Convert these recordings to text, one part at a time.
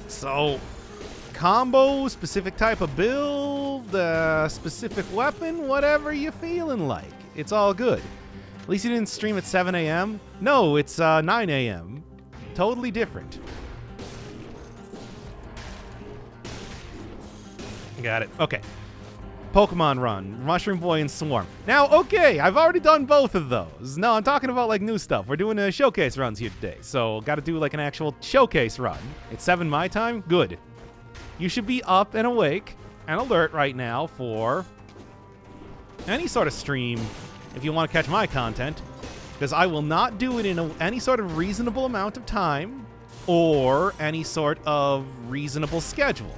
So, combo, specific type of build, specific weapon, whatever you feeling like. It's all good. At least you didn't stream at 7 a.m. No, it's 9 a.m. Totally different. Got it. Okay. Pokemon Run, Mushroom Boy, and Swarm. Now, okay, I've already done both of those. No, I'm talking about, like, new stuff. We're doing showcase runs here today, so got to do, like, an actual showcase run. It's 7 my time? Good. You should be up and awake and alert right now for any sort of stream if you want to catch my content, because I will not do it in any sort of reasonable amount of time or any sort of reasonable schedule,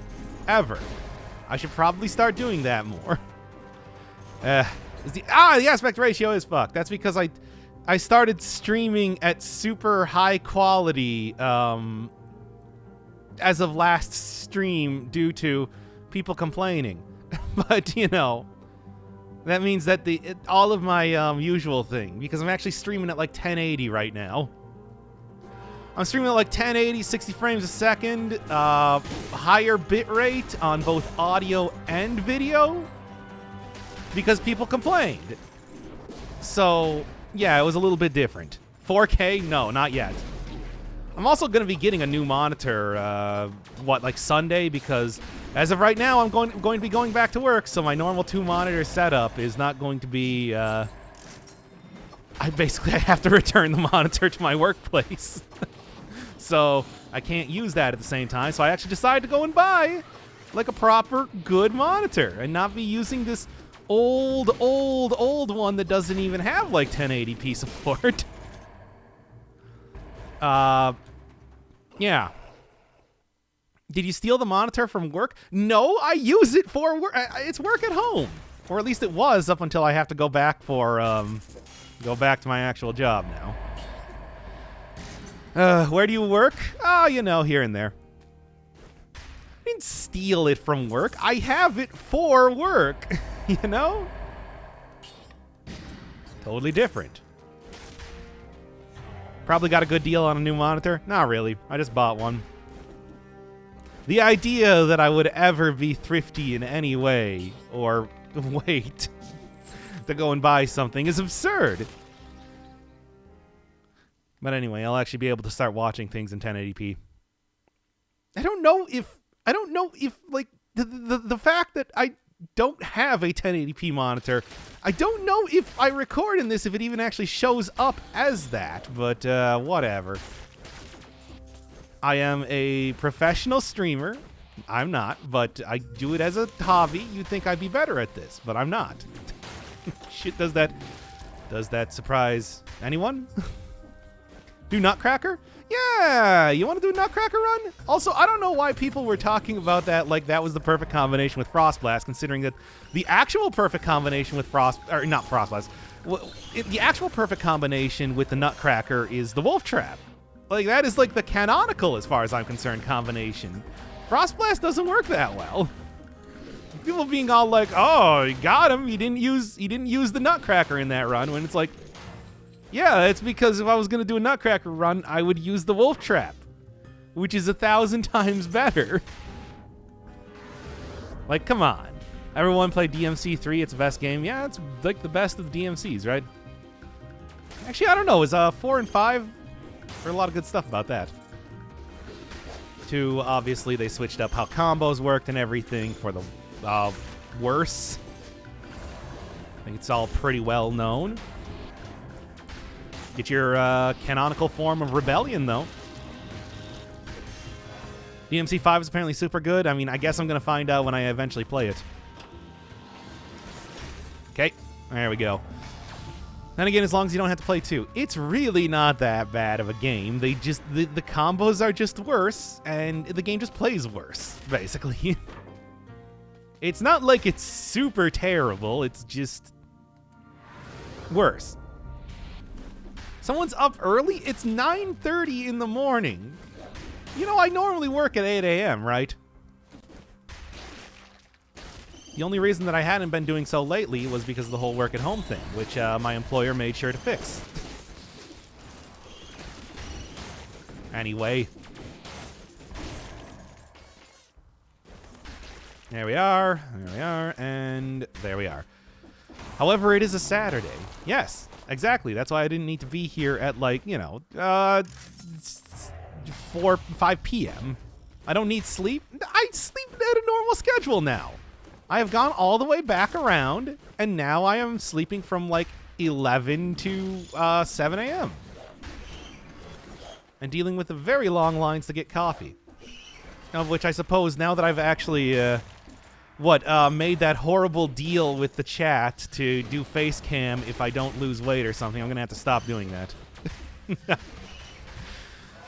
ever. I should probably start doing that more. The aspect ratio is fucked. That's because I started streaming at super high quality as of last stream due to people complaining. But, you know, that means that all of my usual thing, because I'm actually streaming at like 1080 right now. I'm streaming at like 1080, 60 frames a second, higher bitrate on both audio and video, because people complained. So, yeah, it was a little bit different. 4K? No, not yet. I'm also going to be getting a new monitor, like Sunday, because as of right now, I'm going to be going back to work, so my normal 2-monitor setup is not going to be, I have to return the monitor to my workplace. So I can't use that at the same time, so I actually decided to go and buy like a proper good monitor and not be using this old one that doesn't even have like 1080p support. Yeah. Did you steal the monitor from work? No, I use it for work. It's work at home, or at least it was up until I have to go back to my actual job now. Where do you work? Oh, you know, here and there. I didn't steal it from work. I have it for work, you know? Totally different. Probably got a good deal on a new monitor. Not really. I just bought one. The idea that I would ever be thrifty in any way or wait to go and buy something is absurd. But anyway, I'll actually be able to start watching things in 1080p. I don't know if like the fact that I don't have a 1080p monitor, I don't know if I record in this if it even actually shows up as that, but whatever. I am a professional streamer. I'm not, but I do it as a hobby. You'd think I'd be better at this, but I'm not. Shit, does that surprise anyone? Do Nutcracker? Yeah, you want to do Nutcracker Run? Also, I don't know why people were talking about that like that was the perfect combination with Frostblast, considering that the actual perfect combination with the actual perfect combination with the Nutcracker is the Wolf Trap. Like, that is like the canonical, as far as I'm concerned, combination. Frostblast doesn't work that well. People being all like, "Oh, you got him. You didn't use the Nutcracker in that run," when it's like, yeah, it's because if I was going to do a Nutcracker run, I would use the Wolf Trap, which is 1,000 times better. Like, come on. Everyone play DMC 3, it's the best game. Yeah, it's like the best of the DMCs, right? Actually, I don't know. Is 4 and 5? Heard a lot of good stuff about that. 2, obviously, they switched up how combos worked and everything for the worse. I think it's all pretty well known. Get your canonical form of Rebellion, though. DMC 5 is apparently super good. I mean, I guess I'm going to find out when I eventually play it. Okay, there we go. Then again, as long as you don't have to play 2. It's really not that bad of a game. They just, the combos are just worse, and the game just plays worse, basically. It's not like it's super terrible. It's just worse. Someone's up early? It's 9:30 in the morning. You know, I normally work at 8 a.m., right? The only reason that I hadn't been doing so lately was because of the whole work at home thing, which my employer made sure to fix. Anyway. There we are. There we are. And there we are. However, it is a Saturday. Yes, exactly. That's why I didn't need to be here at, like, 5 p.m. I don't need sleep. I sleep at a normal schedule now. I have gone all the way back around, and now I am sleeping from, like, 11 to 7 a.m. and dealing with the very long lines to get coffee. Of which I suppose now that I've actually, made that horrible deal with the chat to do face cam if I don't lose weight or something, I'm going to have to stop doing that.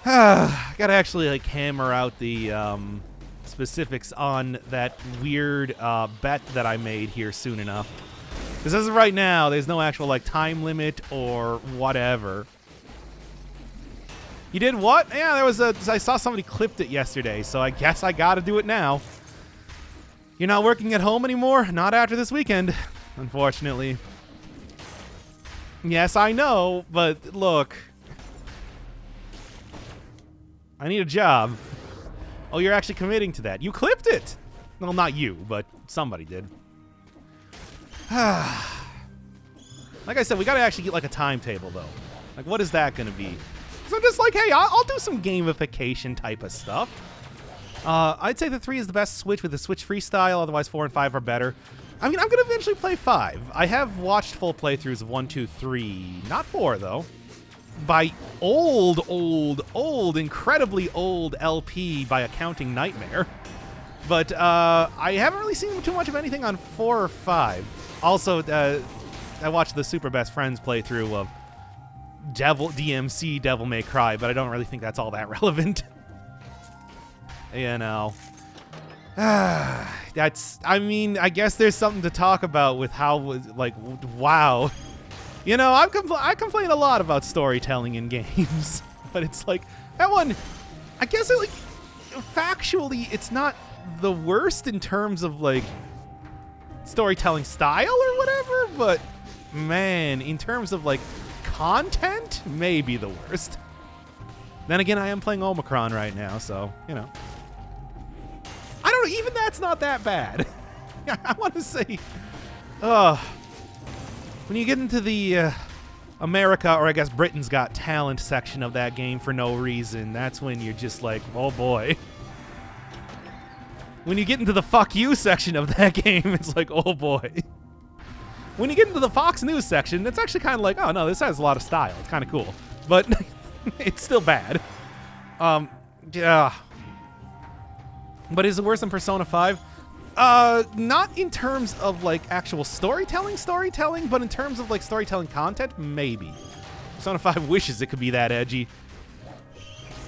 I got to actually, like, hammer out the specifics on that weird bet that I made here soon enough. Because as of right now, there's no actual, like, time limit or whatever. You did what? Yeah, I saw somebody clipped it yesterday, so I guess I gotta do it now. You're not working at home anymore? Not after this weekend, unfortunately. Yes, I know, but look. I need a job. Oh, you're actually committing to that. You clipped it! Well, not you, but somebody did. Like I said, we gotta actually get, like, a timetable, though. Like, what is that gonna be? So I'm just like, hey, I'll do some gamification type of stuff. I'd say the 3 is the best Switch with the Switch freestyle. Otherwise, 4 and 5 are better. I mean, I'm going to eventually play 5. I have watched full playthroughs of 1, 2, 3. Not 4, though. By old, incredibly old LP by Accounting Nightmare. But I haven't really seen too much of anything on 4 or 5. Also, I watched the Super Best Friends playthrough of DMC Devil May Cry, but I don't really think that's all that relevant. You know. I guess there's something to talk about with how, like, wow. You know, I complain a lot about storytelling in games, but it's like, that one, I guess factually, it's not the worst in terms of, like, storytelling style or whatever, but, man, in terms of, like, content, maybe the worst. Then again, I am playing Omicron right now, so, you know. I don't know, even that's not that bad. I want to say, when you get into the America, or I guess Britain's Got Talent section of that game for no reason, that's when you're just like, oh boy. When you get into the fuck you section of that game, it's like, oh boy. When you get into the Fox News section, it's actually kind of like, oh no, this has a lot of style. It's kind of cool. But it's still bad. Yeah. But is it worse than Persona 5? Not in terms of, like, actual storytelling, but in terms of, like, storytelling content, maybe. Persona 5 wishes it could be that edgy.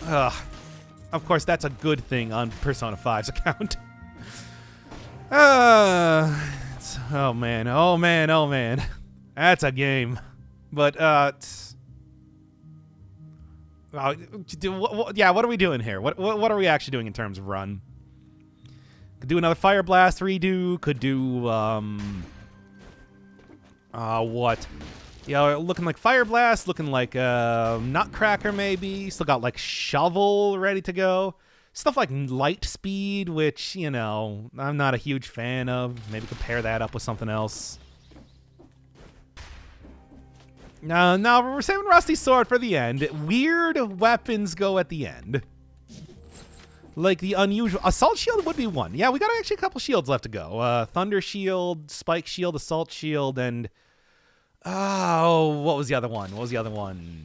Of course, that's a good thing on Persona 5's account. Oh man. That's a game. But, yeah, what are we doing here? What are we actually doing in terms of run? Could do another Fire Blast redo. Could do, what? Yeah, looking like Fire Blast, looking like Nutcracker maybe. Still got, like, Shovel ready to go. Stuff like Light Speed, which, you know, I'm not a huge fan of. Maybe compare that up with something else. No, we're saving Rusty Sword for the end. Weird weapons go at the end. Like the unusual... Assault Shield would be one. Yeah, we got actually a couple shields left to go. Thunder Shield, Spike Shield, Assault Shield, and... Oh, what was the other one?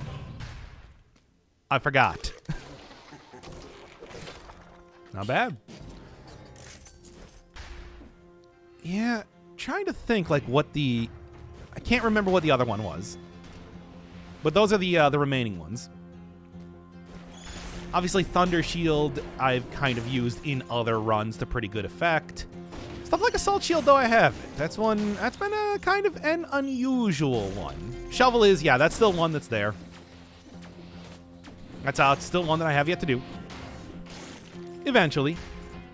I forgot. Not bad. Yeah, trying to think, like, what the... I can't remember what the other one was. But those are the remaining ones. Obviously, Thunder Shield I've kind of used in other runs to pretty good effect. Stuff like Assault Shield, though, I haven't. That's been a kind of an unusual one. Shovel is, yeah, that's still one that's there. It's still one that I have yet to do. Eventually.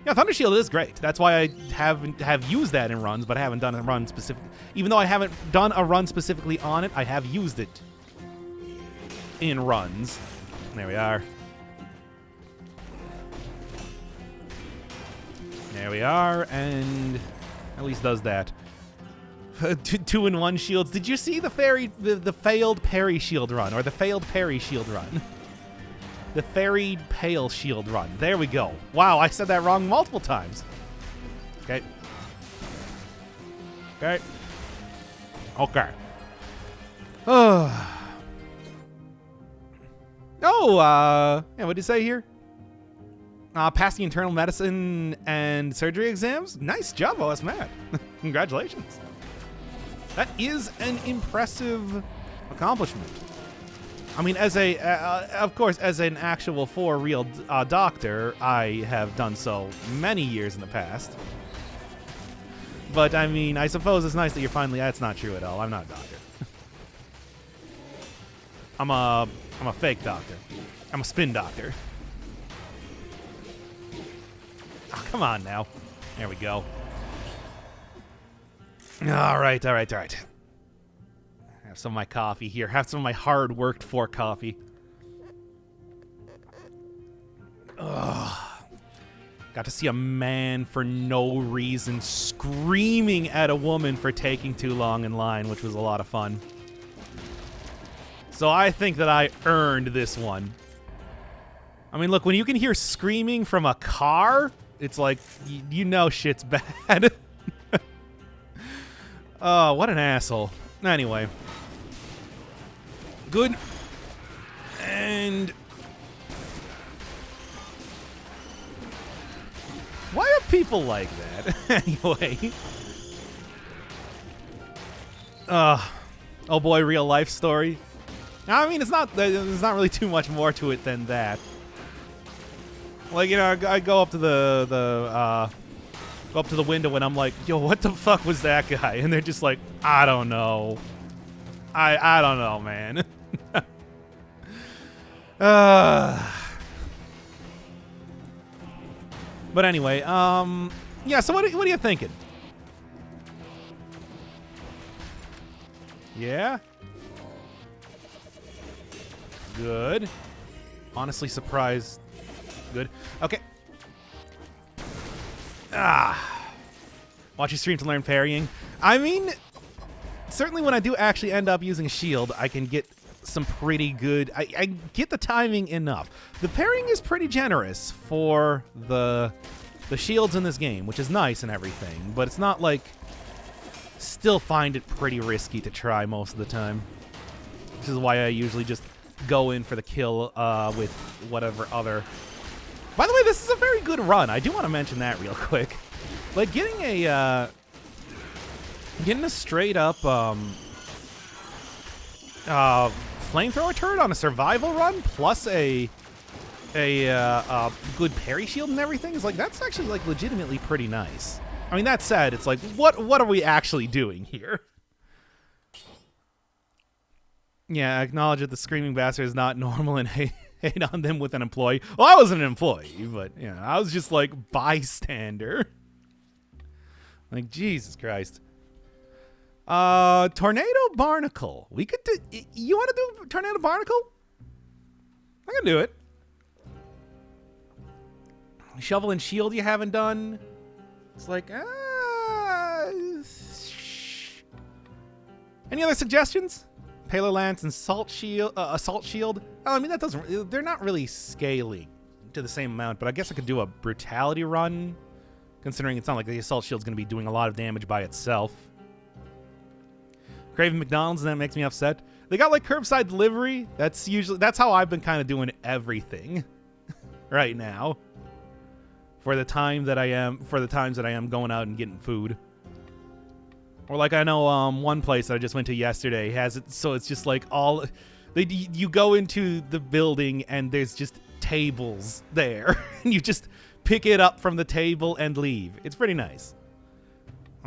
Yeah, Thunder Shield is great. That's why I have used that in runs, but I haven't done a run specific. Even though I haven't done a run specifically on it, I have used it in runs. There we are. There we are, and at least does that. 2-in-1 shields. Did you see the failed parry shield run, or the failed parry shield run? The fairy pale shield run. There we go. Wow, I said that wrong multiple times. Okay. Okay. Okay. Oh, yeah, what did it say here? Passed the internal medicine and surgery exams? Nice job, OS Matt. Congratulations. That is an impressive accomplishment. I mean, as a, of course, as an actual for real doctor, I have done so many years in the past. But I mean, I suppose it's nice that you're finally. That's not true at all. I'm not a doctor. I'm a fake doctor. I'm a spin doctor. Oh, come on now. There we go. All right. Have some of my coffee here. Have some of my hard worked for coffee. Ugh. Got to see a man for no reason screaming at a woman for taking too long in line, which was a lot of fun. So I think that I earned this one. I mean, look, when you can hear screaming from a car, it's like, you know shit's bad. Oh, what an asshole. Anyway. Good. And... why are people like that? Anyway. Oh boy, real life story. I mean, there's not really too much more to it than that. Like, you know, I go up to the window and I'm like, yo, what the fuck was that guy? And they're just like, I don't know. I don't know, man. But anyway, yeah, so what are you thinking? Yeah? Good. Honestly surprised. Good. Okay. Watch your stream to learn parrying. I mean, certainly when I do actually end up using a shield, I can get some pretty good... I get the timing enough. The parrying is pretty generous for the shields in this game, which is nice and everything, but it's not like... still find it pretty risky to try most of the time. This is why I usually just go in for the kill with whatever other... By the way, this is a very good run. I do want to mention that real quick. Like, getting a straight up flamethrower turret on a survival run plus a good parry shield and everything is like, that's actually like legitimately pretty nice. I mean, that said, it's like, what are we actually doing here? Yeah, acknowledge that the screaming bastard is not normal and hate on them with an employee. Well, I wasn't an employee, but you know, I was just like bystander. Like, Jesus Christ. Tornado Barnacle. We could do... You want to do Tornado Barnacle? I can do it. Shovel and Shield you haven't done. It's like, any other suggestions? Paler Lance and Assault Shield. Oh, I mean, that doesn't... They're not really scaling to the same amount, but I guess I could do a Brutality run, considering it's not like the Assault Shield's going to be doing a lot of damage by itself. Craving McDonald's, and that makes me upset. They got like curbside delivery. That's how I've been kind of doing everything right now. For the times that I am going out and getting food. Or like, I know one place that I just went to yesterday has it, so it's just like you go into the building and there's just tables there, and you just pick it up from the table and leave. It's pretty nice.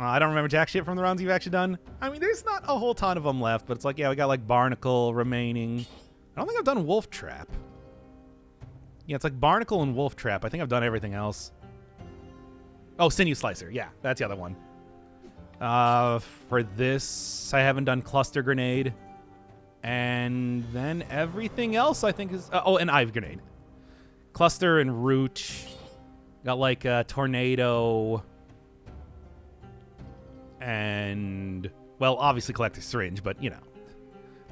I don't remember jack shit from the rounds you've actually done. I mean, there's not a whole ton of them left, but it's like, yeah, we got like Barnacle remaining. I don't think I've done Wolf Trap. Yeah, it's like Barnacle and Wolf Trap. I think I've done everything else. Oh, Sinew Slicer. Yeah, that's the other one. For this, I haven't done Cluster Grenade. And then everything else, I think, is... and Ive Grenade. Cluster and Root. Got like Tornado and, well, obviously Collector's Syringe, but, you know,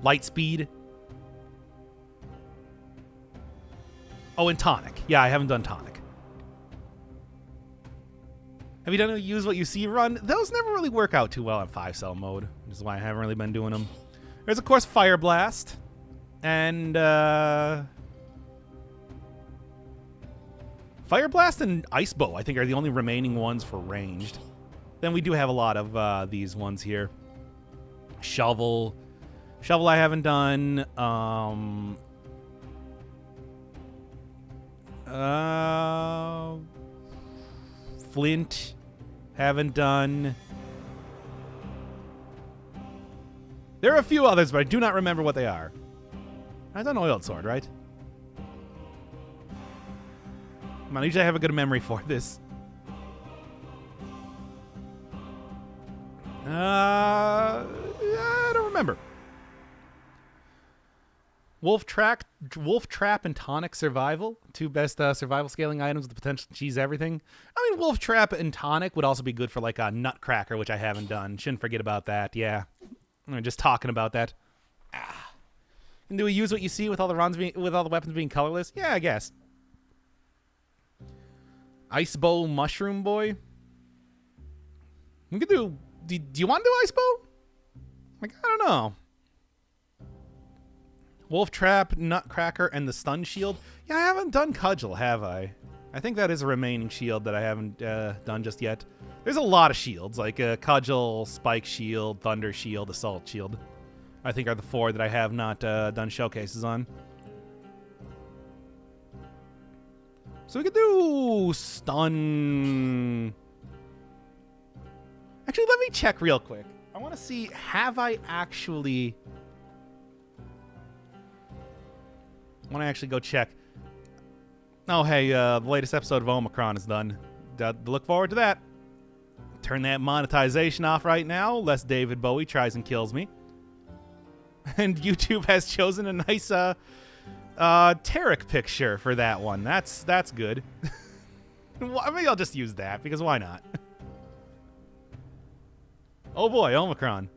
Light Speed. Oh, and Tonic. Yeah, I haven't done Tonic. Have you done a Use What You See run? Those never really work out too well in 5-cell mode, which is why I haven't really been doing them. There's, of course, Fire Blast. And, Fire Blast and Ice Bow, I think, are the only remaining ones for ranged. Then we do have a lot of these ones here. Shovel. Shovel I haven't done. Flint. Haven't done. There are a few others, but I do not remember what they are. I've done Oiled Sword, right? Come on, usually I have a good memory for this. I don't remember. Wolf Trap and Tonic Survival. Two best survival scaling items with the potential to cheese everything. I mean, Wolf Trap and Tonic would also be good for like a Nutcracker, which I haven't done. Shouldn't forget about that. Yeah. I'm just talking about that. And do we use what you see with all the weapons being colorless? Yeah, I guess. Ice Bow Mushroom Boy. We could do. Do you want to do Ice Bow? Like, I don't know. Wolf Trap, Nutcracker, and the Stun Shield. Yeah, I haven't done Cudgel, have I? I think that is a remaining shield that I haven't done just yet. There's a lot of shields, like Cudgel, Spike Shield, Thunder Shield, Assault Shield. I think are the 4 that I have not done showcases on. So we could do Stun. Actually, let me check real quick. I want to see, have I actually... I want to actually go check. Oh, hey, the latest episode of Omicron is done. Look forward to that. Turn that monetization off right now, lest David Bowie tries and kills me. And YouTube has chosen a nice Tarek picture for that one. That's good. Maybe I'll just use that, because why not? Oh boy, Omicron.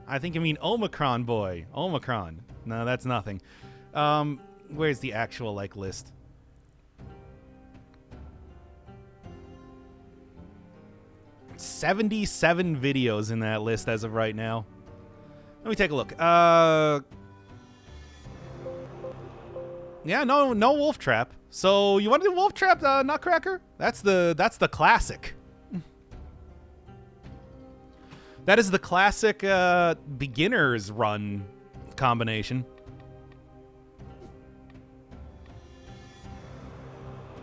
I think you mean Omicron boy. Omicron. No, that's nothing. Where's the actual, like, list? $77 videos in that list as of right now. Let me take a look. Yeah, no Wolf Trap. So you want to do Wolf Trap, Nutcracker? That's the classic. That is the classic beginner's run combination.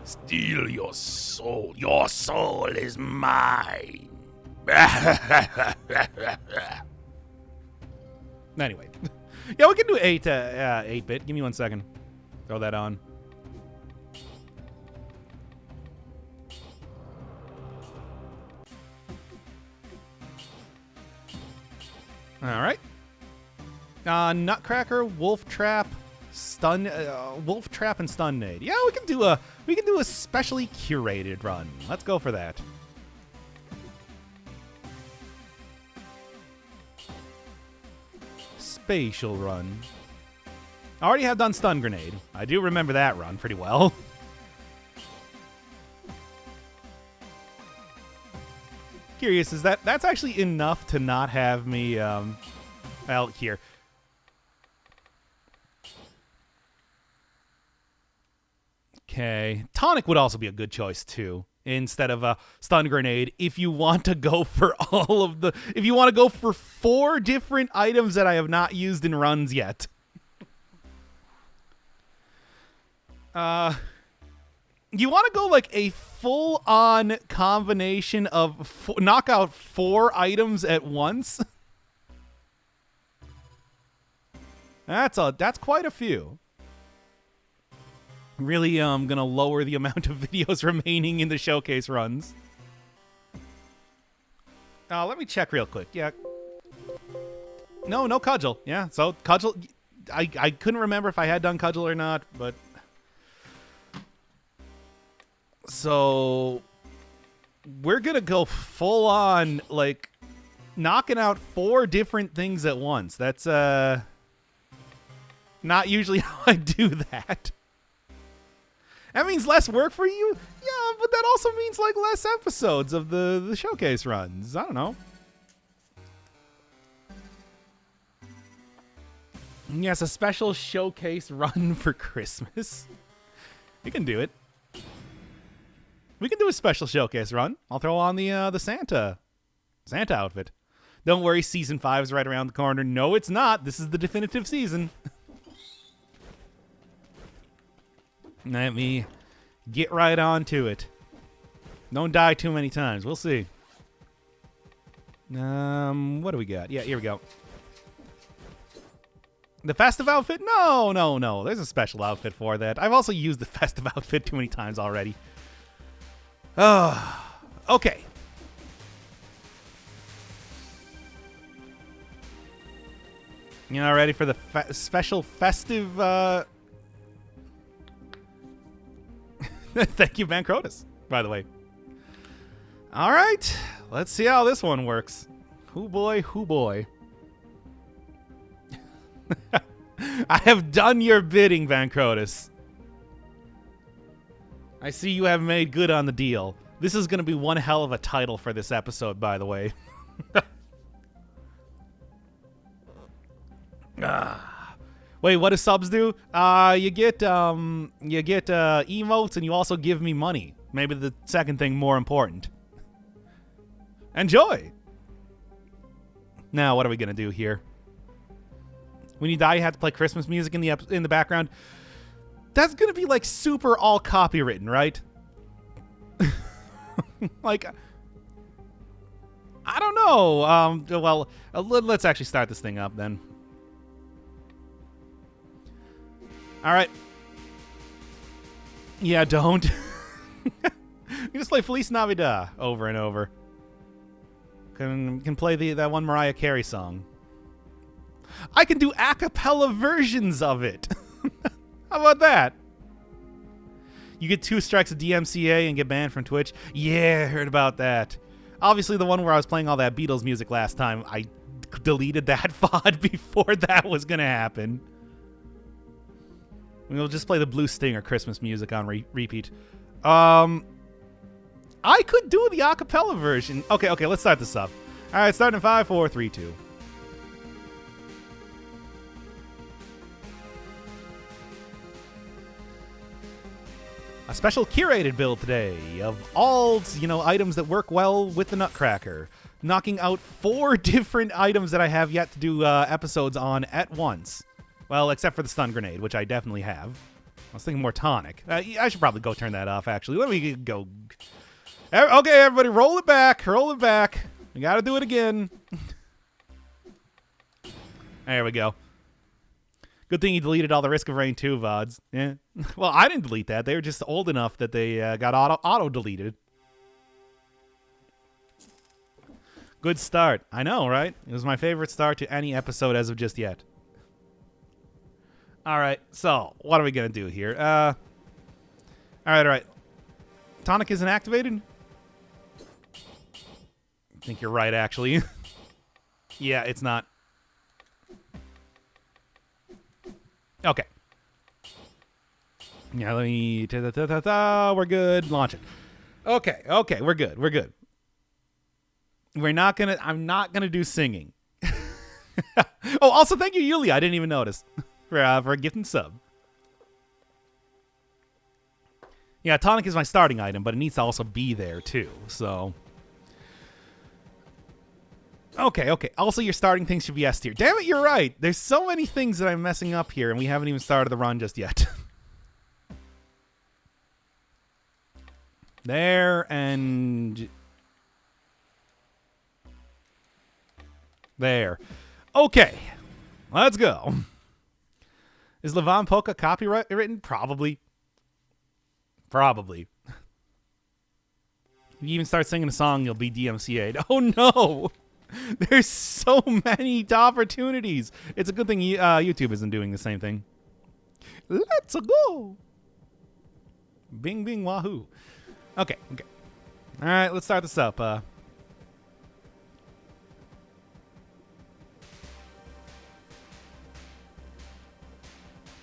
Steal your soul. Your soul is mine. Anyway. Yeah, we can do 8-bit. Give me 1 second. Throw that on. All right. Nutcracker, Wolf Trap, Wolf Trap, and Stun Nade. Yeah, we can do a specially curated run. Let's go for that. Spatial run. I already have done Stun Grenade. I do remember that run pretty well. Curious, is that's actually enough to not have me, well, here. Okay. Tonic would also be a good choice, too, instead of a Stun Grenade, if you want to go for all of the... If you want to go for 4 different items that I have not used in runs yet. You want to go like a full-on combination of knock out 4 items at once? That's quite a few. Really gonna lower the amount of videos remaining in the showcase runs. Let me check real quick. Yeah. No Cudgel. Yeah, so Cudgel, I couldn't remember if I had done Cudgel or not, but So we're going to go full on, like, knocking out 4 different things at once. That's not usually how I do that. That means less work for you? Yeah, but that also means, like, less episodes of the showcase runs. I don't know. Yes, a special showcase run for Christmas. We can do it. We can do a special showcase run. I'll throw on the Santa outfit. Don't worry, season 5 is right around the corner. No, it's not. This is the definitive season. Let me get right on to it. Don't die too many times. We'll see. What do we got? Yeah, here we go. The festive outfit? No. There's a special outfit for that. I've also used the festive outfit too many times already. Okay. You know, ready for the special festive... Thank you, Van Crotus, by the way. All right. Let's see how this one works. Hoo boy. I have done your bidding, Van Crotus. I see you have made good on the deal. This is going to be one hell of a title for this episode, by the way. Wait, what do subs do? You get emotes, and you also give me money. Maybe the second thing more important. Enjoy. Now, what are we gonna do here? When you die, you have to play Christmas music in the background. That's gonna be like super all copywritten, right? Like, I don't know. Well, let's actually start this thing up then. All right. Yeah, don't. You just play Feliz Navidad over and over. Can play that one Mariah Carey song. I can do a cappella versions of it. How about that? You get 2 strikes of DMCA and get banned from Twitch. Yeah, heard about that. Obviously, the one where I was playing all that Beatles music last time, I deleted that VOD before that was going to happen. We'll just play the Blue Stinger Christmas music on repeat. I could do the acapella version. Okay, let's start this up. All right, starting in 5, 4, 3, 2. A special curated build today of all, items that work well with the Nutcracker. Knocking out 4 different items that I have yet to do episodes on at once. Well, except for the stun grenade, which I definitely have. I was thinking more tonic. I should probably go turn that off, actually. Let me go. Okay, everybody, roll it back. We gotta do it again. There we go. Good thing you deleted all the Risk of Rain 2 VODs. Yeah. Well, I didn't delete that. They were just old enough that they got auto-deleted. Good start. I know, right? It was my favorite start to any episode as of just yet. All right, so what are we going to do here? All right. Tonic isn't activated? I think you're right, actually. Yeah, it's not. Okay. Yeah, let me... We're good. Launch it. Okay, we're good. I'm not gonna do singing. Oh, also thank you, Yulia. I didn't even notice. For a gift and sub. Yeah, tonic is my starting item, but it needs to also be there too, so... Okay. Also, your starting things should be S tier. Damn it, you're right. There's so many things that I'm messing up here, and we haven't even started the run just yet. There, and... There. Okay. Let's go. Is Levon Polka copywritten? Probably. If you even start singing a song, you'll be DMCA'd. Oh, no. There's so many opportunities. It's a good thing YouTube isn't doing the same thing. Let's go. Bing, bing, wahoo. Okay. All right, let's start this up.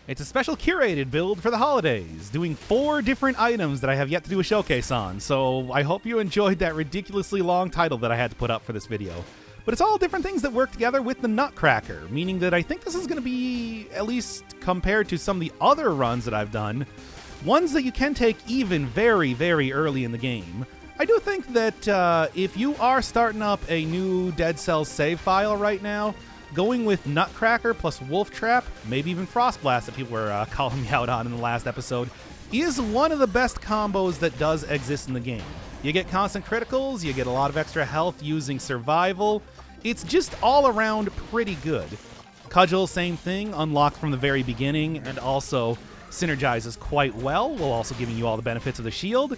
It's a special curated build for the holidays, doing 4 different items that I have yet to do a showcase on, so I hope you enjoyed that ridiculously long title that I had to put up for this video. But it's all different things that work together with the Nutcracker, meaning that I think this is going to be, at least compared to some of the other runs that I've done, ones that you can take even very, very early in the game. I do think that if you are starting up a new Dead Cells save file right now, going with Nutcracker plus Wolf Trap, maybe even Frost Blast that people were calling me out on in the last episode, is one of the best combos that does exist in the game. You get constant criticals, you get a lot of extra health using survival. It's just all around pretty good. Cudgel, same thing, unlocked from the very beginning, and also synergizes quite well, while also giving you all the benefits of the shield.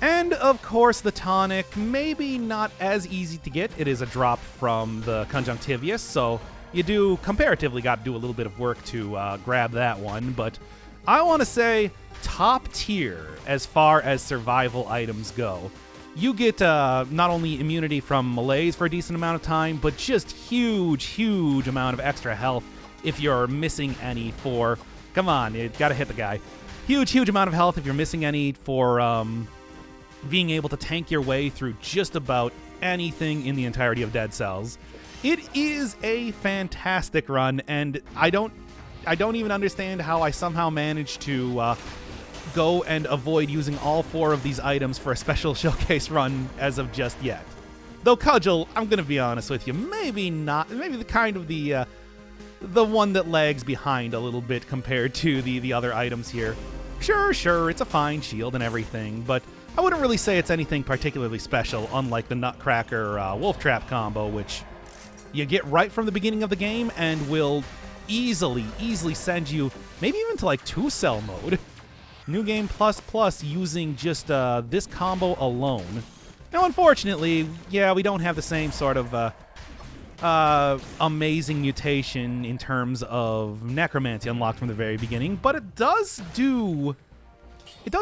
And, of course, the tonic, maybe not as easy to get. It is a drop from the Conjunctivius, so you do comparatively got to do a little bit of work to grab that one. But I want to say top tier as far as survival items go. You get not only immunity from malaise for a decent amount of time, but just huge amount of extra health if you're missing any for... Come on, you got to hit the guy. Huge amount of health if you're missing any for... being able to tank your way through just about anything in the entirety of Dead Cells. It is a fantastic run, and I don't even understand how I somehow managed to go and avoid using all 4 of these items for a special showcase run as of just yet. Though Cudgel, I'm going to be honest with you, maybe not. Maybe the kind of the one that lags behind a little bit compared to the other items here. Sure, it's a fine shield and everything, but I wouldn't really say it's anything particularly special, unlike the Nutcracker Wolf Trap combo, which you get right from the beginning of the game and will easily send you maybe even to like 2-cell mode. New Game Plus using just this combo alone. Now, unfortunately, yeah, we don't have the same sort of amazing mutation in terms of necromancy unlocked from the very beginning, but it does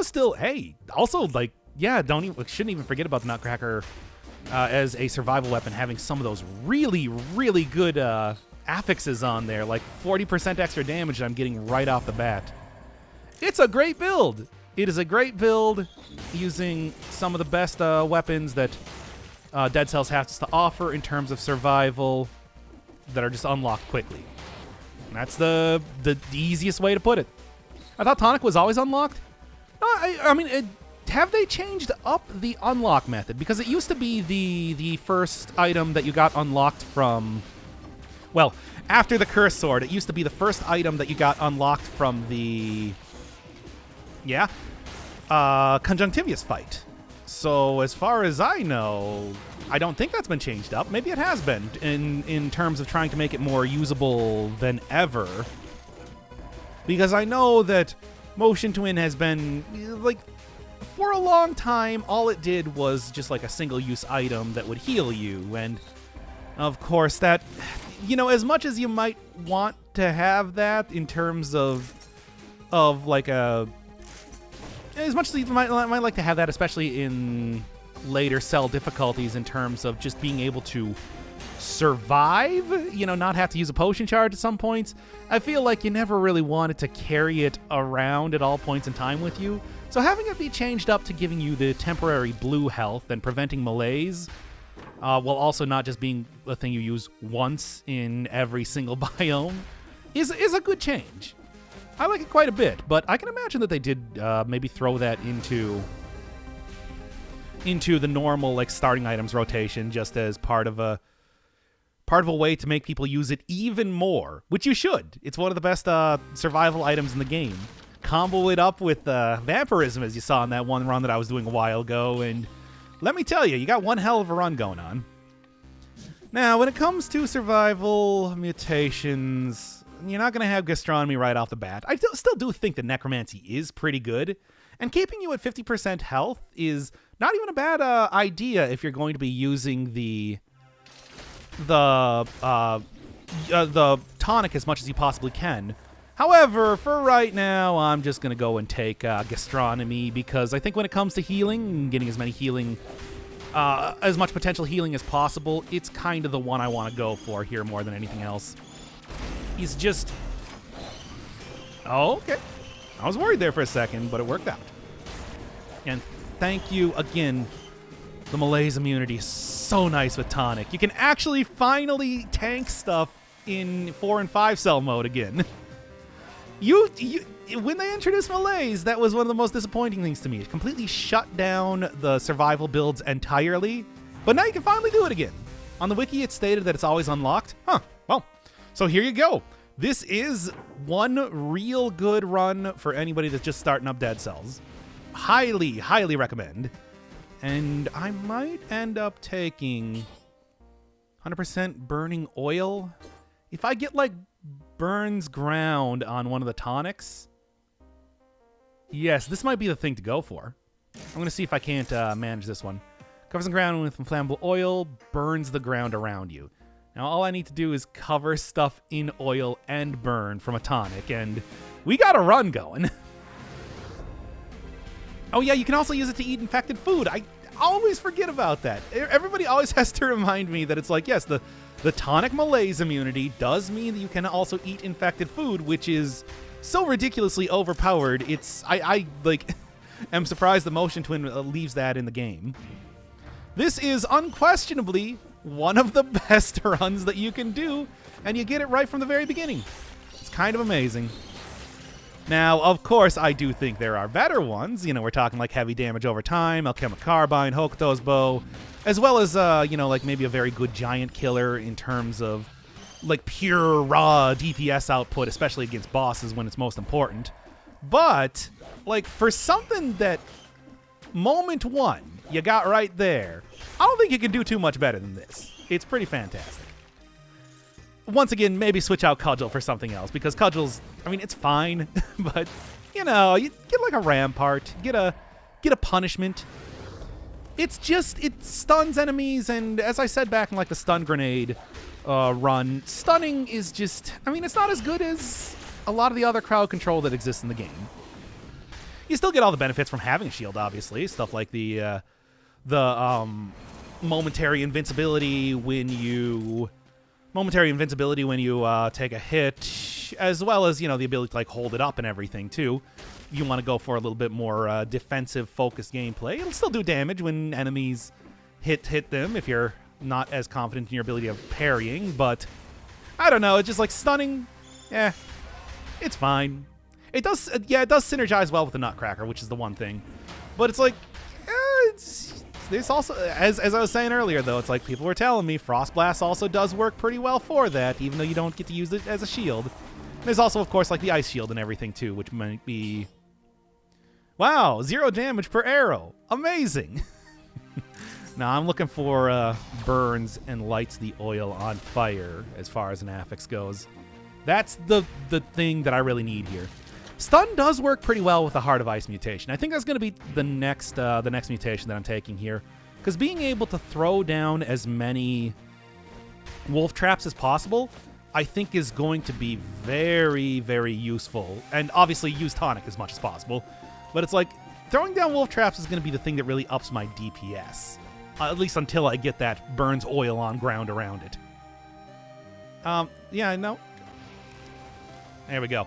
still, hey, also, like, yeah, shouldn't even forget about the Nutcracker as a survival weapon, having some of those really good affixes on there, like 40% extra damage that I'm getting right off the bat. It's a great build. It is a great build using some of the best weapons that Dead Cells has to offer in terms of survival that are just unlocked quickly. And that's the easiest way to put it. I thought tonic was always unlocked. I mean, have they changed up the unlock method? Because it used to be the first item that you got unlocked from... Well, after the Curse Sword, it used to be the first item that you got unlocked from the... Yeah? Conjunctivius fight. So as far as I know, I don't think that's been changed up. Maybe it has been in terms of trying to make it more usable than ever. Because I know that Motion Twin has been, like, for a long time, all it did was just like a single-use item that would heal you. And, of course, that, you know, as much as you might want to have that in terms of like a... As much as you might like to have that, especially in later cell difficulties, in terms of just being able to survive, you know, not have to use a potion charge at some points, I feel like you never really wanted to carry it around at all points in time with you. So having it be changed up to giving you the temporary blue health and preventing malaise, while also not just being a thing you use once in every single biome, is a good change. I like it quite a bit, but I can imagine that they did maybe throw that into the normal, like, starting items rotation just as part of a way to make people use it even more, which you should. It's one of the best survival items in the game. Combo it up with vampirism, as you saw in that one run that I was doing a while ago, and let me tell you, you got one hell of a run going on. Now, when it comes to survival mutations... You're not going to have gastronomy right off the bat. I still do think that necromancy is pretty good, and keeping you at 50% health is not even a bad idea if you're going to be using the tonic as much as you possibly can. However, for right now, I'm just going to go and take Gastronomy, because I think when it comes to healing, getting as much potential healing as possible, it's kind of the one I want to go for here more than anything else. He's just... Oh, okay. I was worried there for a second, but it worked out. And thank you again. The Malaise immunity is so nice with Tonic. You can actually finally tank stuff in 4 and 5 cell mode again. When they introduced Malaise, that was one of the most disappointing things to me. It completely shut down the survival builds entirely, but now you can finally do it again. On the wiki, it stated that it's always unlocked. Huh, well, so here you go. This is one real good run for anybody that's just starting up Dead Cells. Highly, highly recommend. And I might end up taking 100% burning oil. If I get, like, burns ground on one of the tonics, yes, this might be the thing to go for. I'm going to see if I can't manage this one. Covers the ground with inflammable oil, burns the ground around you. Now, all I need to do is cover stuff in oil and burn from a tonic, and we got a run going. Oh, yeah, you can also use it to eat infected food. I always forget about that. Everybody always has to remind me that it's like, yes, the tonic Malaise immunity does mean that you can also eat infected food, which is so ridiculously overpowered. I am surprised the Motion Twin leaves that in the game. This is unquestionably one of the best runs that you can do, and you get it right from the very beginning. It's kind of amazing. Now, of course, I do think there are better ones. You know, we're talking like heavy damage over time, Alchemic Carbine, Hokuto's Bow, as well as, like maybe a very good giant killer in terms of like pure raw DPS output, especially against bosses when it's most important. But, like, for something that moment one you got right there, I don't think you can do too much better than this. It's pretty fantastic. Once again, maybe switch out Cudgel for something else, because Cudgel's, I mean, it's fine, but, you know, you get like a Rampart, get a Punishment. It's just, it stuns enemies, and as I said back in like the stun grenade run, stunning is just, I mean, it's not as good as a lot of the other crowd control that exists in the game. You still get all the benefits from having a shield, obviously, stuff like the momentary invincibility when you take a hit, as well as, you know, the ability to like hold it up and everything too. You want to go for a little bit more defensive focused gameplay. It'll still do damage when enemies hit them if you're not as confident in your ability of parrying, but I don't know, it's just like stunning. Yeah, it's fine. It does synergize well with the Nutcracker, which is the one thing. But it's like, there's also, as I was saying earlier, though, it's like people were telling me Frost Blast also does work pretty well for that, even though you don't get to use it as a shield. And there's also, of course, like the Ice Shield and everything, too, which might be... Wow, 0 damage per arrow. Amazing. Now, I'm looking for burns and lights the oil on fire as far as an affix goes. That's the thing that I really need here. Stun does work pretty well with the Heart of Ice mutation. I think that's going to be the next mutation that I'm taking here, because being able to throw down as many wolf traps as possible, I think is going to be very, very useful. And obviously use tonic as much as possible. But it's like, throwing down wolf traps is going to be the thing that really ups my DPS. At least until I get that burns oil on ground around it. Yeah, no. There we go.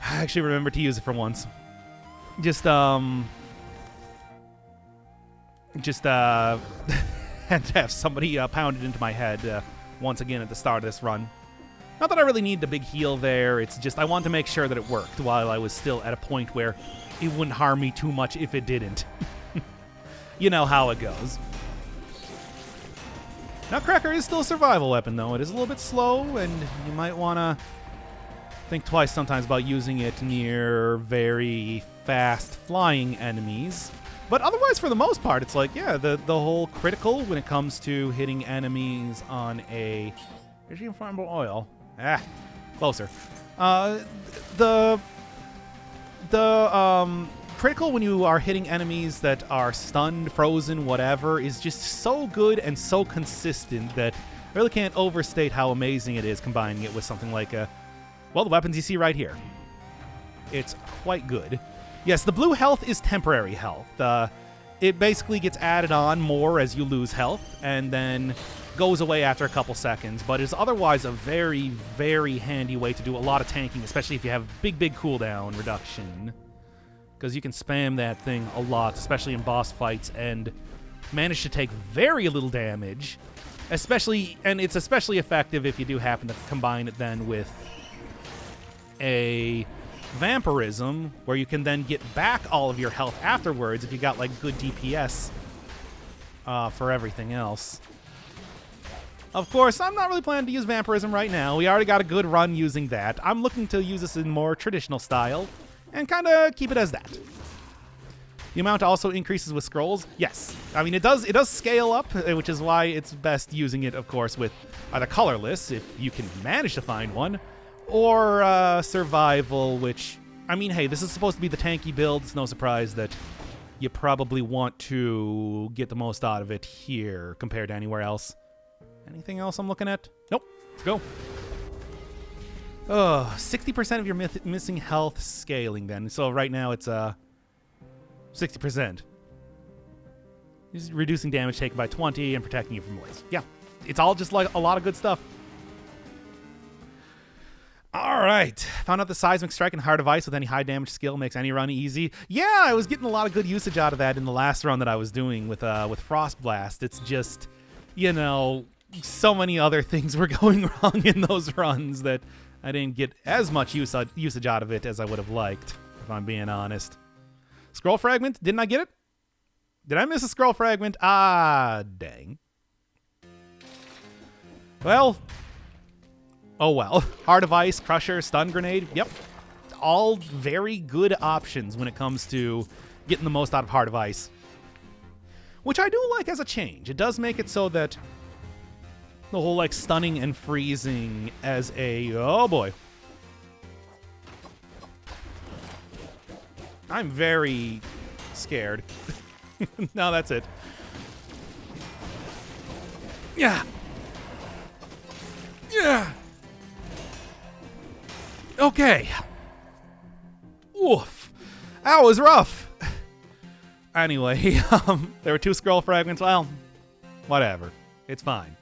I actually remembered to use it for once. Just had to have somebody pound it into my head once again at the start of this run. Not that I really need the big heal there, it's just I wanted to make sure that it worked while I was still at a point where it wouldn't harm me too much if it didn't. You know how it goes. Nutcracker is still a survival weapon, though. It is a little bit slow, and you might want to think twice sometimes about using it near very fast flying enemies. But otherwise, for the most part, it's like, yeah, the whole critical when it comes to hitting enemies on a... Is she inflammable oil? Closer. The critical when you are hitting enemies that are stunned, frozen, whatever, is just so good and so consistent that I really can't overstate how amazing it is combining it with something like a... well, the weapons you see right here. It's quite good. Yes, the blue health is temporary health. It basically gets added on more as you lose health, and then goes away after a couple seconds, but is otherwise a very, very handy way to do a lot of tanking, especially if you have big Cooldown reduction. Because you can spam that thing a lot, especially in boss fights, and manage to take very little damage. And it's especially effective if you do happen to combine it then with a vampirism, where you can then get back all of your health afterwards if you got like good DPS for everything else. Of course, I'm not really planning to use vampirism right now. We already got a good run using that. I'm looking to use this in more traditional style and kind of keep it as that. The amount also increases with scrolls. Yes, I mean it does scale up, which is why it's best using it, of course, with either colorless if you can manage to find one, or survival, which, I mean, hey, this is supposed to be the tanky build. It's no surprise that you probably want to get the most out of it here compared to anywhere else. Anything else I'm looking at? Nope. Let's go. 60% of your missing health scaling then. So right now it's 60%. Just reducing damage taken by 20 and protecting you from waste. Yeah, it's all just like a lot of good stuff. All right. Found out the Seismic Strike and Heart of Ice with any high damage skill makes any run easy. Yeah, I was getting a lot of good usage out of that in the last run that I was doing with Frost Blast. It's just, you know, so many other things were going wrong in those runs that I didn't get as much usage out of it as I would have liked, if I'm being honest. Scroll Fragment? Didn't I get it? Did I miss a Scroll Fragment? Ah, dang. Well. Oh well. Heart of Ice, Crusher, Stun Grenade. Yep. All very good options when it comes to getting the most out of Heart of Ice. Which I do like as a change. It does make it so that the whole, like, stunning and freezing as a... Oh, boy. I'm very scared. No, that's it. Yeah. Yeah. Okay. Oof. That was rough. Anyway, there were 2 scroll fragments. Well, whatever. It's fine.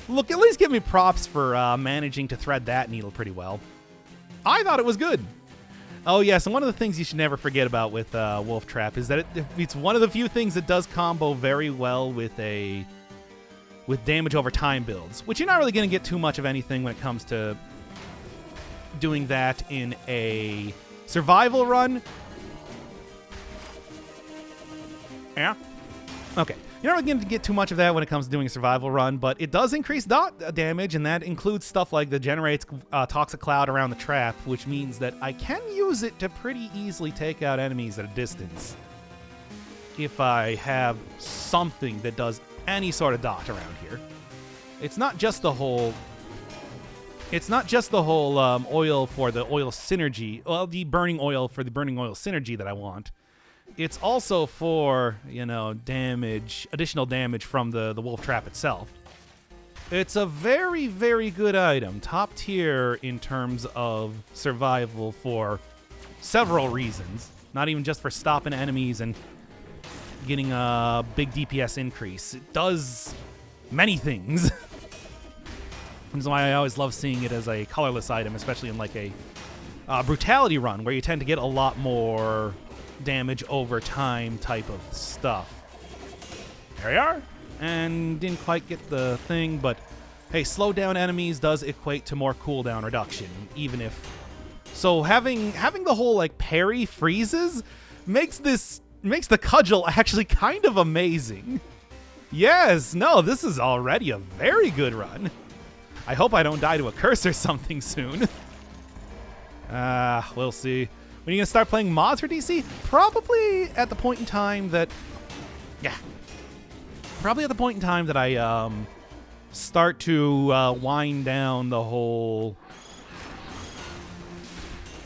Look, at least give me props for managing to thread that needle pretty well. I thought it was good. Oh, yes, and one of the things you should never forget about with Wolf Trap is that it's one of the few things that does combo very well with damage over time builds, which you're not really going to get too much of anything when it comes to doing that in a survival run. Yeah? Okay. You're not really going to get too much of that when it comes to doing a survival run, but it does increase dot damage, and that includes stuff like the generates toxic cloud around the trap, which means that I can use it to pretty easily take out enemies at a distance if I have something that does any sort of dot around here. It's not just the whole... oil for the oil synergy, well, the burning oil for the burning oil synergy that I want. It's also for, you know, damage, additional damage from the wolf trap itself. It's a very, very good item. Top tier in terms of survival for several reasons. Not even just for stopping enemies and getting a big DPS increase. It does many things. Which is why I always love seeing it as a colorless item, especially in like a brutality run, where you tend to get a lot more damage over time type of stuff. There we are. And didn't quite get the thing, but hey, slow down enemies does equate to more cooldown reduction, even if... So having the whole like parry freezes makes the cudgel actually kind of amazing. Yes, no, this is already a very good run. I hope I don't die to a curse or something soon. We'll see. When are you going to start playing mods for DC? Probably at the point in time that... Yeah. Probably at the point in time that I start to wind down the whole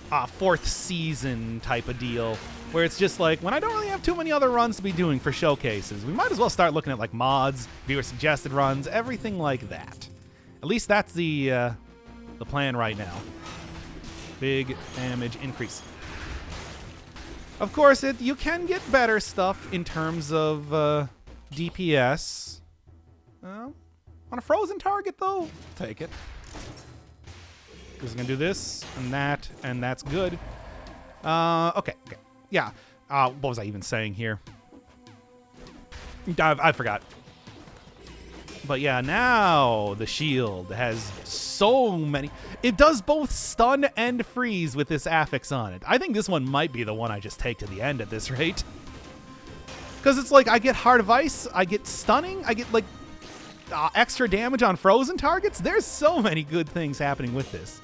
4th season type of deal. Where it's just like, when I don't really have too many other runs to be doing for showcases, we might as well start looking at like mods, viewer-suggested runs, everything like that. At least that's the the plan right now. Big damage increase. Of course, you can get better stuff in terms of DPS. On a frozen target, though, take it. Because I'm going to do this and that's good. Okay. Yeah. What was I even saying here? I forgot. But yeah, now the shield has so many. It does both stun and freeze with this affix on it. I think this one might be the one I just take to the end at this rate. Because it's like I get Heart of Ice, I get stunning, I get like extra damage on frozen targets. There's so many good things happening with this.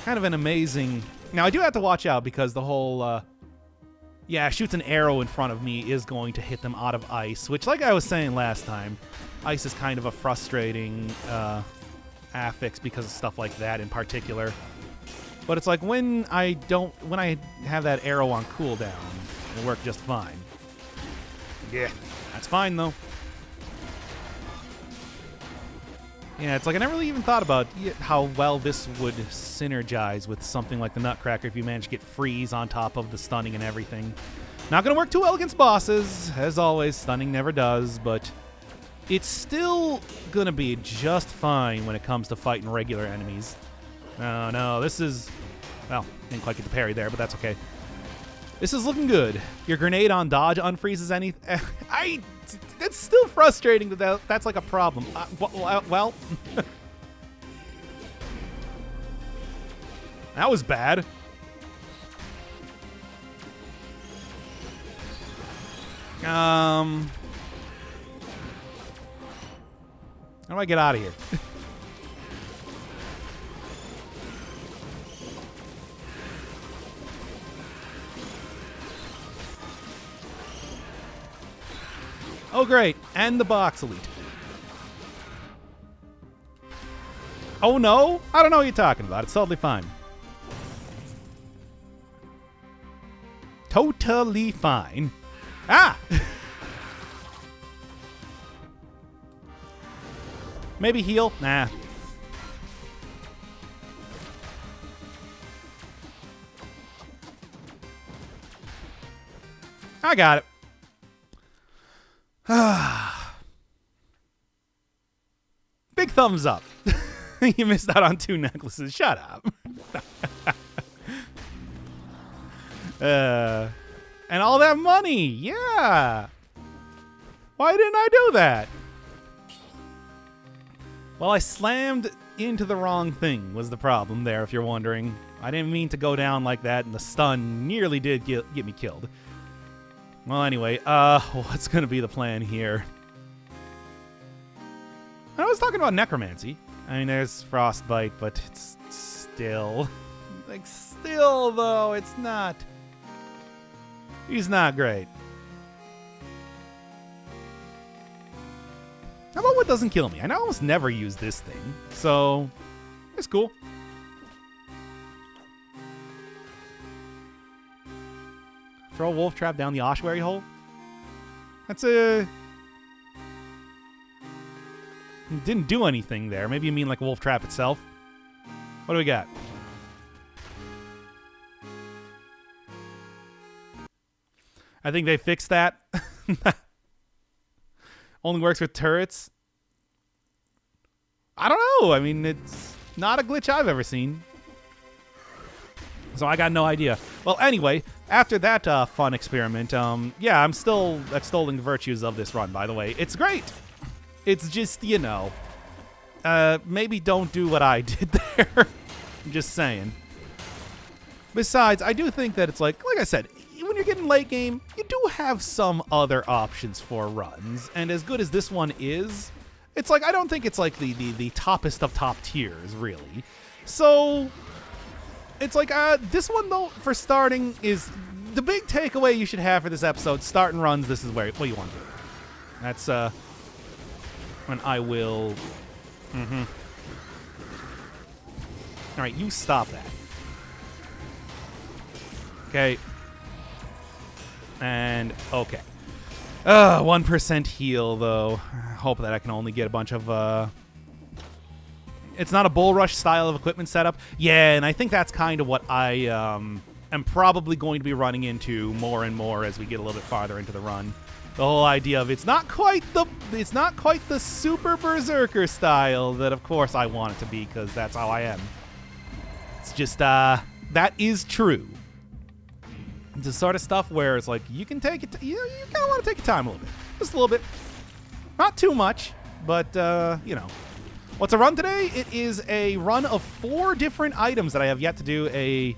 Kind of an amazing... Now, I do have to watch out because the whole... shoots an arrow in front of me is going to hit them out of ice, which, like I was saying last time, ice is kind of a frustrating affix because of stuff like that in particular. But it's like when I have that arrow on cooldown, it'll work just fine. Yeah, that's fine though. Yeah, it's like I never really even thought about how well this would synergize with something like the Nutcracker if you manage to get freeze on top of the stunning and everything. Not going to work too well against bosses. As always, stunning never does, but it's still going to be just fine when it comes to fighting regular enemies. Oh, no, this is... Well, didn't quite get the parry there, but that's okay. This is looking good. Your grenade on dodge unfreezes anything. It's still frustrating that's like a problem. Well, that was bad. How do I get out of here? Oh, great. And the box elite. Oh, no? I don't know what you're talking about. It's totally fine. Totally fine. Ah! Maybe heal? Nah. I got it. Big thumbs up. You missed out on 2 necklaces. Shut up. And all that money. Yeah. Why didn't I do that? Well, I slammed into the wrong thing was the problem there, if you're wondering. I didn't mean to go down like that, and the stun nearly did get me killed. Well, anyway, what's going to be the plan here? I was talking about necromancy. I mean, there's frostbite, but it's still... Like, still, though, it's not... He's not great. How about what doesn't kill me? I almost never use this thing, so... It's cool. Throw a wolf trap down the ossuary hole? That's a... Didn't do anything there. Maybe you mean like wolf trap itself. What do we got? I think they fixed that. Only works with turrets. I don't know. I mean, it's not a glitch I've ever seen. So I got no idea. Well, anyway, after that fun experiment, yeah, I'm still extolling the virtues of this run, by the way. It's great. It's just, you know, maybe don't do what I did there. I'm just saying. Besides, I do think that it's like I said, when you're getting late game, you do have some other options for runs. And as good as this one is, it's like, I don't think it's like the toppest of top tiers, really. So... It's like, this one, though, for starting, is the big takeaway you should have for this episode. Starting runs, this is what you want to do. That's, when I will... All right, you stop that. Okay. And, okay. 1% heal, though. Hope that I can only get a bunch of, It's not a bull rush style of equipment setup. Yeah, and I think that's kind of what I am probably going to be running into more and more as we get a little bit farther into the run. The whole idea of it's not quite the super berserker style that of course I want it to be, because that's how I am. It's just that is true. It's the sort of stuff where it's like you can take it. You kind of want to take your time a little bit, just a little bit, not too much, but you know. What's a run today? It is a run of 4 different items that I have yet to do a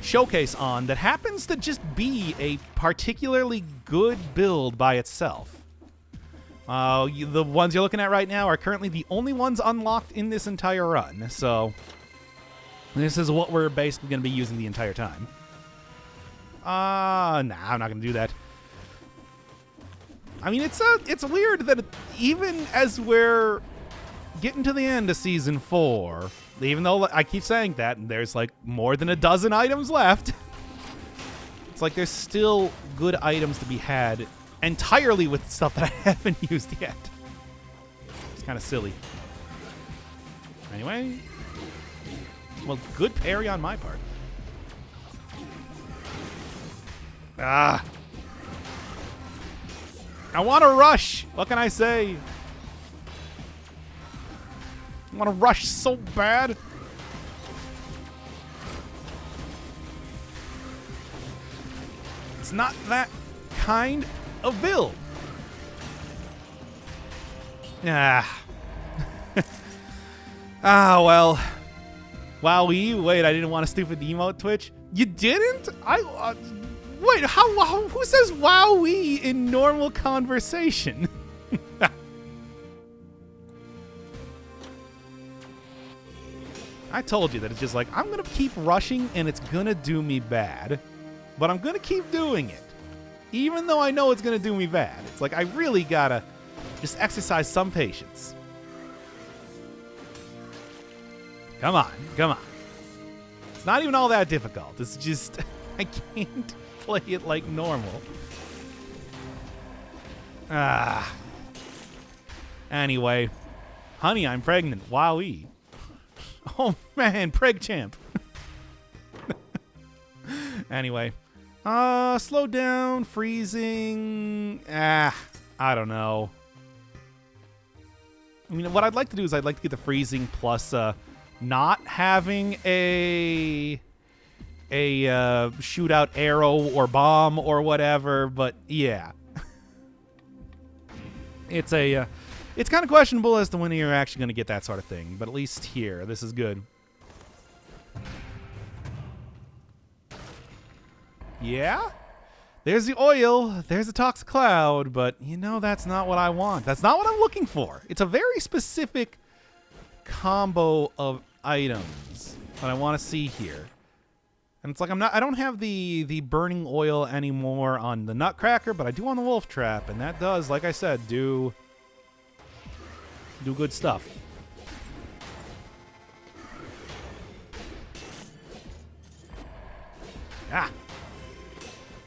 showcase on that happens to just be a particularly good build by itself. The ones you're looking at right now are currently the only ones unlocked in this entire run, so this is what we're basically going to be using the entire time. Nah, I'm not going to do that. I mean, it's weird that even as we're getting to the end of Season 4, even though I keep saying that, and there's like more than a dozen items left, it's like there's still good items to be had entirely with stuff that I haven't used yet. It's kind of silly. Anyway, well, good parry on my part. Ah. I want to rush. What can I say? I want to rush so bad. It's not that kind of build. Ah. Well. Wowee. Wait, I didn't want a stupid emote, Twitch. You didn't? Wait, who says wowee in normal conversation? I told you that it's just like, I'm going to keep rushing and it's going to do me bad, but I'm going to keep doing it. Even though I know it's going to do me bad. It's like, I really got to just exercise some patience. Come on, come on. It's not even all that difficult. It's just, I can't play it like normal. Anyway. Honey, I'm pregnant. Wowee. Oh, man. Preg champ. Anyway. Slow down. Freezing. I don't know. I mean, what I'd like to do is I'd like to get the freezing plus not having a shootout arrow or bomb or whatever, but yeah. It's kind of questionable as to when you're actually going to get that sort of thing, but at least here, this is good. Yeah? There's the oil, there's the toxic cloud, but you know that's not what I want. That's not what I'm looking for. It's a very specific combo of items that I want to see here. And it's like I don't have the burning oil anymore on the Nutcracker, but I do on the Wolf Trap, and that does, like I said, do good stuff.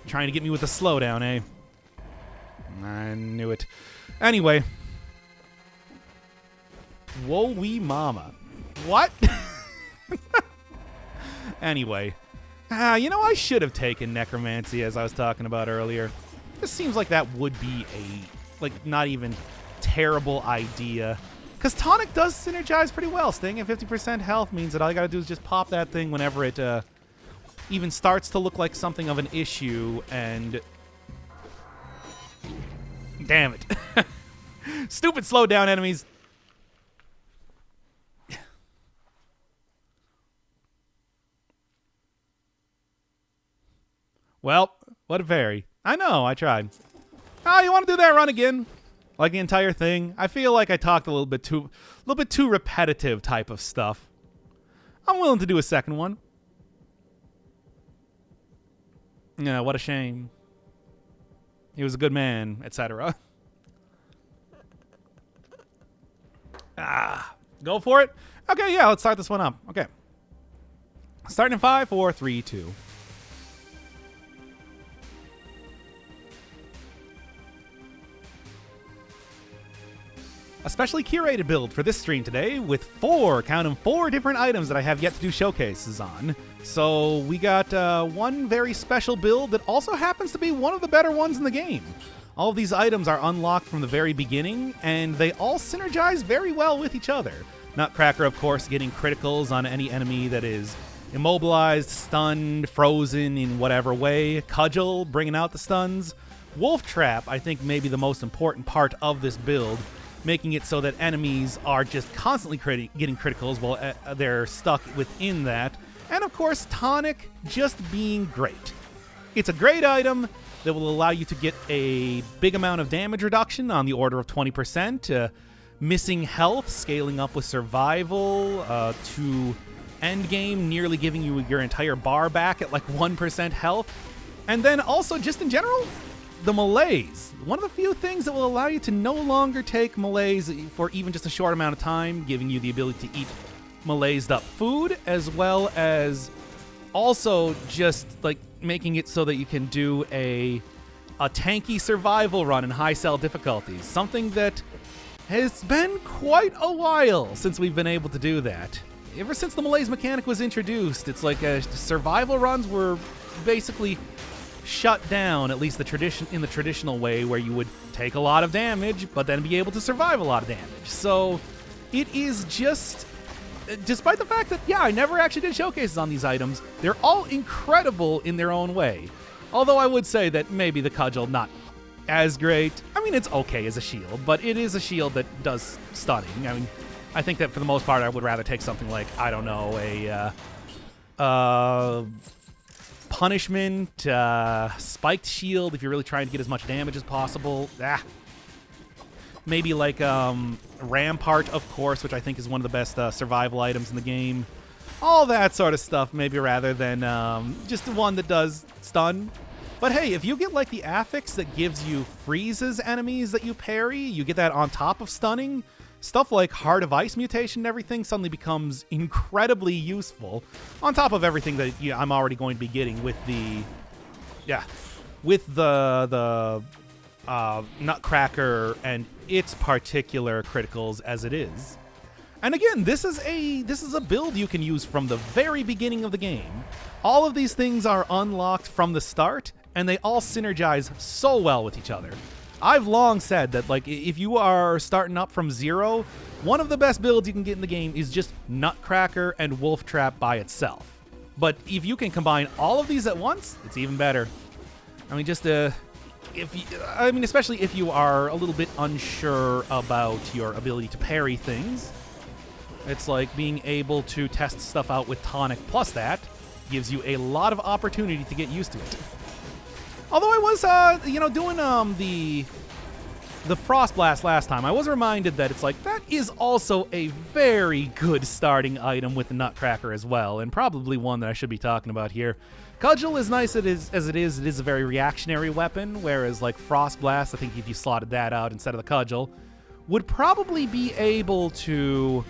Trying to get me with a slowdown, eh? I knew it. Anyway. Whoa wee mama. What? Anyway. You know, I should have taken Necromancy as I was talking about earlier. This seems like that would be not even terrible idea. Because Tonic does synergize pretty well. Staying at 50% health means that all you gotta do is just pop that thing whenever it even starts to look like something of an issue, and damn it. Stupid slow down enemies. Well, what a fairy. I know, I tried. Oh, you want to do that run again? Like the entire thing? I feel like I talked a little bit too repetitive type of stuff. I'm willing to do a second one. Yeah, what a shame. He was a good man, etc. Go for it? Okay, yeah, let's start this one up. Okay. Starting in 5, 4, 3, 2. a specially curated build for this stream today with four different items that I have yet to do showcases on. So we got one very special build that also happens to be one of the better ones in the game. All of these items are unlocked from the very beginning, and they all synergize very well with each other. Nutcracker, of course, getting criticals on any enemy that is immobilized, stunned, frozen in whatever way. Cudgel, bringing out the stuns. Wolf Trap, I think maybe the most important part of this build, making it so that enemies are just constantly getting criticals while they're stuck within that. And of course, Tonic just being great. It's a great item that will allow you to get a big amount of damage reduction on the order of 20%, missing health, scaling up with survival, to endgame, nearly giving you your entire bar back at like 1% health. And then also, just in general, the melees. One of the few things that will allow you to no longer take melees for even just a short amount of time, giving you the ability to eat melee'd up food, as well as also just like making it so that you can do a tanky survival run in high cell difficulties. Something that has been quite a while since we've been able to do that. Ever since the melee's mechanic was introduced, it's like survival runs were basically shut down, at least in the traditional way, where you would take a lot of damage but then be able to survive a lot of damage. So it is just, despite the fact that, yeah, I never actually did showcases on these items, they're all incredible in their own way. Although I would say that maybe the Cudgel not as great. I mean, it's okay as a shield, but it is a shield that does stunning. I mean, I think that for the most part, I would rather take something like, I don't know, a punishment, spiked shield if you're really trying to get as much damage as possible. Maybe like Rampart, of course, which I think is one of the best survival items in the game. All that sort of stuff, maybe, rather than just the one that does stun. But hey, if you get like the affix that gives you freezes enemies that you parry, you get that on top of stunning, stuff like Heart of Ice mutation and everything suddenly becomes incredibly useful, on top of everything that I'm already going to be getting with the Nutcracker and its particular criticals as it is. And again, this is a build you can use from the very beginning of the game. All of these things are unlocked from the start, and they all synergize so well with each other. I've long said that, like, if you are starting up from zero, one of the best builds you can get in the game is just Nutcracker and Wolf Trap by itself. But if you can combine all of these at once, it's even better. I mean, especially if you are a little bit unsure about your ability to parry things, it's like being able to test stuff out with Tonic plus that gives you a lot of opportunity to get used to it. Although I was, doing the Frost Blast last time, I was reminded that it's like, that is also a very good starting item with the Nutcracker as well, and probably one that I should be talking about here. Cudgel is nice as it is a very reactionary weapon, whereas like Frost Blast, I think if you slotted that out instead of the Cudgel, would probably be able to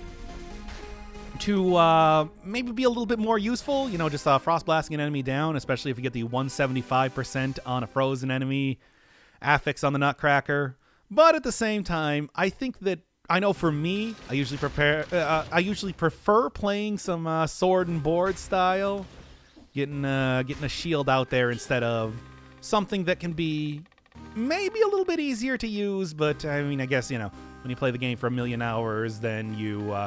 maybe be a little bit more useful, just Frost Blasting an enemy down, especially if you get the 175% on a frozen enemy affix on the Nutcracker. But at the same time, I think that, I know for me, I usually prefer playing some sword and board style, getting a shield out there instead of something that can be maybe a little bit easier to use, but I mean, I guess, when you play the game for 1,000,000 hours, then you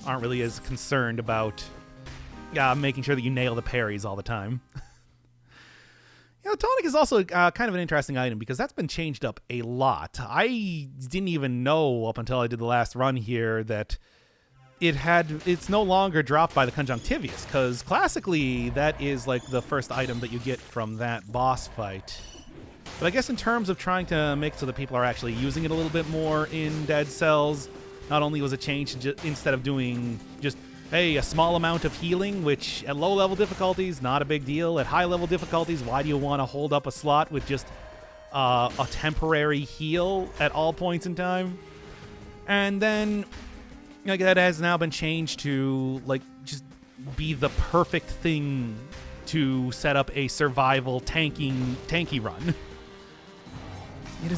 aren't really as concerned about making sure that you nail the parries all the time. Tonic is also kind of an interesting item because that's been changed up a lot. I didn't even know up until I did the last run here that it's no longer dropped by the Conjunctivius, because classically that is like the first item that you get from that boss fight. But I guess in terms of trying to make so that people are actually using it a little bit more in Dead Cells, not only was it changed instead of doing just, hey, a small amount of healing, which at low-level difficulties, not a big deal. At high-level difficulties, why do you want to hold up a slot with just a temporary heal at all points in time? And then that has now been changed to just be the perfect thing to set up a survival tanky run. It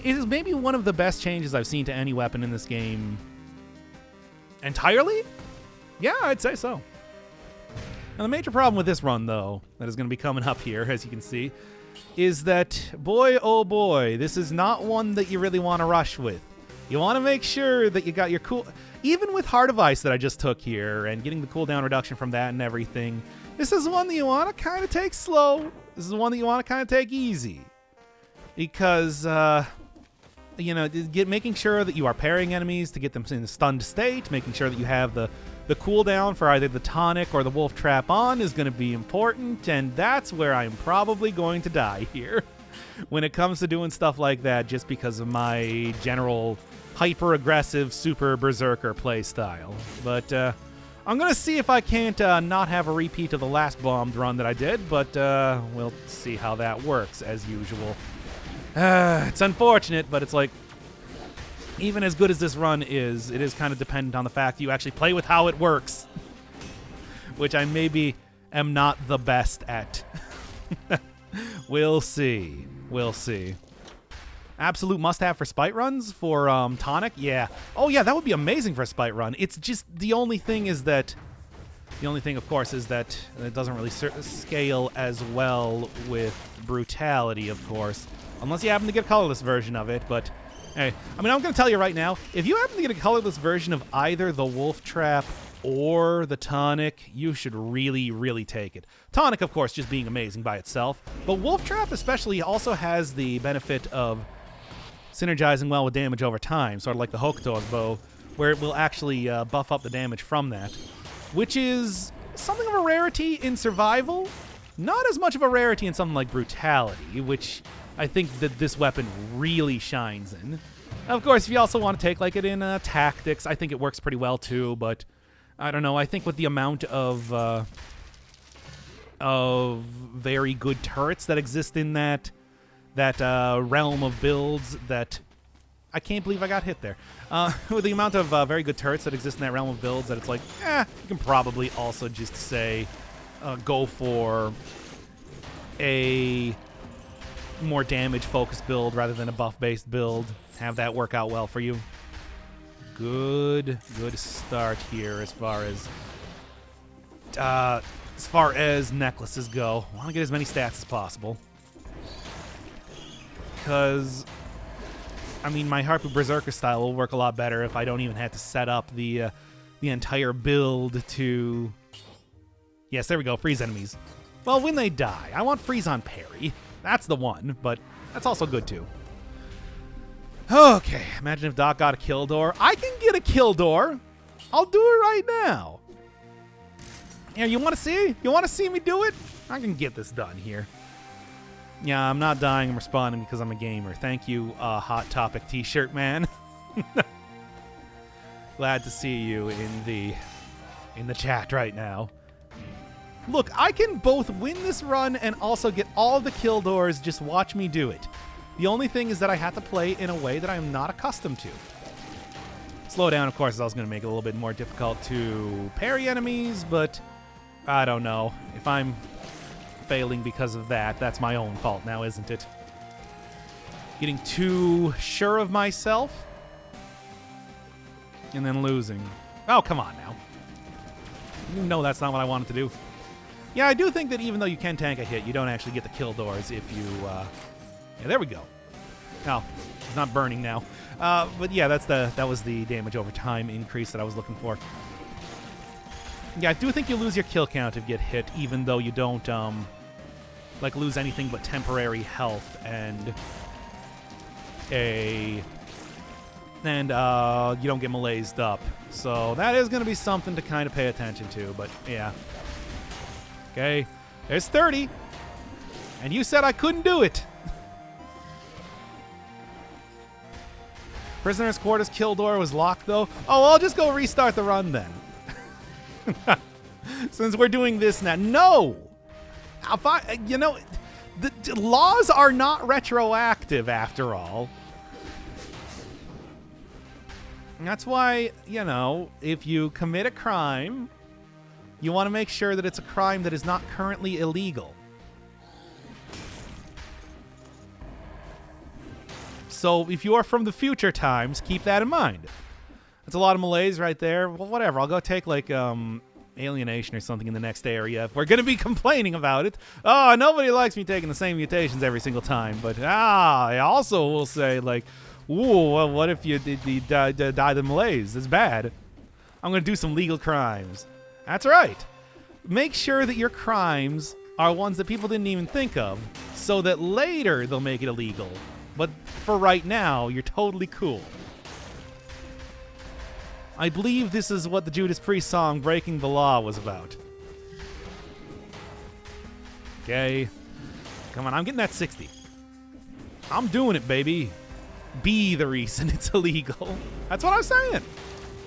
is maybe one of the best changes I've seen to any weapon in this game. Entirely? Yeah, I'd say so. Now, the major problem with this run, though, that is going to be coming up here, as you can see, is that, boy, oh boy, this is not one that you really want to rush with. You want to make sure that you got your cool... Even with Heart of Ice that I just took here, and getting the cooldown reduction from that and everything, this is one that you want to kind of take slow. This is one that you want to kind of take easy. Because, you know, making sure that you are parrying enemies to get them in a stunned state, making sure that you have the cooldown for either the tonic or the wolf trap on is going to be important, and that's where I'm probably going to die here when it comes to doing stuff like that, just because of my general hyper-aggressive super berserker play style. But I'm going to see if I can't not have a repeat of the last bombed run that I did, but we'll see how that works, as usual. It's unfortunate, but it's like, even as good as this run is, it is kind of dependent on the fact you actually play with how it works, which I maybe am not the best at. We'll see. We'll see. Absolute must-have for spite runs for tonic? Yeah. Oh, yeah, that would be amazing for a spite run. It's just the only thing is that... The only thing, of course, is that it doesn't really scale as well with brutality, of course. Unless you happen to get a colorless version of it, but... Hey, I mean, I'm going to tell you right now, if you happen to get a colorless version of either the Wolf Trap or the Tonic, you should really, really take it. Tonic, of course, just being amazing by itself, but Wolf Trap especially also has the benefit of synergizing well with damage over time, sort of like the Hokuto's bow, where it will actually buff up the damage from that, which is something of a rarity in survival, not as much of a rarity in something like brutality, which... I think that this weapon really shines in. Of course, if you also want to take like it in tactics, I think it works pretty well too, but I don't know. I think with the amount of very good turrets that exist in that realm of builds, that I can't believe I got hit there. With the amount of very good turrets that exist in that realm of builds, that it's like, you can probably also just say, go for a more damage-focused build rather than a buff-based build. Have that work out well for you. Good start here as far as necklaces go. I want to get as many stats as possible. Because, I mean, my Harpu Berserker style will work a lot better if I don't even have to set up the entire build to... Yes, there we go, freeze enemies. Well, when they die. I want freeze on parry. That's the one, but that's also good too. Okay, imagine if Doc got a kill door. I can get a kill door. I'll do it right now. Yeah, you want to see? You want to see me do it? I can get this done here. Yeah, I'm not dying. I'm responding because I'm a gamer. Thank you, Hot Topic T-shirt man. Glad to see you in the chat right now. Look, I can both win this run and also get all the kill doors. Just watch me do it. The only thing is that I have to play in a way that I'm not accustomed to. Slow down, of course, is also going to make it a little bit more difficult to parry enemies, but I don't know. If I'm failing because of that, that's my own fault now, isn't it? Getting too sure of myself and then losing. Oh, come on now. You know that's not what I wanted to do. Yeah, I do think that even though you can tank a hit, you don't actually get the kill doors if you... Yeah, there we go. Oh, it's not burning now. But yeah, that was the damage over time increase that I was looking for. Yeah, I do think you lose your kill count if you get hit, even though you don't, like, lose anything but temporary health and you don't get malaised up. So that is going to be something to kind of pay attention to, but yeah. Okay, there's 30. And you said I couldn't do it. Prisoner's Quarters kill door was locked, though. Oh, I'll just go restart the run then. Since we're doing this now. No! If the laws are not retroactive, after all. And that's why, if you commit a crime, you want to make sure that it's a crime that is not currently illegal. So if you are from the future times, keep that in mind. That's a lot of malaise right there. Well, whatever. I'll go take, like, alienation or something in the next area. If we're going to be complaining about it. Oh, nobody likes me taking the same mutations every single time. But, I also will say, like, ooh, well, what if you died of malaise? That's bad. I'm going to do some legal crimes. That's right. Make sure that your crimes are ones that people didn't even think of, so that later they'll make it illegal. But for right now, you're totally cool. I believe this is what the Judas Priest song Breaking the Law was about. Okay. Come on, I'm getting that 60. I'm doing it, baby. Be the reason it's illegal. That's what I'm saying.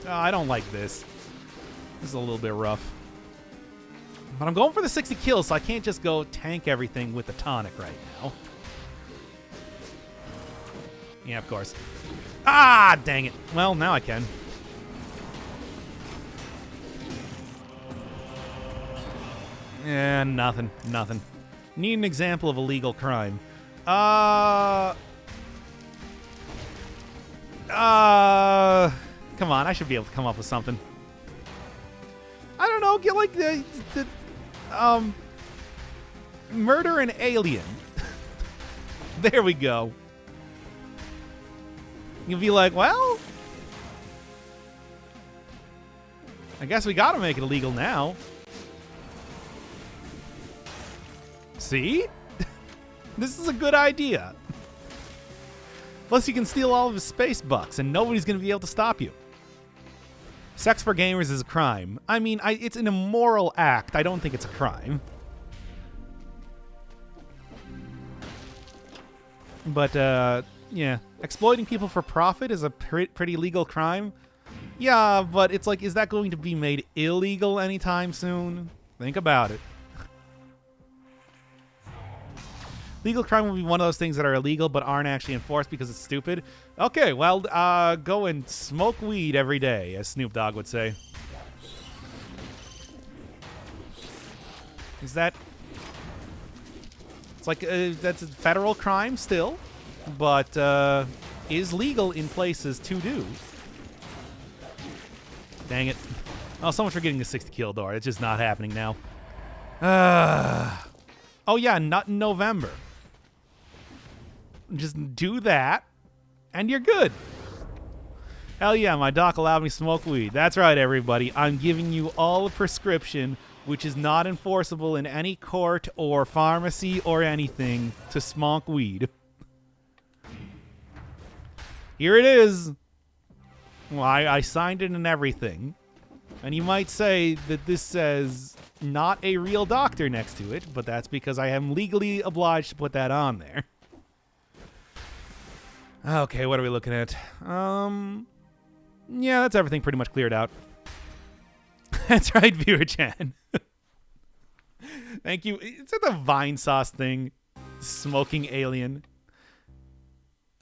Oh, I don't like this. This is a little bit rough. But I'm going for the 60 kills, so I can't just go tank everything with the tonic right now. Yeah, of course. Ah, dang it. Well, now I can. Yeah, nothing. Need an example of a legal crime. Come on, I should be able to come up with something. I don't know, get like murder an alien. There we go. You'll be like, well, I guess we gotta make it illegal now. See? This is a good idea. Plus, you can steal all of his space bucks, and nobody's gonna be able to stop you. Sex for gamers is a crime. I mean, it's an immoral act. I don't think it's a crime. But, yeah. Exploiting people for profit is a pretty legal crime. Yeah, but it's like, is that going to be made illegal anytime soon? Think about it. Legal crime will be one of those things that are illegal but aren't actually enforced because it's stupid. Okay, well, go and smoke weed every day, as Snoop Dogg would say. Is that... It's like, that's a federal crime still, but is legal in places to do. Dang it. Oh, so much for getting the 60 kill door. It's just not happening now. Oh, yeah, not in November. Just do that, and you're good. Hell yeah, my doc allowed me to smoke weed. That's right, everybody. I'm giving you all a prescription, which is not enforceable in any court or pharmacy or anything, to smoke weed. Here it is. Well, I signed it and everything. And you might say that this says not a real doctor next to it, but that's because I am legally obliged to put that on there. Okay, what are we looking at? Yeah, that's everything pretty much cleared out. That's right, Viewer Chan. Thank you. Is that the Vine Sauce thing? Smoking alien.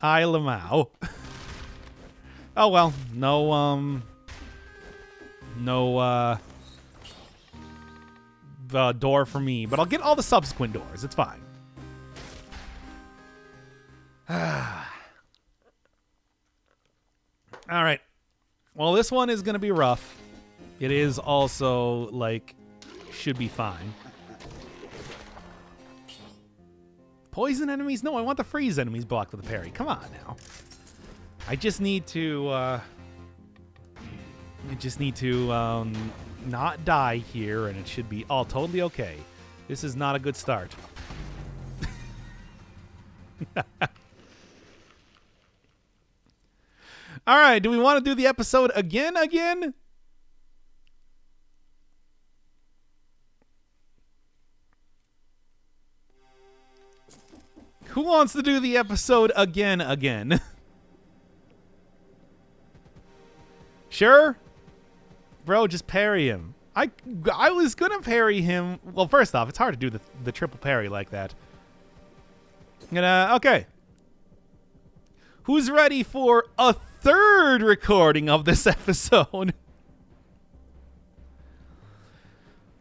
I Lamau. Oh, well. No door for me, but I'll get all the subsequent doors. It's fine. All right. Well, this one is going to be rough. It is also, like, should be fine. Poison enemies? No, I want the freeze enemies blocked with a parry. Come on now. I just need to, not die here, and it should be all totally okay. This is not a good start. All right, do we want to do the episode again? Who wants to do the episode again? Sure? Bro, just parry him. I was going to parry him. Well, first off, it's hard to do the triple parry like that. Okay. Who's ready for a third recording of this episode?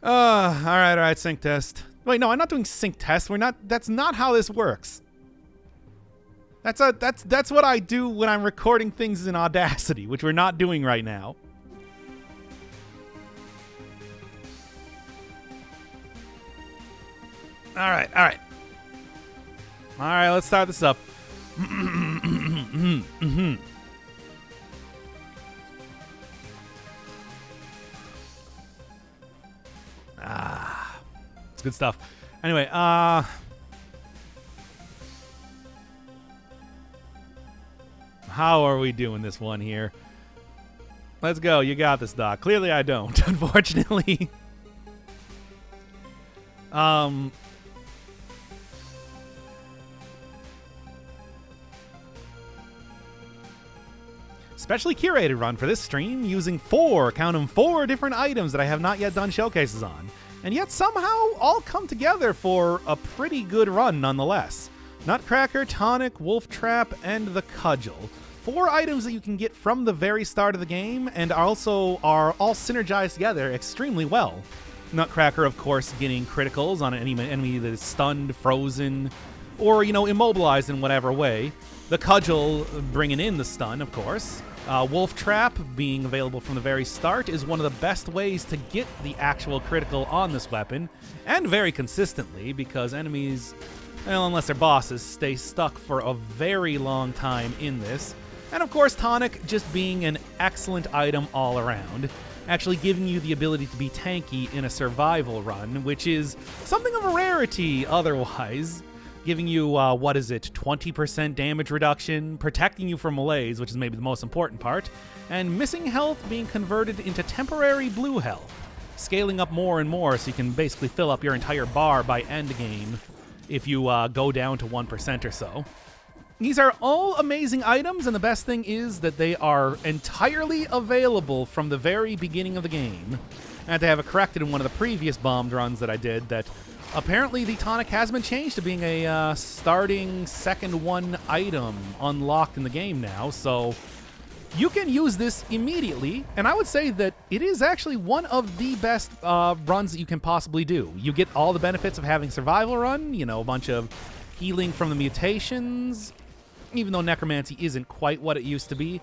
All right, sync test. Wait, no, I'm not doing sync test. That's not how this works. That's what I do when I'm recording things in Audacity, which we're not doing right now. All right, let's start this up. It's good stuff. Anyway, how are we doing this one here? Let's go. You got this, Doc. Clearly I don't, unfortunately. Specially curated run for this stream using four different items that I have not yet done showcases on. And yet somehow all come together for a pretty good run nonetheless. Nutcracker, Tonic, Wolf Trap, and the Cudgel. 4 items that you can get from the very start of the game and also are all synergized together extremely well. Nutcracker, of course, getting criticals on any enemy that is stunned, frozen, or, immobilized in whatever way. The Cudgel bringing in the stun, of course. Wolf Trap, being available from the very start, is one of the best ways to get the actual critical on this weapon, and very consistently, because enemies, well, unless they're bosses, stay stuck for a very long time in this. And of course, Tonic just being an excellent item all around, actually giving you the ability to be tanky in a survival run, which is something of a rarity otherwise. Giving you, 20% damage reduction, protecting you from melees, which is maybe the most important part, and missing health being converted into temporary blue health, scaling up more and more so you can basically fill up your entire bar by endgame if you go down to 1% or so. These are all amazing items, and the best thing is that they are entirely available from the very beginning of the game. I had to have it corrected in one of the previous bombed runs that I did that apparently the Tonic has been changed to being a starting second one item unlocked in the game now, so you can use this immediately, and I would say that it is actually one of the best runs that you can possibly do. You get all the benefits of having survival run, a bunch of healing from the mutations, even though necromancy isn't quite what it used to be.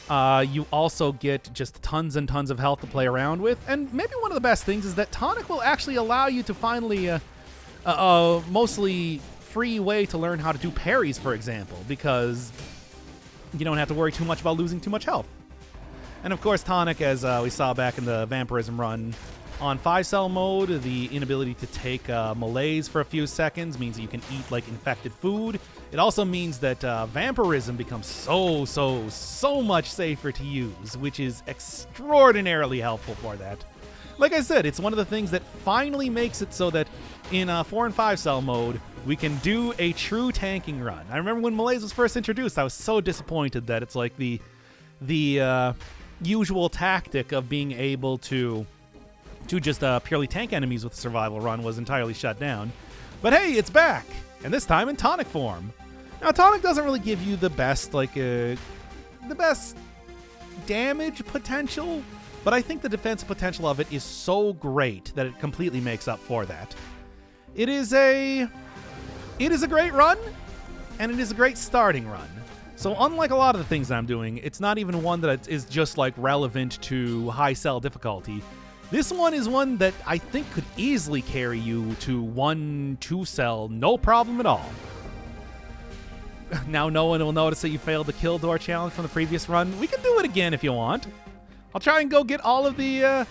You also get just tons and tons of health to play around with, and maybe one of the best things is that Tonic will actually allow you to finally mostly free way to learn how to do parries, for example, because you don't have to worry too much about losing too much health. And of course, Tonic, as we saw back in the Vampirism run, on 5-cell mode, the inability to take melees for a few seconds means that you can eat like infected food. It also means that Vampirism becomes so much safer to use, which is extraordinarily helpful for that. Like I said, it's one of the things that finally makes it so that in 4 and 5-cell mode, we can do a true tanking run. I remember when melees was first introduced, I was so disappointed that it's like the usual tactic of being able to just purely tank enemies with a survival run was entirely shut down. But hey, it's back, and this time in Tonic form. Now, Tonic doesn't really give you the best, the best damage potential, but I think the defensive potential of it is so great that it completely makes up for that. It is a great run, and it is a great starting run. So unlike a lot of the things that I'm doing, it's not even one that is just relevant to high cell difficulty. This one is one that I think could easily carry you to 1-2 cell, no problem at all. Now no one will notice that you failed the kill door challenge from the previous run. We can do it again if you want. I'll try and go get all of the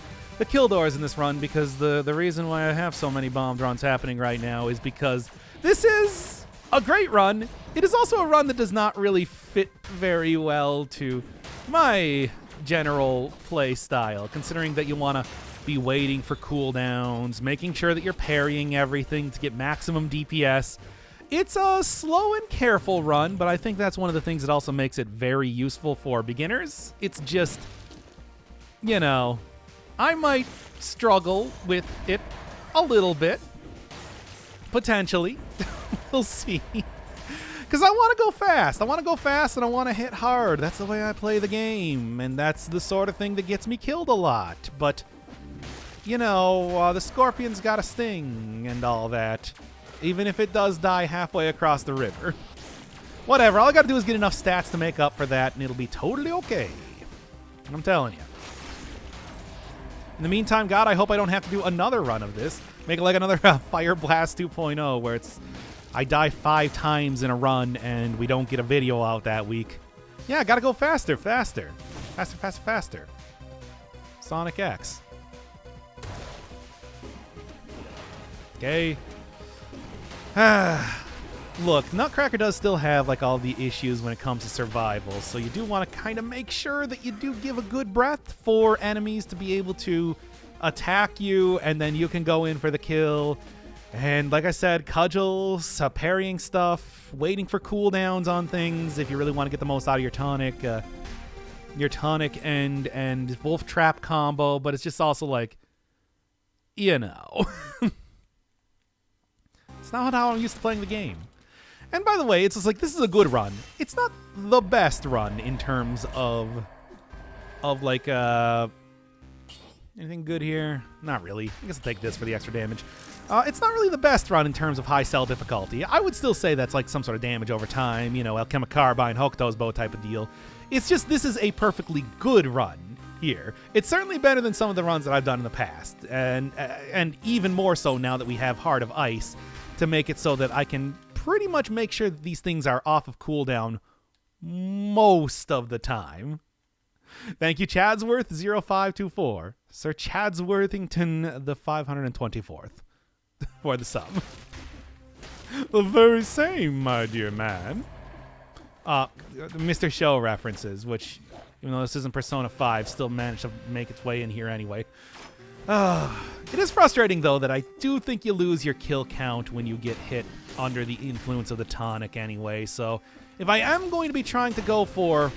kill doors in this run, because the reason why I have so many bombed runs happening right now is because this is a great run. It is also a run that does not really fit very well to my general play style, considering that you want to be waiting for cooldowns, making sure that you're parrying everything to get maximum DPS. It's a slow and careful run, but I think that's one of the things that also makes it very useful for beginners. It's just, I might struggle with it a little bit, potentially. We'll see. Because I want to go fast. I want to go fast and I want to hit hard. That's the way I play the game, and that's the sort of thing that gets me killed a lot. But the scorpion's got a sting and all that, even if it does die halfway across the river. Whatever, all I gotta do is get enough stats to make up for that, and it'll be totally okay. I'm telling you. In the meantime, God, I hope I don't have to do another run of this. Make it like another Fire Blast 2.0, where I die 5 times in a run, and we don't get a video out that week. Yeah, gotta go faster. Faster. Sonic X. Okay. Look, Nutcracker does still have like all the issues when it comes to survival, so you do want to kind of make sure that you do give a good breath for enemies to be able to attack you, and then you can go in for the kill. And like I said, cudgels, parrying stuff, waiting for cooldowns on things if you really want to get the most out of your tonic and wolf trap combo, but it's just also like, you know. It's not how I'm used to playing the game. And by the way, it's just like, this is a good run. It's not the best run in terms of like, anything good here? Not really. I guess I'll take this for the extra damage. It's not really the best run in terms of high cell difficulty. I would still say that's like some sort of damage over time, you know, Alchemic Carbine, Hokuto's Bow type of deal. It's just, this is a perfectly good run here. It's certainly better than some of the runs that I've done in the past, and even more so now that we have Heart of Ice to make it so that I can pretty much make sure that these things are off of cooldown most of the time. Thank you, Chadsworth0524. Sir Chadsworthington the 524th for the sub. The very same, my dear man. Mr. Show references, which, even though this isn't Persona 5, still managed to make its way in here anyway. It is frustrating, though, that I do think you lose your kill count when you get hit under the influence of the tonic anyway, so if I am going to be trying to go for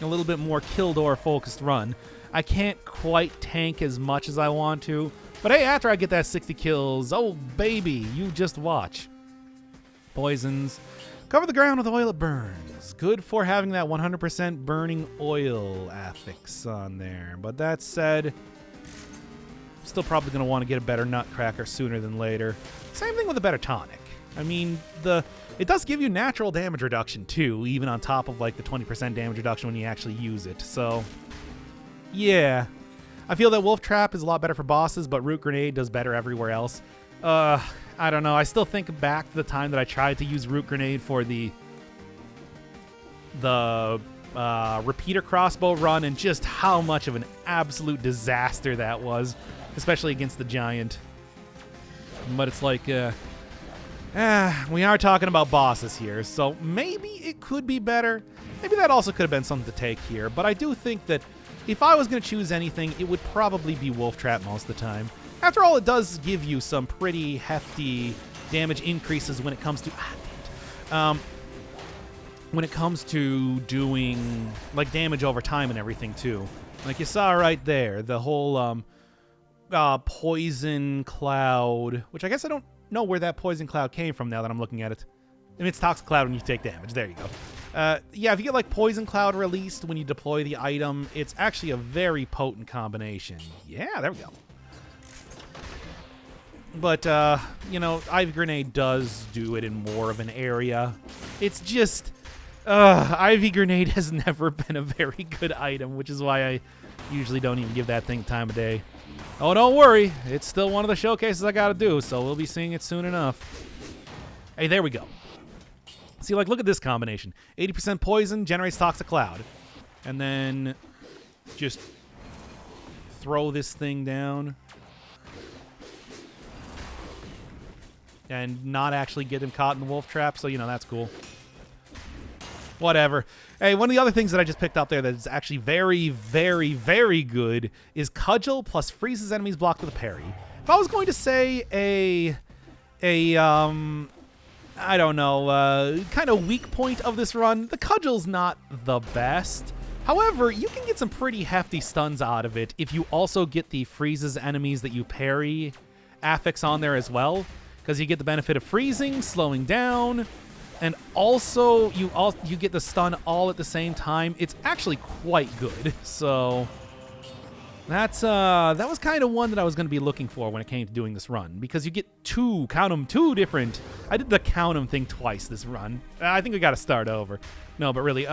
a little bit more kill door focused run, I can't quite tank as much as I want to. But hey, after I get that 60 kills, oh baby, you just watch. Poisons. Cover the ground with oil, it burns. Good for having that 100% burning oil affix on there. But that said, still probably going to want to get a better Nutcracker sooner than later. Same thing with a better tonic. I mean, it does give you natural damage reduction too, even on top of like the 20% damage reduction when you actually use it. So, yeah. I feel that Wolf Trap is a lot better for bosses, but Root Grenade does better everywhere else. I don't know. I still think back to the time that I tried to use Root Grenade for the repeater crossbow run, and just how much of an absolute disaster that was, especially against the giant. But it's like, we are talking about bosses here, so maybe it could be better. Maybe that also could have been something to take here, but I do think that if I was going to choose anything, it would probably be Wolf Trap most of the time. After all, it does give you some pretty hefty damage increases when it comes to... when it comes to doing, like, damage over time and everything, too. Like you saw right there, the whole poison cloud, which I guess I don't know where that poison cloud came from now that I'm looking at it. I mean, it's toxic cloud when you take damage. There you go. Yeah, if you get like poison cloud released when you deploy the item, it's actually a very potent combination. Yeah, there we go. But, you know, Ivy Grenade does do it in more of an area. It's just, Ivy Grenade has never been a very good item, which is why I usually don't even give that thing time of day. Oh, don't worry. It's still one of the showcases I gotta do, so we'll be seeing it soon enough. Hey, there we go. See, like, look at this combination. 80% poison generates toxic cloud. And then just throw this thing down. And not actually get him caught in the wolf trap, so, you know, that's cool. Whatever. Hey, one of the other things that I just picked up there that is actually very, very, very good is Cudgel plus freezes enemies blocked with a parry. If I was going to say I don't know, kind of weak point of this run, the Cudgel's not the best. However, you can get some pretty hefty stuns out of it if you also get the freezes enemies that you parry affix on there as well, because you get the benefit of freezing, slowing down, and also you get the stun all at the same time. It's actually quite good. So That was kind of one that I was going to be looking for when it came to doing this run, because you get two different. I did the count 'em thing twice this run. I think we got to start over. No, but really,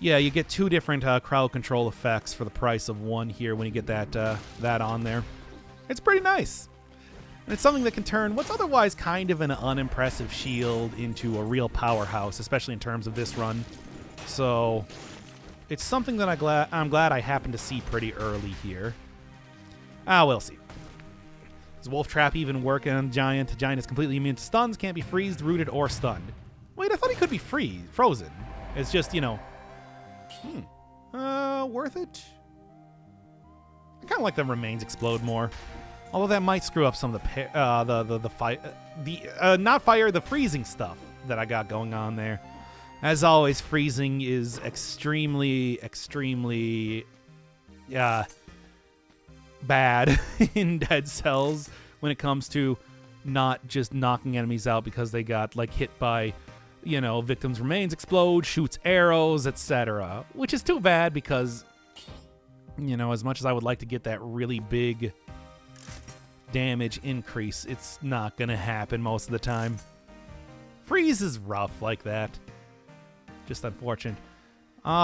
yeah, you get two different crowd control effects for the price of one here when you get that on there. It's pretty nice. And it's something that can turn what's otherwise kind of an unimpressive shield into a real powerhouse, especially in terms of this run. So it's something that I'm glad I happened to see pretty early here. We'll see. Does Wolf Trap even work on Giant? Giant is completely immune to stuns, can't be freezed, rooted, or stunned. Wait, I thought he could be frozen. It's just, worth it? I kind of like the remains explode more. Although that might screw up some of the freezing stuff that I got going on there. As always, freezing is extremely bad in Dead Cells when it comes to not just knocking enemies out because they got hit by, victims' remains explode, shoots arrows, etc. Which is too bad because, as much as I would like to get that really big damage increase, it's not gonna happen most of the time. Freeze is rough like that. Just unfortunate.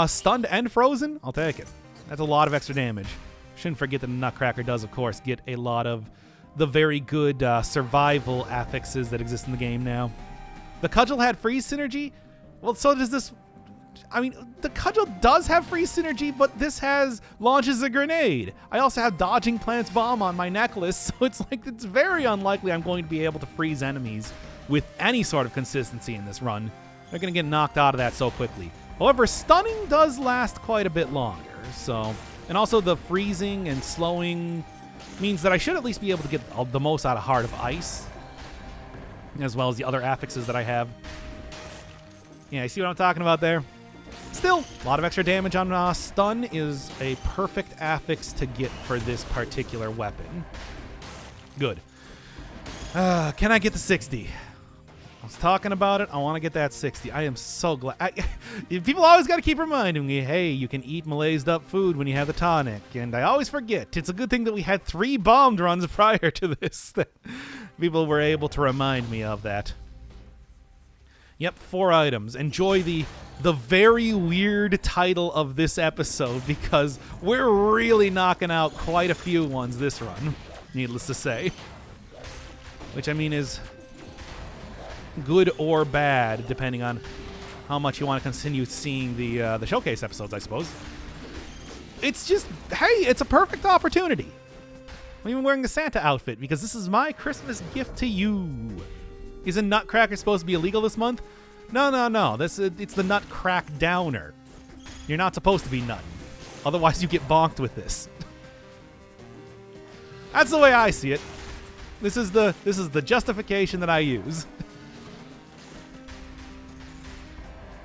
Stunned and frozen? I'll take it. That's a lot of extra damage. Shouldn't forget that the Nutcracker does, of course, get a lot of the very good survival affixes that exist in the game now. The Cudgel had freeze synergy? Well, so does this. I mean, the Cudgel does have freeze synergy, but this launches a grenade. I also have dodging Plant's Bomb on my necklace, so it's very unlikely I'm going to be able to freeze enemies with any sort of consistency in this run. They're going to get knocked out of that so quickly. However, stunning does last quite a bit longer, so. And also the freezing and slowing means that I should at least be able to get the most out of Heart of Ice, as well as the other affixes that I have. Yeah, you see what I'm talking about there? Still, a lot of extra damage on stun is a perfect affix to get for this particular weapon. Good. Can I get the 60? I was talking about it. I want to get that 60. I am so glad. People always got to keep reminding me, hey, you can eat malaised up food when you have the tonic. And I always forget. It's a good thing that we had 3 bombed runs prior to this. That people were able to remind me of that. Yep, 4 items. Enjoy the very weird title of this episode because we're really knocking out quite a few ones this run, needless to say. Which, I mean, is good or bad, depending on how much you want to continue seeing the showcase episodes, I suppose. It's just, hey, it's a perfect opportunity. I'm even wearing the Santa outfit because this is my Christmas gift to you. Isn't Nutcracker supposed to be illegal this month? No. It's the Nutcrack Downer. You're not supposed to be nutting. Otherwise, you get bonked with this. That's the way I see it. This is the justification that I use.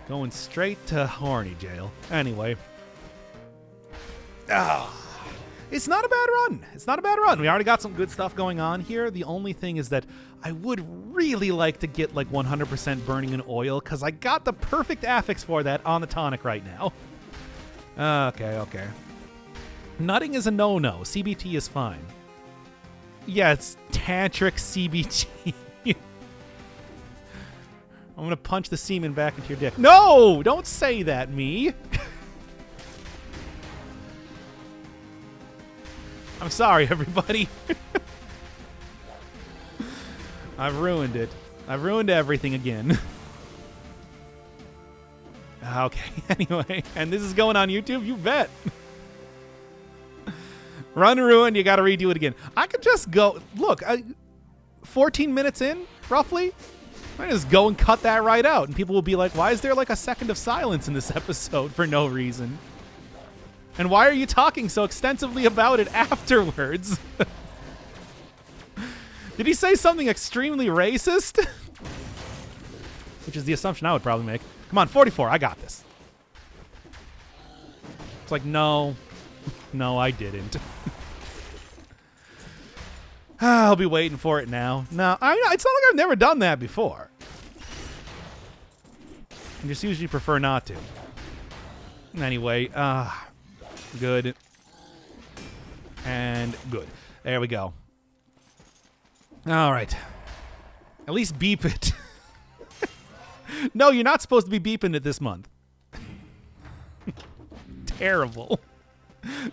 Going straight to horny jail. Anyway. It's not a bad run. It's not a bad run. We already got some good stuff going on here. The only thing is that I would really like to get 100% burning in oil because I got the perfect affix for that on the tonic right now. Okay. Nutting is a no-no. CBT is fine. Yeah, it's tantric CBT. I'm going to punch the semen back into your dick. No! Don't say that, me. I'm sorry, everybody. I've ruined it. I've ruined everything again. Okay, anyway. And this is going on YouTube? You bet. Run ruined, you gotta redo it again. I could just go... Look, 14 minutes in, roughly. I just go and cut that right out. And people will be like, why is there a second of silence in this episode for no reason? And why are you talking so extensively about it afterwards? Did he say something extremely racist? Which is the assumption I would probably make. Come on, 44, I got this. It's like, no. No, I didn't. I'll be waiting for it now. No, it's not like I've never done that before. I just usually prefer not to. Anyway, good. And good. There we go. All right. At least beep it. No, you're not supposed to be beeping it this month. Terrible.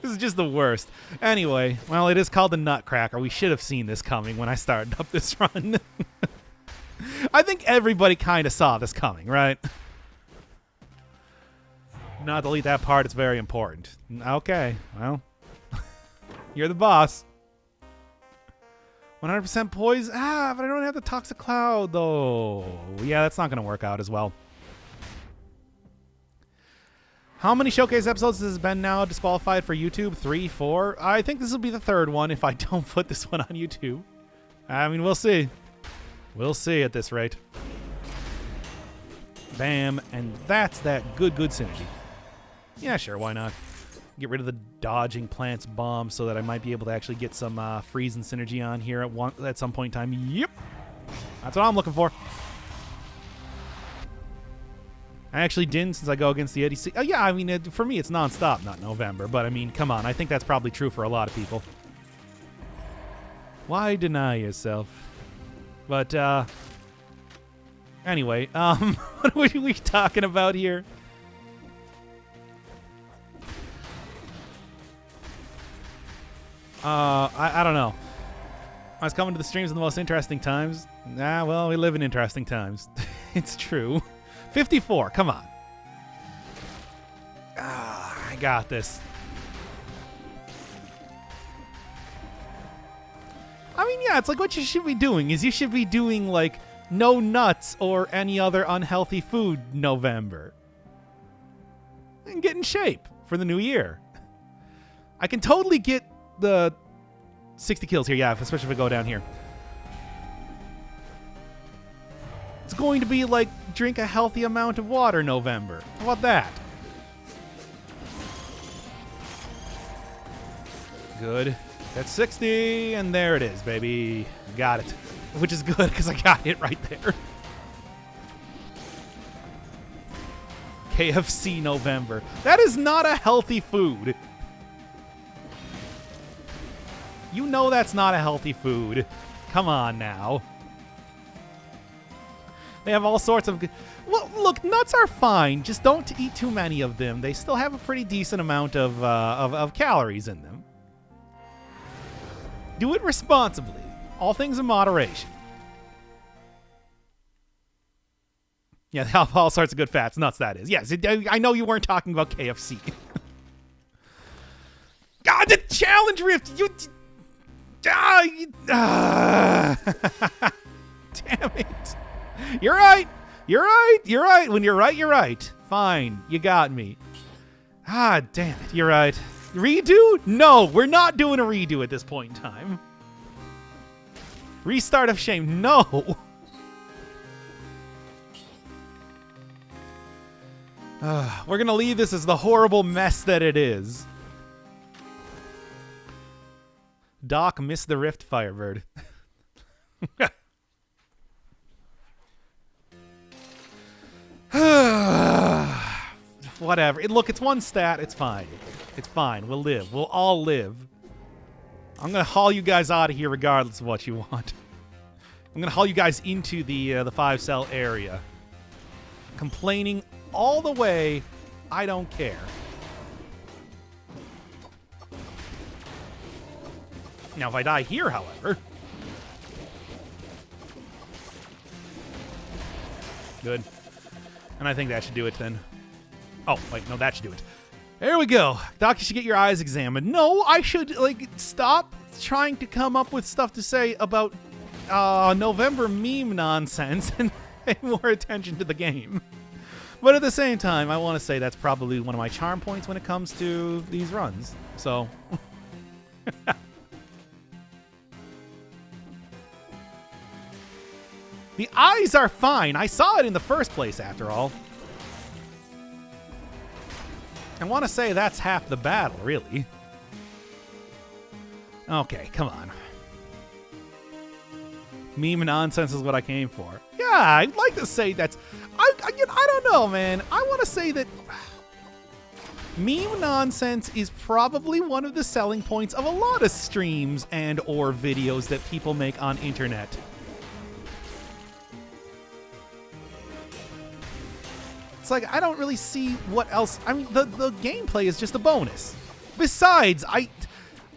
This is just the worst. Anyway, well, it is called the Nutcracker. We should have seen this coming when I started up this run. I think everybody kind of saw this coming, right? Not delete that part. It's very important. Okay, well. You're the boss. 100% poise. But I don't have the Toxic Cloud, though. Yeah, that's not going to work out as well. How many showcase episodes has been now disqualified for YouTube? 3, 4? I think this will be the 3rd one if I don't put this one on YouTube. I mean, we'll see. We'll see at this rate. Bam. And that's that good synergy. Yeah, sure. Why not? Get rid of the dodging plants bomb so that I might be able to actually get some freezing synergy on here at some point in time. Yep. That's what I'm looking for. I actually didn't since I go against the ADC. Oh, yeah, I mean, for me, it's nonstop, not November. But, I mean, come on. I think that's probably true for a lot of people. Why deny yourself? But, anyway, what are we talking about here? I don't know. I was coming to the streams in the most interesting times. Well, we live in interesting times. It's true. 54, come on. I got this. I mean, yeah, it's like what you should be doing is you should be doing, like, no nuts or any other unhealthy food November. And get in shape for the new year. I can totally get the 60 kills here, yeah, especially if I go down here. It's going to be like drink a healthy amount of water November. How about that? Good. That's 60, and there it is, baby. Got it. Which is good, because I got it right there. KFC November. That is not a healthy food. You know that's not a healthy food. Come on now. They have all sorts of... Well, look, nuts are fine. Just don't eat too many of them. They still have a pretty decent amount of calories in them. Do it responsibly. All things in moderation. Yeah, they have all sorts of good fats. Nuts, that is. Yes, I know you weren't talking about KFC. God, the challenge rift! Damn it. You're right. You're right. You're right. When you're right, you're right. Fine. You got me. Damn it. You're right. Redo? No, we're not doing a redo at this point in time. Restart of shame. No. We're going to leave this as the horrible mess that it is. Doc missed the Rift Firebird. Whatever. Look, it's one stat. It's fine. It's fine. We'll live. We'll all live. I'm going to haul you guys out of here regardless of what you want. I'm going to haul you guys into the 5-cell area. Complaining all the way. I don't care. Now, if I die here, however... Good. And I think that should do it then. Oh, wait, no, that should do it. There we go. Doc, you should get your eyes examined. No, I should, like, stop trying to come up with stuff to say about November meme nonsense and pay more attention to the game. But at the same time, I want to say that's probably one of my charm points when it comes to these runs. So... The eyes are fine. I saw it in the first place, after all. I want to say that's half the battle, really. Okay, come on. Meme nonsense is what I came for. Yeah, I'd like to say that's... I don't know, man. I want to say that... Meme nonsense is probably one of the selling points of a lot of streams and or videos that people make on internet. It's like, I don't really see what else. I mean, the gameplay is just a bonus. Besides, I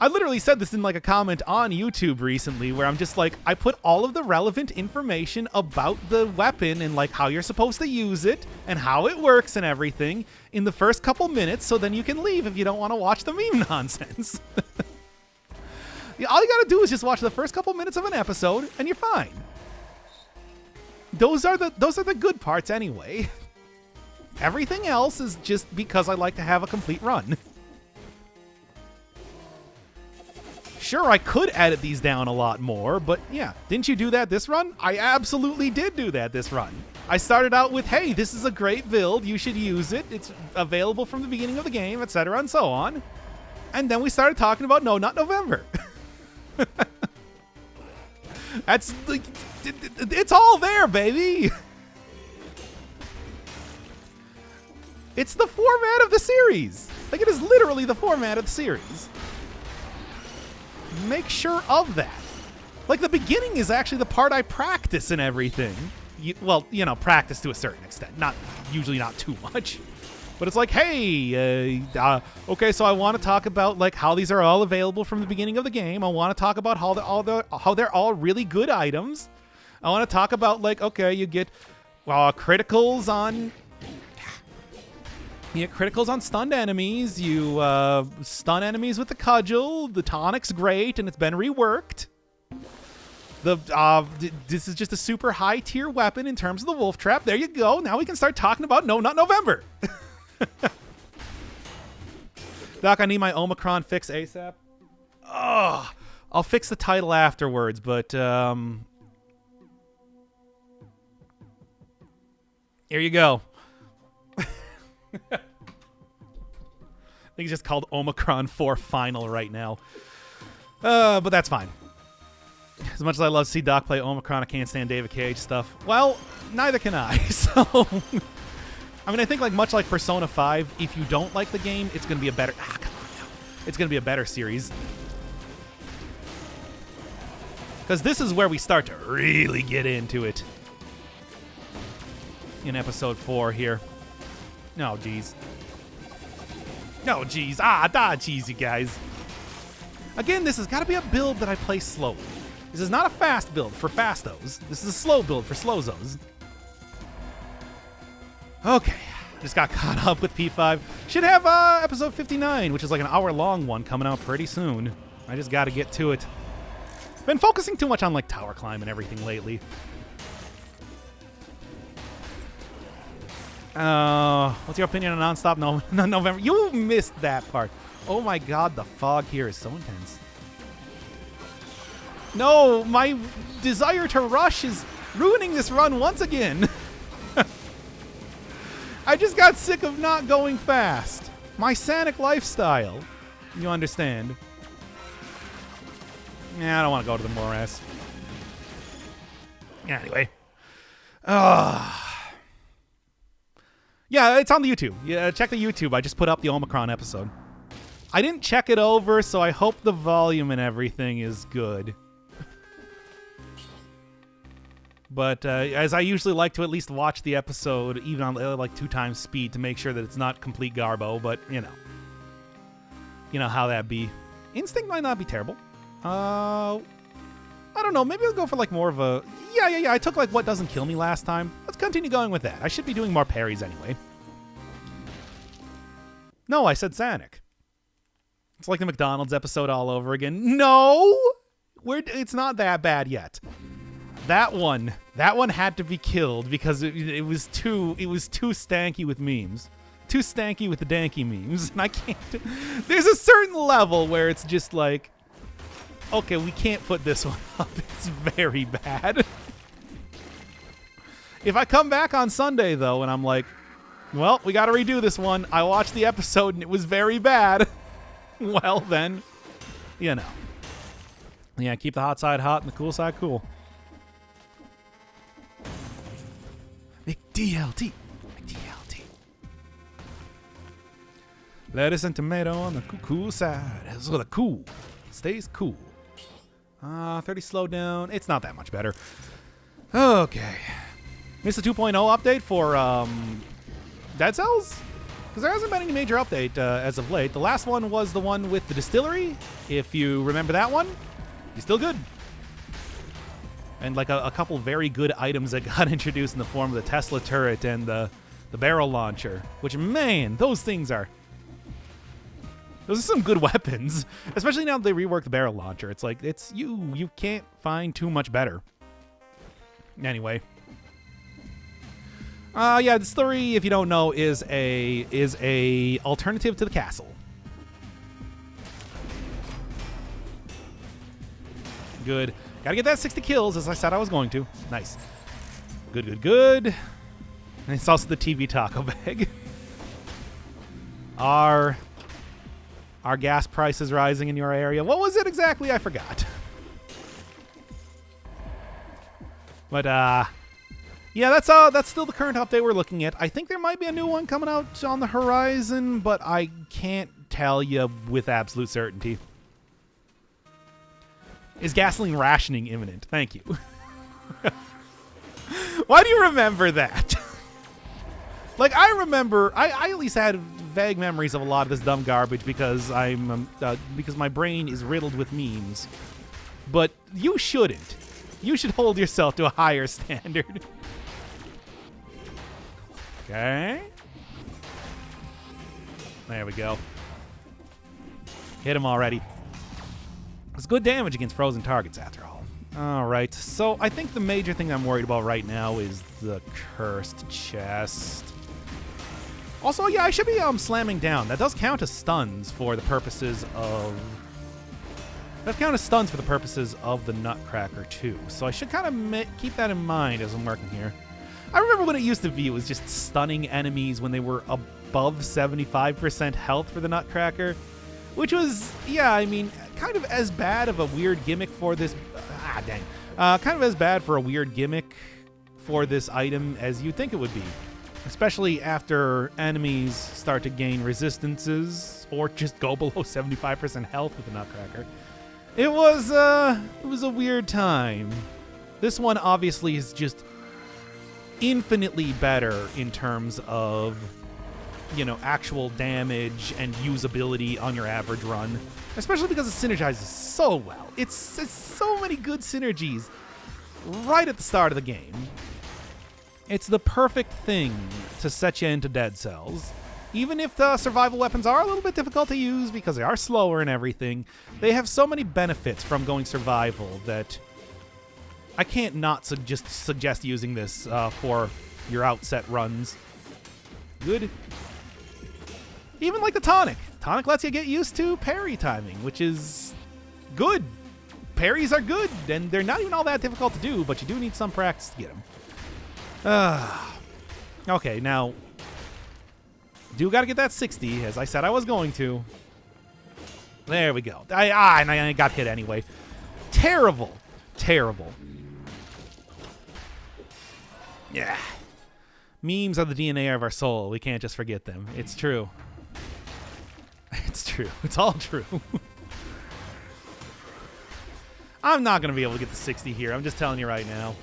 literally said this in like a comment on YouTube recently where I'm just like, I put all of the relevant information about the weapon and like how you're supposed to use it and how it works and everything in the first couple minutes, so then you can leave if you don't want to watch the meme nonsense. Yeah, all you gotta do is just watch the first couple minutes of an episode and you're fine. Those are the good parts anyway. Everything else is just because I like to have a complete run. Sure, I could edit these down a lot more, but yeah, didn't you do that this run? I absolutely did do that this run. I started out with, hey, this is a great build, you should use it, it's available from the beginning of the game, etc., and so on. And then we started talking about No Not November. That's like, it's all there, baby. It's the format of the series. Like, it is literally the format of the series. Make sure of that. Like, the beginning is actually the part I practice and everything. Well, you know, practice to a certain extent. Usually not too much. But it's like, hey, okay, so I want to talk about, like, how these are all available from the beginning of the game. I want to talk about how they're all really good items. I want to talk about, like, okay, you get criticals on... You get criticals on stunned enemies, you stun enemies with the cudgel, the tonic's great, and it's been reworked. This is just a super high tier weapon in terms of the wolf trap. There you go, now we can start talking about No Not November. Doc, I need my Omicron fix ASAP. Ugh, I'll fix the title afterwards, but here you go. I think it's just called Omicron 4 Final right now. But that's fine. As much as I love to see Doc play Omicron, I can't stand David Cage stuff. Well, neither can I. So, I mean, I think much like Persona 5, if you don't like the game, it's going to be a better... come on now. It's going to be a better series. Because this is where we start to really get into it. In episode 4 here. No, jeez. No, jeez. Jeez, you guys. Again, this has got to be a build that I play slowly. This is not a fast build for fastos. This is a slow build for slowzos. Okay. Just got caught up with P5. Should have episode 59, which is like an hour-long one coming out pretty soon. I just got to get to it. Been focusing too much on like tower climb and everything lately. What's your opinion on Nonstop November? You missed that part. Oh my god, the fog here is so intense. No, my desire to rush is ruining this run once again. I just got sick of not going fast. My Sanic lifestyle. You understand. Yeah, I don't want to go to the morass. Anyway. Yeah, it's on the YouTube. Yeah, check the YouTube. I just put up the Omicron episode. I didn't check it over, so I hope the volume and everything is good. But as I usually like to at least watch the episode, even on like 2 times speed, to make sure that it's not complete garbo. But you know how that be. Instinct might not be terrible. I don't know. Maybe I'll go for like more of a... Yeah. I took like What Doesn't Kill Me last time. Let's continue going with that. I should be doing more parries anyway. No, I said Sanic. It's like the McDonald's episode all over again. No! It's not that bad yet. That one had to be killed because it was too stanky with memes. Too stanky with the danky memes. And I can't... There's a certain level where it's just like... Okay, we can't put this one up. It's very bad. If I come back on Sunday, though, and I'm like, well, we got to redo this one. I watched the episode, and it was very bad. Well, then, you know. Yeah, keep the hot side hot and the cool side cool. McDLT. Lettuce and tomato on the cool side. So the cool stays cool. 30 slowdown. It's not that much better. Okay. Missed the 2.0 update for Dead Cells? Because there hasn't been any major update as of late. The last one was the one with the distillery. If you remember that one, he's still good. And like a couple very good items that got introduced in the form of the Tesla turret and the barrel launcher. Which, man, those are some good weapons. Especially now that they reworked the barrel launcher. It's like, you can't find too much better. Anyway. Yeah, the story, if you don't know, is a alternative to the castle. Good. Gotta get that 60 kills, as I said I was going to. Nice. Good. And it's also the TV taco bag. Are gas prices rising in your area? What was it exactly? I forgot. But, yeah, that's still the current update we're looking at. I think there might be a new one coming out on the horizon, but I can't tell you with absolute certainty. Is gasoline rationing imminent? Thank you. Why do you remember that? Like, I remember, I at least had vague memories of a lot of this dumb garbage because because my brain is riddled with memes. But you shouldn't. You should hold yourself to a higher standard. Okay. There we go. Hit him already. It's good damage against frozen targets, after all. All right. So I think the major thing I'm worried about right now is the cursed chest. Also, yeah, I should be slamming down. That does count as stuns for the purposes of... the Nutcracker, too. So I should kind of keep that in mind as I'm working here. I remember when it used to be, it was just stunning enemies when they were above 75% health for the Nutcracker. Which was, yeah, I mean, kind of as bad of a weird gimmick for this... kind of as bad for a weird gimmick for this item as you'd think it would be. Especially after enemies start to gain resistances or just go below 75% health with the Nutcracker. It was a weird time. This one obviously is just infinitely better in terms of, you know, actual damage and usability on your average run, especially because it synergizes so well. It's so many good synergies right at the start of the game. It's the perfect thing to set you into Dead Cells. Even if the survival weapons are a little bit difficult to use because they are slower and everything, they have so many benefits from going survival that I can't not suggest using this for your outset runs. Good. Even like the tonic. Tonic lets you get used to parry timing, which is good. Parries are good, and they're not even all that difficult to do, but you do need some practice to get them. Okay, now... do got to get that 60, as I said I was going to. There we go. And I got hit anyway. Terrible. Yeah. Memes are the DNA of our soul. We can't just forget them. It's true. It's true. It's all true. I'm not going to be able to get the 60 here. I'm just telling you right now.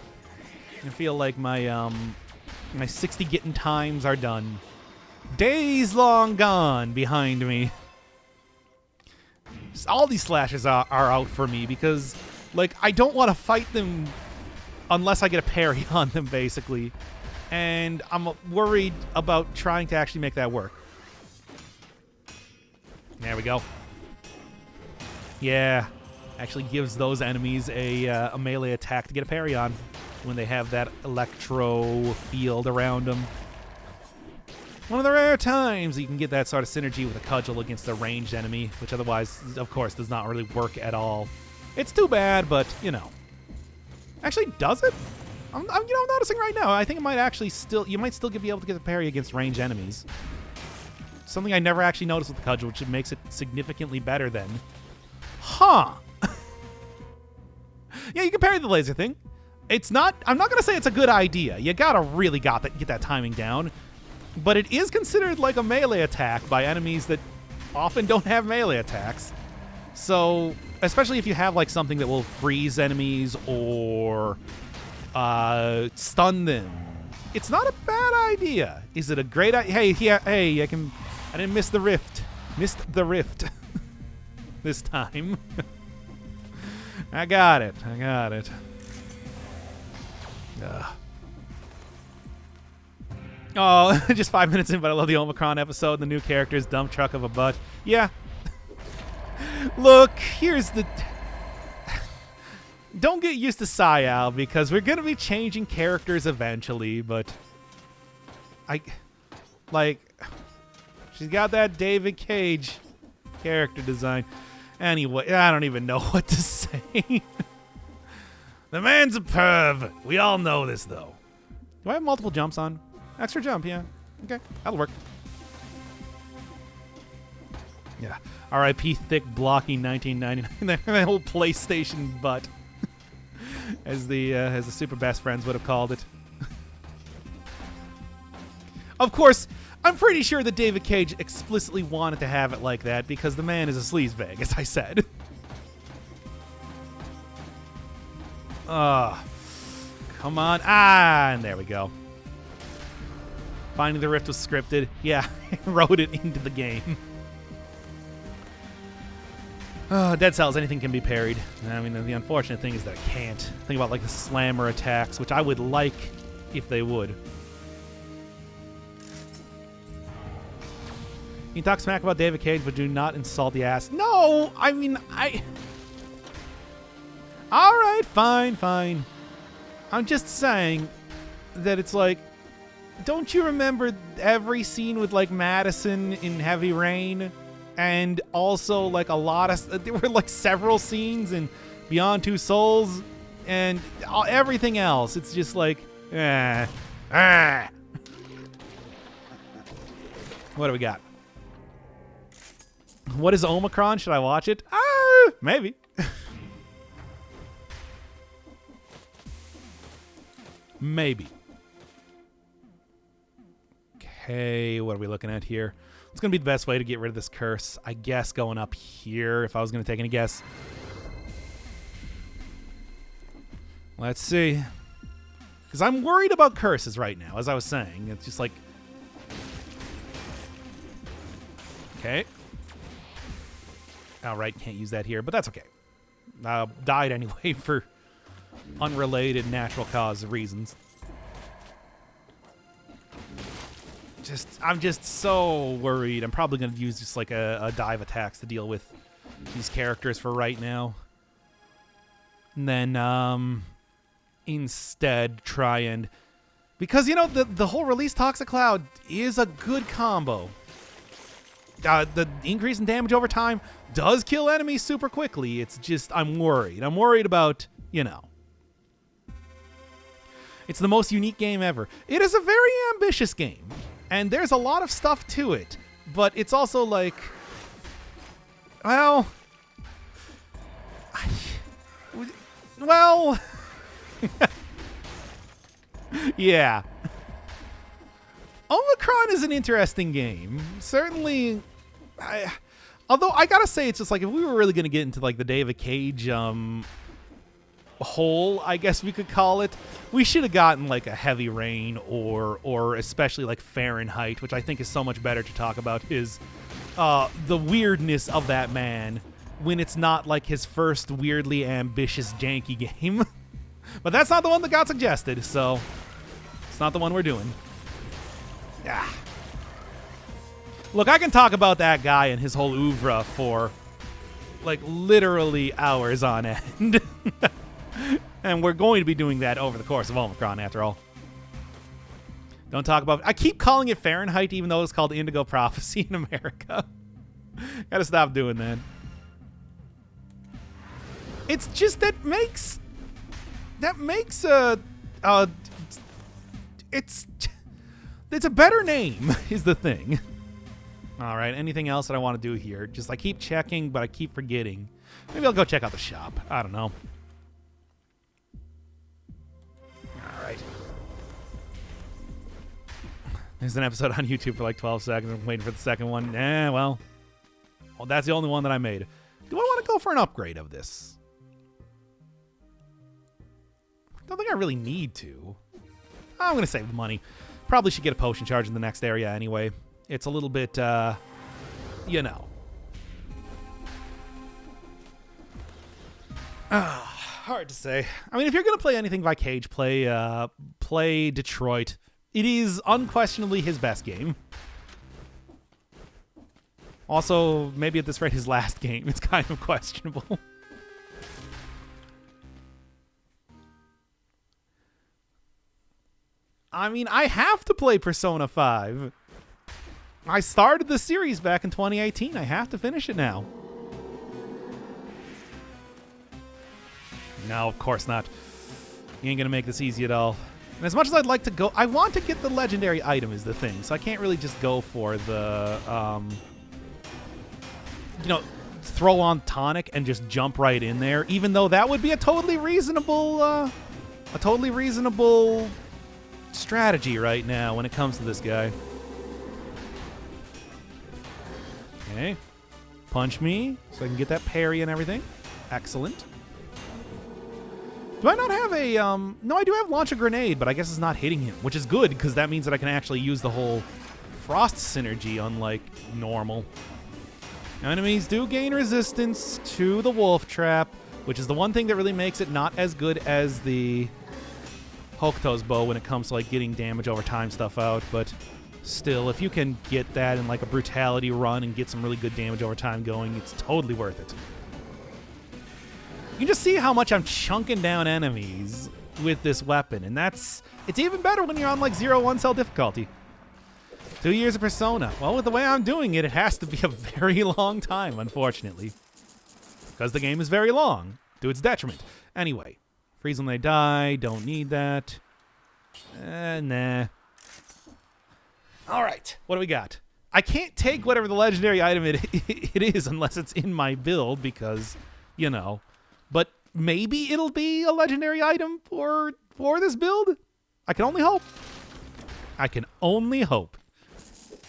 I feel like my 60 getting times are done. Days long gone behind me. All these slashes are out for me because, like, I don't want to fight them unless I get a parry on them, basically. And I'm worried about trying to actually make that work. There we go. Yeah. Actually gives those enemies a melee attack to get a parry on when they have that electro field around them. One of the rare times you can get that sort of synergy with a cudgel against a ranged enemy, which otherwise, of course, does not really work at all. It's too bad, but, you know. Actually, does it? I'm noticing right now. I think it might actually you might still be able to get a parry against ranged enemies. Something I never actually noticed with the cudgel, which makes it significantly better than. Huh. Yeah, you can parry the laser thing. It's not, I'm not going to say it's a good idea. You gotta really get that timing down. But it is considered like a melee attack by enemies that often don't have melee attacks. So, especially if you have like something that will freeze enemies or stun them, it's not a bad idea. Is it a great idea? Hey, I didn't miss the rift. Missed the rift this time. I got it. Ugh. Oh, just 5 minutes in, but I love the Omicron episode. The new character's dump truck of a butt. Yeah. Look, here's the... Don't get used to Sayal, because we're going to be changing characters eventually, but... She's got that David Cage character design. Anyway, I don't even know what to say. The man's a perv. We all know this, though. Do I have multiple jumps on? Extra jump, yeah. Okay, that'll work. Yeah. R.I.P. thick, blocky 1999. That whole PlayStation butt, as the super best friends would have called it. Of course, I'm pretty sure that David Cage explicitly wanted to have it like that because the man is a sleazebag, as I said. Come on. And there we go. Finding the Rift was scripted. Yeah, wrote it into the game. Dead Cells, anything can be parried. I mean, the unfortunate thing is that I can't. Think about like the slammer attacks, which I would like if they would. You can talk smack about David Cage, but do not insult the ass. No! I mean, Alright, fine. I'm just saying that it's like, don't you remember every scene with like Madison in Heavy Rain? And also like there were like several scenes in Beyond Two Souls and everything else. It's just like, What do we got? What is Omicron? Should I watch it? Maybe. Maybe. Okay, what are we looking at here? What's going to be the best way to get rid of this curse? I guess going up here, if I was going to take any guess. Let's see. Because I'm worried about curses right now, as I was saying. It's just like... Okay. Alright, can't use that here, but that's okay. Died anyway for unrelated natural cause reasons. I'm just so worried. I'm probably going to use just like a dive attacks to deal with these characters for right now. And then instead try and... Because, you know, the whole Release Toxic Cloud is a good combo. The increase in damage over time does kill enemies super quickly. It's just, I'm worried. I'm worried about, you know. It's the most unique game ever. It is a very ambitious game. And there's a lot of stuff to it. But it's also like, well... yeah. Omicron is an interesting game. Certainly, although I gotta say, it's just like if we were really gonna get into like the David Cage hole, I guess we could call it, we should have gotten like a Heavy Rain or especially like Fahrenheit, which I think is so much better to talk about, is the weirdness of that man when it's not like his first weirdly ambitious janky game. But that's not the one that got suggested, so it's not the one we're doing. Yeah. Look, I can talk about that guy and his whole oeuvre for like literally hours on end. And we're going to be doing that over the course of Omicron, after all. Don't talk about... I keep calling it Fahrenheit, even though it's called Indigo Prophecy in America. Gotta stop doing that. It's just that makes it's a better name, is the thing. All right, anything else that I want to do here? Just I keep checking, but I keep forgetting. Maybe I'll go check out the shop. I don't know. All right. There's an episode on YouTube for like 12 seconds. I'm waiting for the second one. Well. Oh, that's the only one that I made. Do I want to go for an upgrade of this? I don't think I really need to. I'm going to save the money. Probably should get a potion charge in the next area anyway. It's a little bit, you know. Hard to say. I mean, if you're going to play anything by Cage, play Detroit. It is unquestionably his best game. Also, maybe at this rate, his last game is kind of questionable. I mean, I have to play Persona 5. I started the series back in 2018. I have to finish it now. No, of course not. You ain't gonna make this easy at all. And as much as I'd like to go, I want to get the legendary item is the thing, so I can't really just go for the, you know, throw on tonic and just jump right in there, even though that would be a totally reasonable strategy right now when it comes to this guy. Okay. Punch me so I can get that parry and everything. Excellent. Do I not have a, no, I do have launch a grenade, but I guess it's not hitting him, which is good because that means that I can actually use the whole frost synergy unlike normal. Enemies do gain resistance to the wolf trap, which is the one thing that really makes it not as good as the Hokuto's bow when it comes to like getting damage over time stuff out, but still, if you can get that in like a brutality run and get some really good damage over time going, it's totally worth it. You can just see how much I'm chunking down enemies with this weapon, and it's even better when you're on like 0-1 cell difficulty. 2 years of Persona. Well, with the way I'm doing it, it has to be a very long time, unfortunately. Because the game is very long, to its detriment. Anyway, freeze when they die, don't need that. Nah. All right, what do we got? I can't take whatever the legendary item it is unless it's in my build because, you know. But maybe it'll be a legendary item for this build? I can only hope. I can only hope.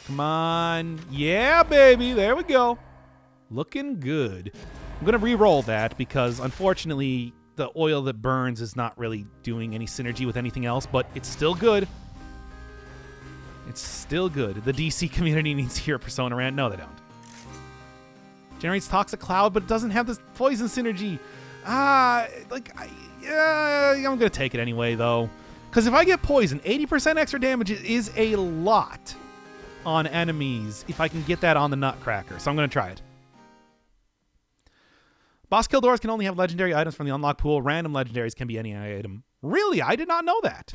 Come on. Yeah, baby. There we go. Looking good. I'm going to re-roll that because, unfortunately, the oil that burns is not really doing any synergy with anything else, but it's still good. It's still good. The DC community needs to hear a Persona rant. No, they don't. Generates toxic cloud, but it doesn't have this poison synergy. I'm going to take it anyway, though. Because if I get poison, 80% extra damage is a lot on enemies if I can get that on the Nutcracker. So I'm going to try it. Boss kill doors can only have legendary items from the unlock pool. Random legendaries can be any item. Really? I did not know that.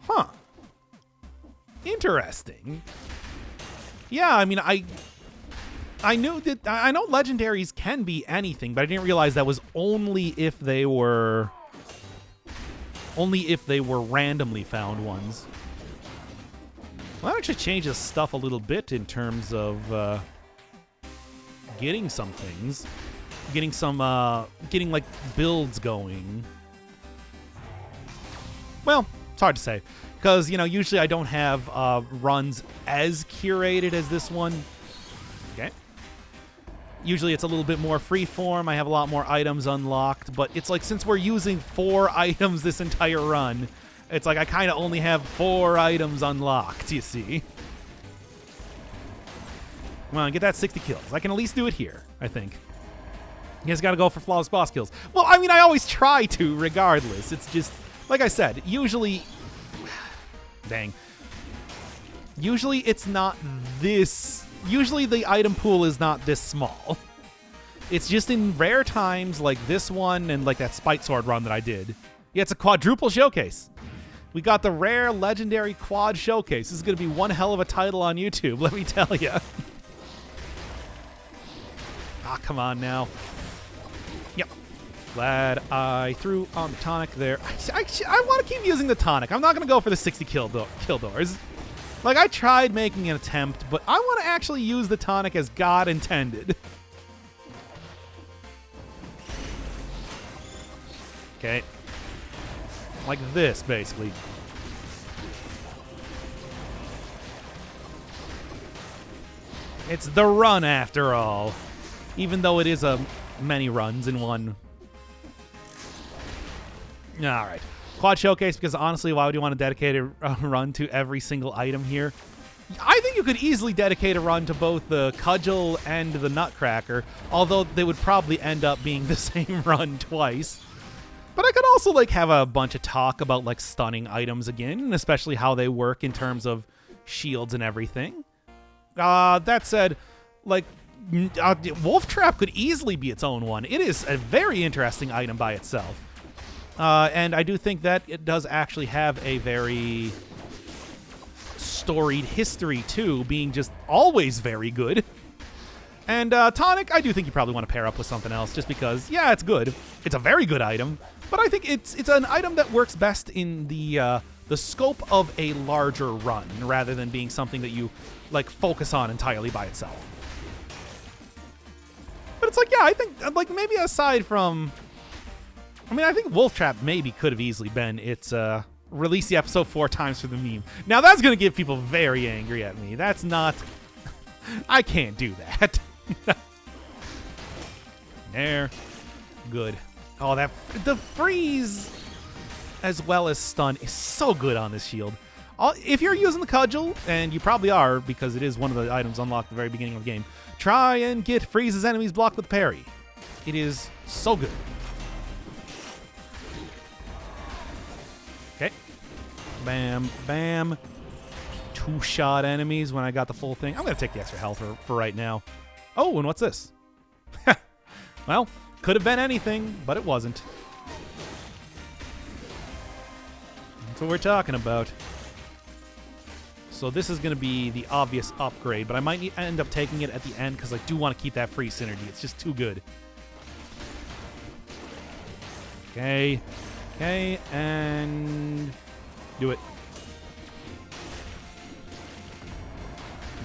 Huh. Interesting. Yeah, I mean, I knew that. I know legendaries can be anything, but I didn't realize that was only if they were randomly found ones. Well, that actually changes stuff a little bit in terms of getting some things, getting like builds going. Well, it's hard to say because, you know, usually I don't have runs as curated as this one. Okay. Usually it's a little bit more freeform. I have a lot more items unlocked, but it's like since we're using 4 items this entire run, it's like I kind of only have 4 items unlocked, you see. Come on, get that 60 kills. I can at least do it here, I think. You guys got to go for flawless boss kills. Well, I mean, I always try to, regardless. It's just, like I said, usually... Dang. Usually it's not this... Usually the item pool is not this small. It's just in rare times like this one and like that Spite Sword run that I did. Yeah, it's a quadruple showcase. We got the rare legendary quad showcase. This is going to be one hell of a title on YouTube, let me tell you. Ah, come on now. Yep. Glad I threw on the tonic there. I want to keep using the tonic. I'm not going to go for the 60 kill doors. Like, I tried making an attempt, but I want to actually use the tonic as God intended. Okay. Like this, basically. It's the run, after all. even though it is a many runs in one. All right. Quad Showcase, because honestly, why would you want to dedicate a run to every single item here? I think you could easily dedicate a run to both the Cudgel and the Nutcracker, although they would probably end up being the same run twice. But I could also, like, have a bunch of talk about, like, stunning items again, and especially how they work in terms of shields and everything. That said, like, Wolf Trap could easily be its own one. It is a very interesting item by itself. And I do think that it does actually have a very storied history, too, being just always very good. And Tonic, I do think you probably want to pair up with something else, just because, yeah, it's good. It's a very good item, but I think it's an item that works best in the scope of a larger run, rather than being something that you, like, focus on entirely by itself. But it's like, yeah, I think, like, maybe aside from... I mean, I think Wolf Trap maybe could have easily been its release the episode 4 times for the meme. Now, that's going to get people very angry at me. That's not... I can't do that. There. Good. Oh, the freeze as well as stun is so good on this shield. If you're using the Cudgel, and you probably are because it is one of the items unlocked at the very beginning of the game, try and get Freeze's enemies blocked with parry. It is so good. Okay. Bam, bam. 2-shot enemies when I got the full thing. I'm going to take the extra health for right now. Oh, and what's this? Well, could have been anything, but it wasn't. That's what we're talking about. So this is going to be the obvious upgrade, but I might end up taking it at the end because I do want to keep that free synergy. It's just too good. Okay. Okay, and do it.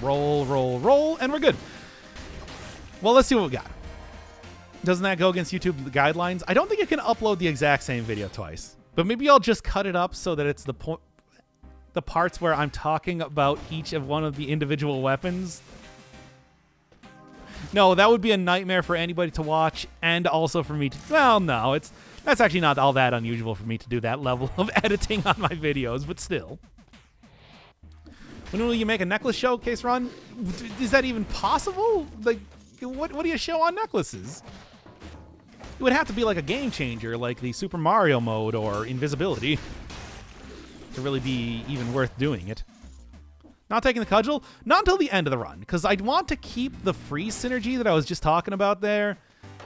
Roll, roll, roll, and we're good. Well, let's see what we got. Doesn't that go against YouTube guidelines? I don't think you can upload the exact same video twice, but maybe I'll just cut it up so that it's the parts where I'm talking about each of one of the individual weapons. No, that would be a nightmare for anybody to watch, and also for me to... Well, no, that's actually not all that unusual for me to do that level of editing on my videos, but still. When will you make a necklace showcase run? Is that even possible? Like, what do you show on necklaces? It would have to be like a game changer, like the Super Mario mode or invisibility, to really be even worth doing it. Not taking the Cudgel? Not until the end of the run, because I'd want to keep the freeze synergy that I was just talking about there,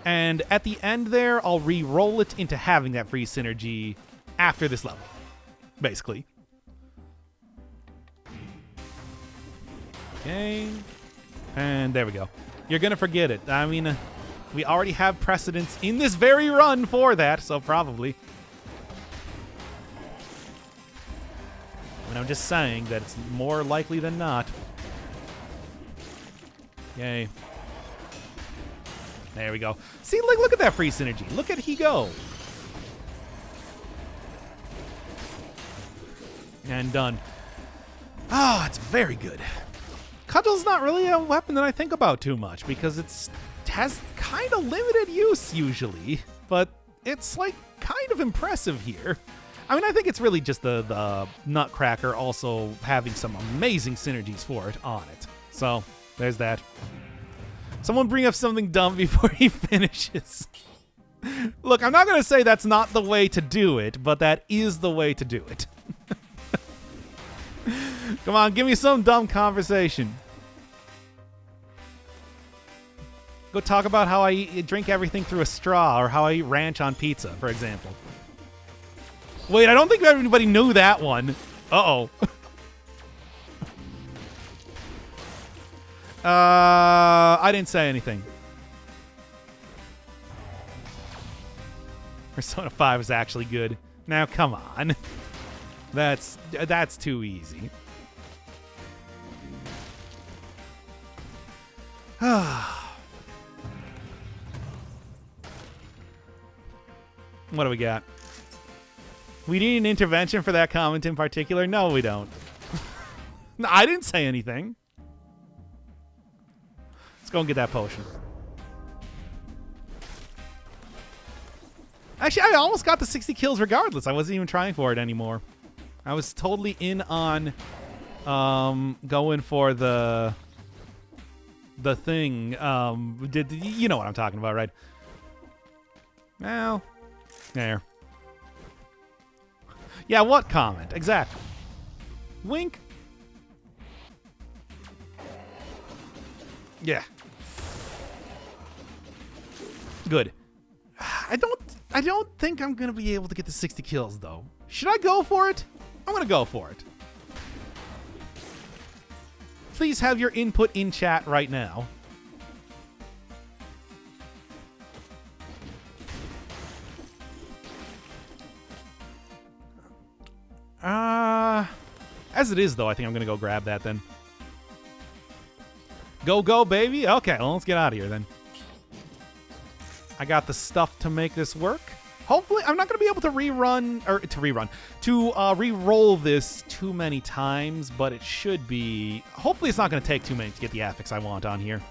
and at the end there, I'll re-roll it into having that freeze synergy after this level, basically. Okay, and there we go. You're going to forget it. I mean, we already have precedents in this very run for that, so probably. And I'm just saying that it's more likely than not. Yay. There we go. See, look at that free synergy. Look at he go. And done. Ah, it's very good. Cudgel's not really a weapon that I think about too much because it has kind of limited use usually, but it's like kind of impressive here. I mean, I think it's really just the Nutcracker also having some amazing synergies for it on it. So there's that. Someone bring up something dumb before he finishes. Look, I'm not going to say that's not the way to do it, but that is the way to do it. Come on, give me some dumb conversation. Go talk about how I drink everything through a straw or how I eat ranch on pizza, for example. Wait, I don't think everybody knew that one. Uh-oh. I didn't say anything. Persona 5 is actually good. Now, come on. That's too easy. What do we got? We need an intervention for that comment in particular? No, we don't. No, I didn't say anything. Let's go and get that potion. Actually, I almost got the 60 kills regardless. I wasn't even trying for it anymore. I was totally in on going for the thing. You know what I'm talking about, right? Well, there. Yeah, what comment? Exactly. Wink. Yeah. Good. I don't think I'm gonna be able to get the 60 kills though. Should I go for it? I'm gonna go for it. Please have your input in chat right now. As it is though, I think I'm gonna go grab that then. Go, baby. Okay, well, let's get out of here then. I got the stuff to make this work. Hopefully, I'm not going to be able to re-roll this too many times, but it should be. Hopefully, it's not going to take too many to get the affix I want on here.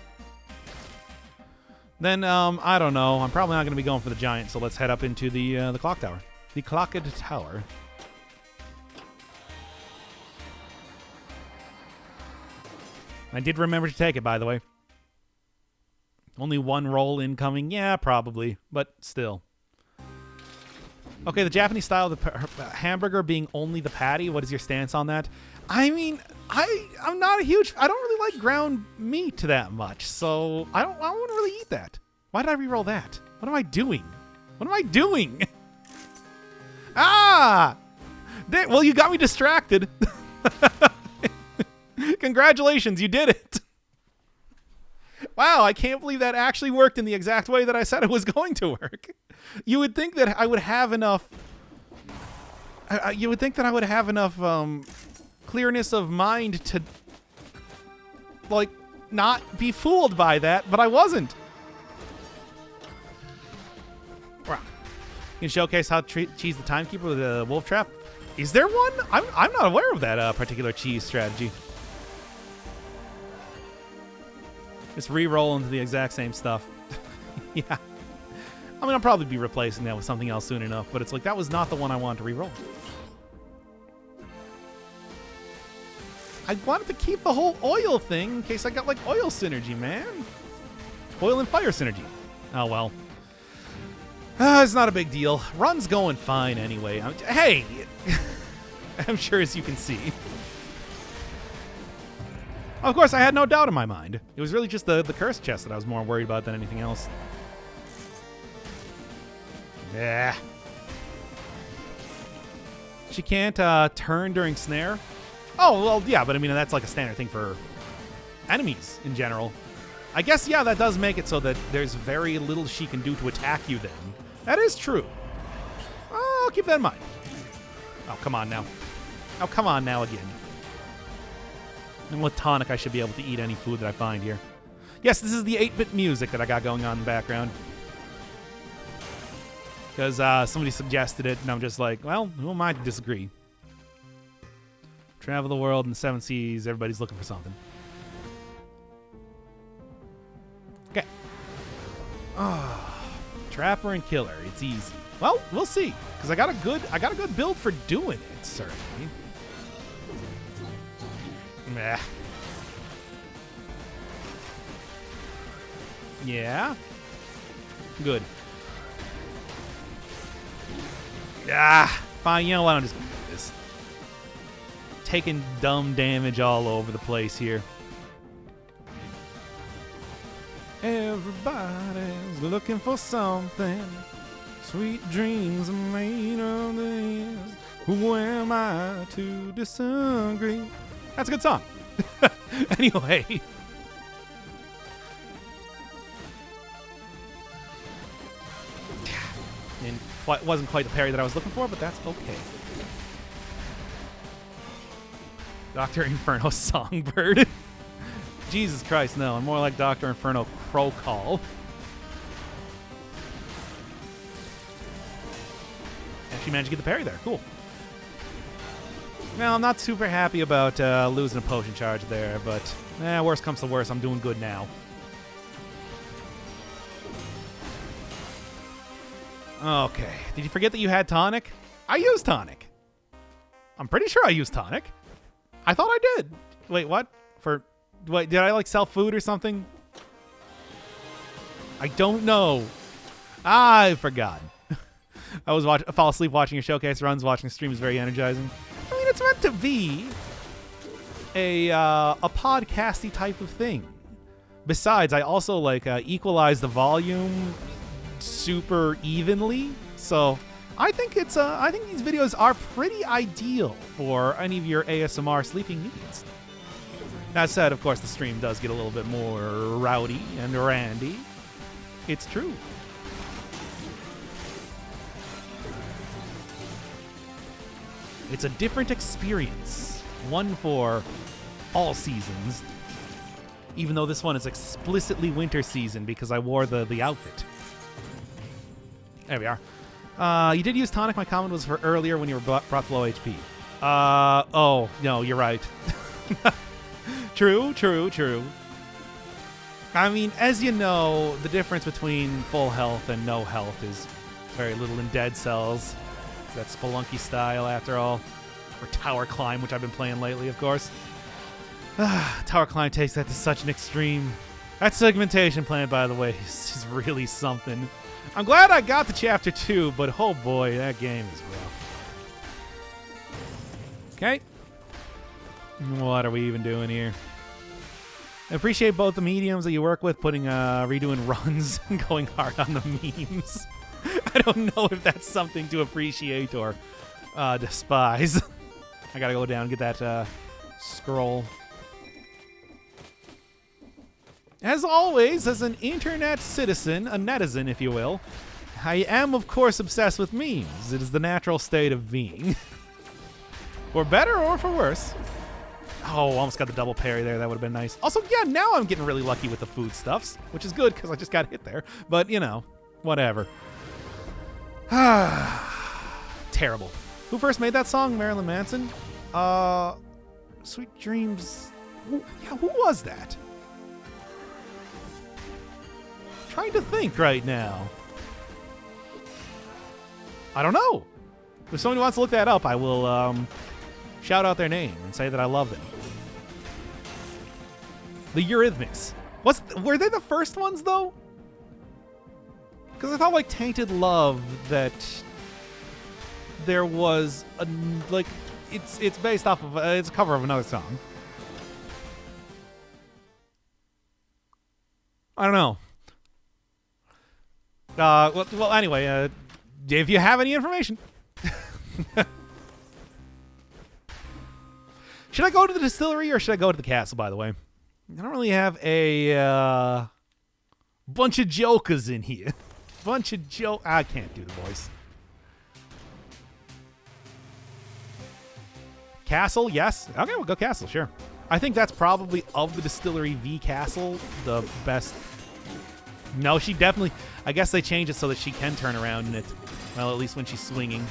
Then, I don't know. I'm probably not going to be going for the giant, so let's head up into the clock tower. The clocked tower. I did remember to take it, by the way. Only one roll incoming? Yeah, probably, but still. Okay, the Japanese style of the hamburger being only the patty. What is your stance on that? I mean, I'm not a huge... I don't really like ground meat that much, so I don't want to really eat that. Why did I re-roll that? What am I doing? What am I doing? Ah! Well, you got me distracted. Congratulations, you did it. Wow, I can't believe that actually worked in the exact way that I said it was going to work. You would think that I would have enough... you would think that I would have enough clearness of mind to, like, not be fooled by that, but I wasn't. Wow. You can showcase how to cheese the timekeeper with a wolf trap. Is there one? I'm not aware of that particular cheese strategy. Just re-roll into the exact same stuff. Yeah. I mean, I'll probably be replacing that with something else soon enough, but it's like, that was not the one I wanted to re-roll. I wanted to keep the whole oil thing in case I got, like, oil synergy, man. Oil and fire synergy. Oh, well. It's not a big deal. Run's going fine anyway. Hey! I'm sure as you can see. Of course, I had no doubt in my mind. It was really just the curse chest that I was more worried about than anything else. Yeah. She can't turn during snare? Oh, well, yeah, but I mean, that's like a standard thing for enemies in general. I guess, yeah, that does make it so that there's very little she can do to attack you then. That is true. Oh, I'll keep that in mind. Oh, come on now. Oh, come on now again. And with tonic, I should be able to eat any food that I find here. Yes, this is the 8-bit music that I got going on in the background. Because somebody suggested it, and I'm just like, well, who am I to disagree? Travel the world in the 7 seas, everybody's looking for something. Okay. Oh, Trapper and Killer, it's easy. Well, we'll see, because I got a good build for doing it, certainly. Meh. Yeah. Good. Ah, fine. You know what? I'm just gonna do this. Taking dumb damage all over the place here. Everybody's looking for something. Sweet dreams are made of this. Who am I to disagree? That's a good song. Anyway. And wasn't quite the parry that I was looking for, but that's okay. Doctor Inferno Songbird. Jesus Christ, no. I'm more like Doctor Inferno Crow Call. Actually managed to get the parry there. Cool. Now, I'm not super happy about losing a potion charge there, but worst comes to worst, I'm doing good now. Okay. Did you forget that you had tonic? I used tonic. I'm pretty sure I used tonic. I thought I did. Wait, what? Wait, did I like sell food or something? I don't know. I forgot. I fall asleep watching your showcase runs. Watching the stream is very energizing. I mean, it's meant to be a podcasty type of thing. Besides, I also like equalize the volume super evenly, so I think these videos are pretty ideal for any of your ASMR sleeping needs. That said, of course, the stream does get a little bit more rowdy and randy. It's true. It's a different experience, one for all seasons, even though this one is explicitly winter season because I wore the outfit. There we are. You did use tonic. My comment was for earlier when you were brought to low HP. Oh, no, you're right. True. I mean, as you know, the difference between full health and no health is very little in Dead Cells. It's that Spelunky style, after all. Or Tower Climb, which I've been playing lately, of course. Tower Climb takes that to such an extreme. That segmentation plan, by the way, is really something. I'm glad I got to Chapter 2, but oh boy, that game is rough. Okay. What are we even doing here? I appreciate both the mediums that you work with, redoing runs and going hard on the memes. I don't know if that's something to appreciate or despise. I gotta go down and get that scroll. As always, as an internet citizen, a netizen, if you will, I am, of course, obsessed with memes. It is the natural state of being. For better or for worse. Oh, almost got the double parry there. That would have been nice. Also, yeah, now I'm getting really lucky with the foodstuffs, which is good because I just got hit there. But, you know, whatever. Terrible. Who first made that song? Marilyn Manson? Sweet Dreams. Who was that? Trying to think right now. I don't know. If somebody wants to look that up, I will shout out their name and say that I love them. The Eurythmics. Were they the first ones, though? Because I thought, like, Tainted Love, that there was a, like, it's based off of it's a cover of another song. I don't know. Well, anyway, if you have any information. Should I go to the distillery or should I go to the castle, by the way? I don't really have a bunch of jokers in here. I can't do the voice. Castle, yes. Okay, we'll go castle, sure. I think that's probably, of the distillery v castle, the best. No, she definitely... I guess they changed it so that she can turn around in it. Well, at least when she's swinging.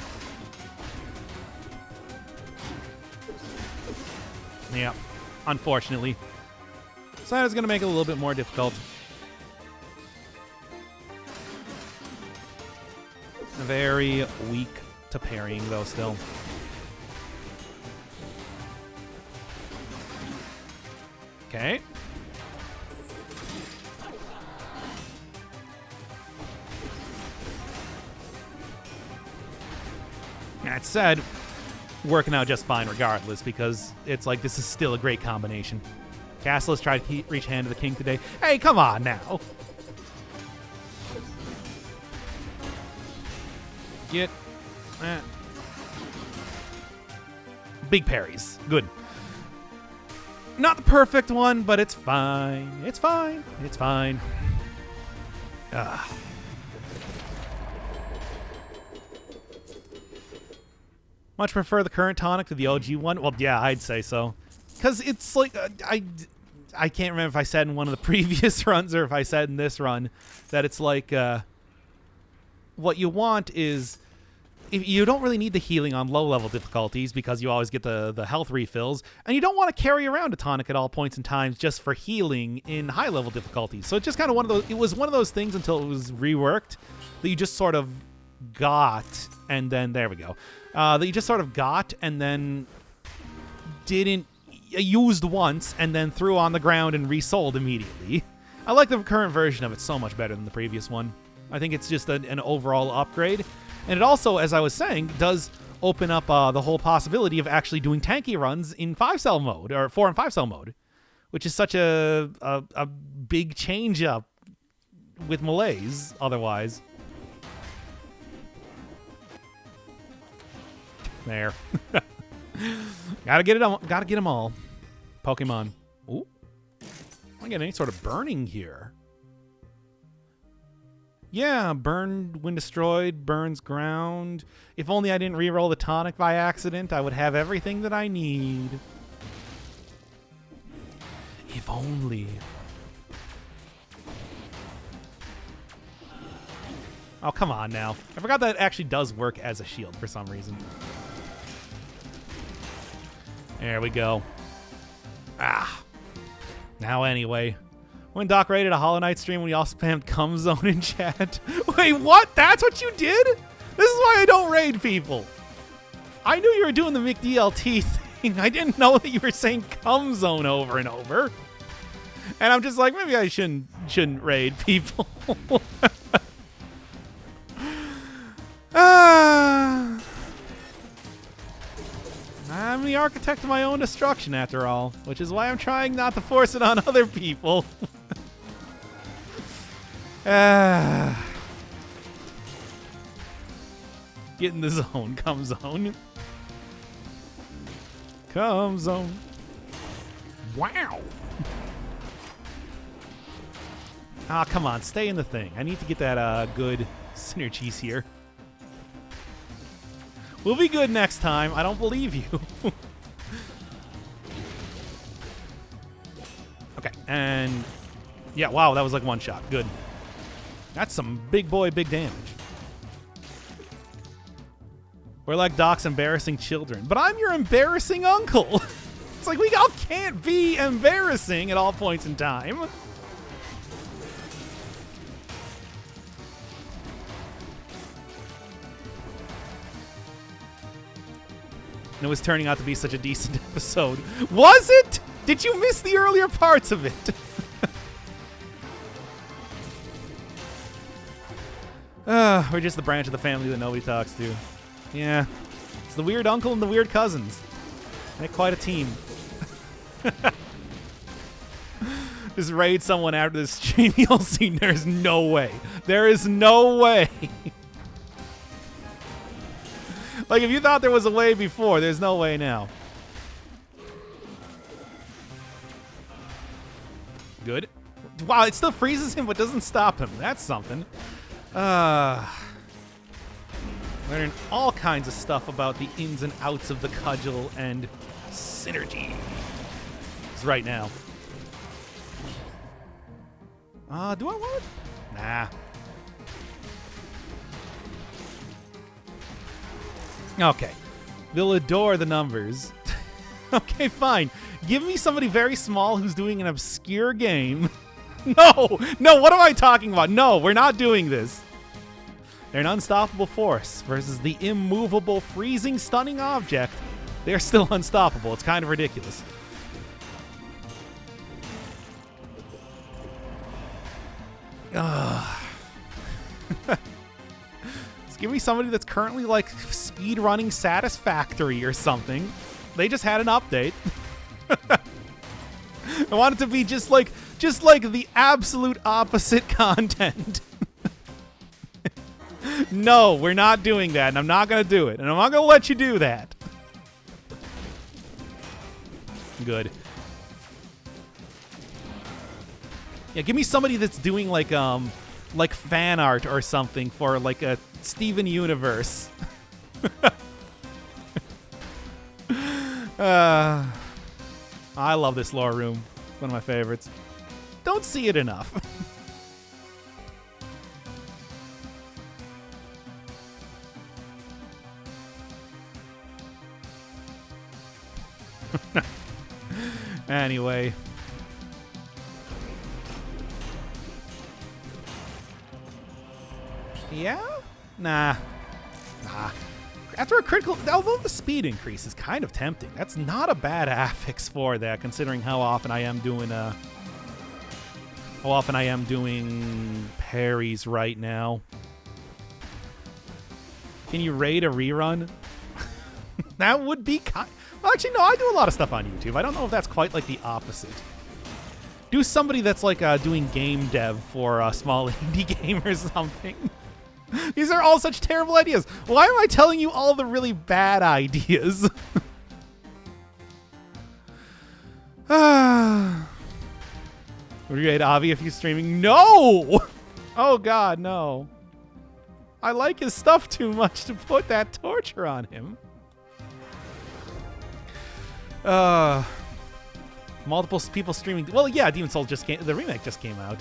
Yeah, unfortunately. So that is going to make it a little bit more difficult. Very weak to parrying, though, still. Okay. That said, working out just fine regardless, because it's like this is still a great combination. Castle has tried to reach hand to the king today. Hey, come on now. Get... Big parries. Good. Not the perfect one, but it's fine. It's fine. It's fine. Much prefer the current tonic to the OG one? Well, yeah, I'd say so. Because it's like, I can't remember if I said in one of the previous runs or if I said in this run that it's like, what you want is, if you don't really need the healing on low-level difficulties because you always get the health refills, and you don't want to carry around a tonic at all points in time just for healing in high-level difficulties. So it's just kind of one of those, it was one of those things until it was reworked that you just sort of got, and then there we go. That you just sort of got and then didn't used once and then threw on the ground and resold immediately. I like the current version of it so much better than the previous one. I think it's just an overall upgrade. And it also, as I was saying, does open up the whole possibility of actually doing tanky runs in 5-cell mode, or 4 and 5-cell mode, which is such a big change up with melees otherwise. There. Gotta get them all. Pokemon. Ooh. I don't get any sort of burning here. Yeah, burned when destroyed, burns ground. If only I didn't reroll the tonic by accident, I would have everything that I need. If only. Oh, come on now. I forgot that it actually does work as a shield for some reason. There we go. Ah. Now anyway. When Doc raided a Hollow Knight stream, we all spammed cum zone in chat. Wait, what? That's what you did? This is why I don't raid people. I knew you were doing the McDLT thing. I didn't know that you were saying cum zone over and over. And I'm just like, maybe I shouldn't raid people. I'm the architect of my own destruction, after all, which is why I'm trying not to force it on other people. Get in the zone. Come zone. Come zone. Wow. Ah, come on. Stay in the thing. I need to get that good synergies here. We'll be good next time. I don't believe you. Okay, and yeah, wow, that was like one shot. Good. That's some big boy, big damage. We're like Doc's embarrassing children, but I'm your embarrassing uncle. It's like we all can't be embarrassing at all points in time. And it was turning out to be such a decent episode. Was it? Did you miss the earlier parts of it? We're just the branch of the family that nobody talks to. Yeah. It's the weird uncle and the weird cousins. Make quite a team. Just raid someone after this stream, you'll see there's no way. There is no way. Like, if you thought there was a way before, there's no way now. Good. Wow, it still freezes him, but doesn't stop him. That's something. Learning all kinds of stuff about the ins and outs of the cudgel and synergy. It's right now. Do I want it? Nah. Okay. They'll adore the numbers. Okay, fine. Give me somebody very small who's doing an obscure game. No, what am I talking about? No, we're not doing this. They're an unstoppable force versus the immovable, freezing, stunning object. They're still unstoppable. It's kind of ridiculous. Give me somebody that's currently like speed running Satisfactory or something. They just had an update. I want it to be just like the absolute opposite content. No, we're not doing that, and I'm not gonna do it, and I'm not gonna let you do that. Good. Yeah, give me somebody that's doing like fan art or something for like a Steven Universe. I love this lore room. It's one of my favorites. Don't see it enough. Anyway. Yeah? Nah. After a critical, although the speed increase is kind of tempting, that's not a bad affix for that, considering how often I am doing parries right now. Can you raid a rerun? That would be well, actually, no, I do a lot of stuff on YouTube. I don't know if that's quite like the opposite. Do somebody that's like doing game dev for small indie game or something. These are all such terrible ideas. Why am I telling you all the really bad ideas? Would you rate Avi if he's streaming? No! Oh, God, no. I like his stuff too much to put that torture on him. Multiple people streaming. Well, yeah, Demon's Souls the remake just came out.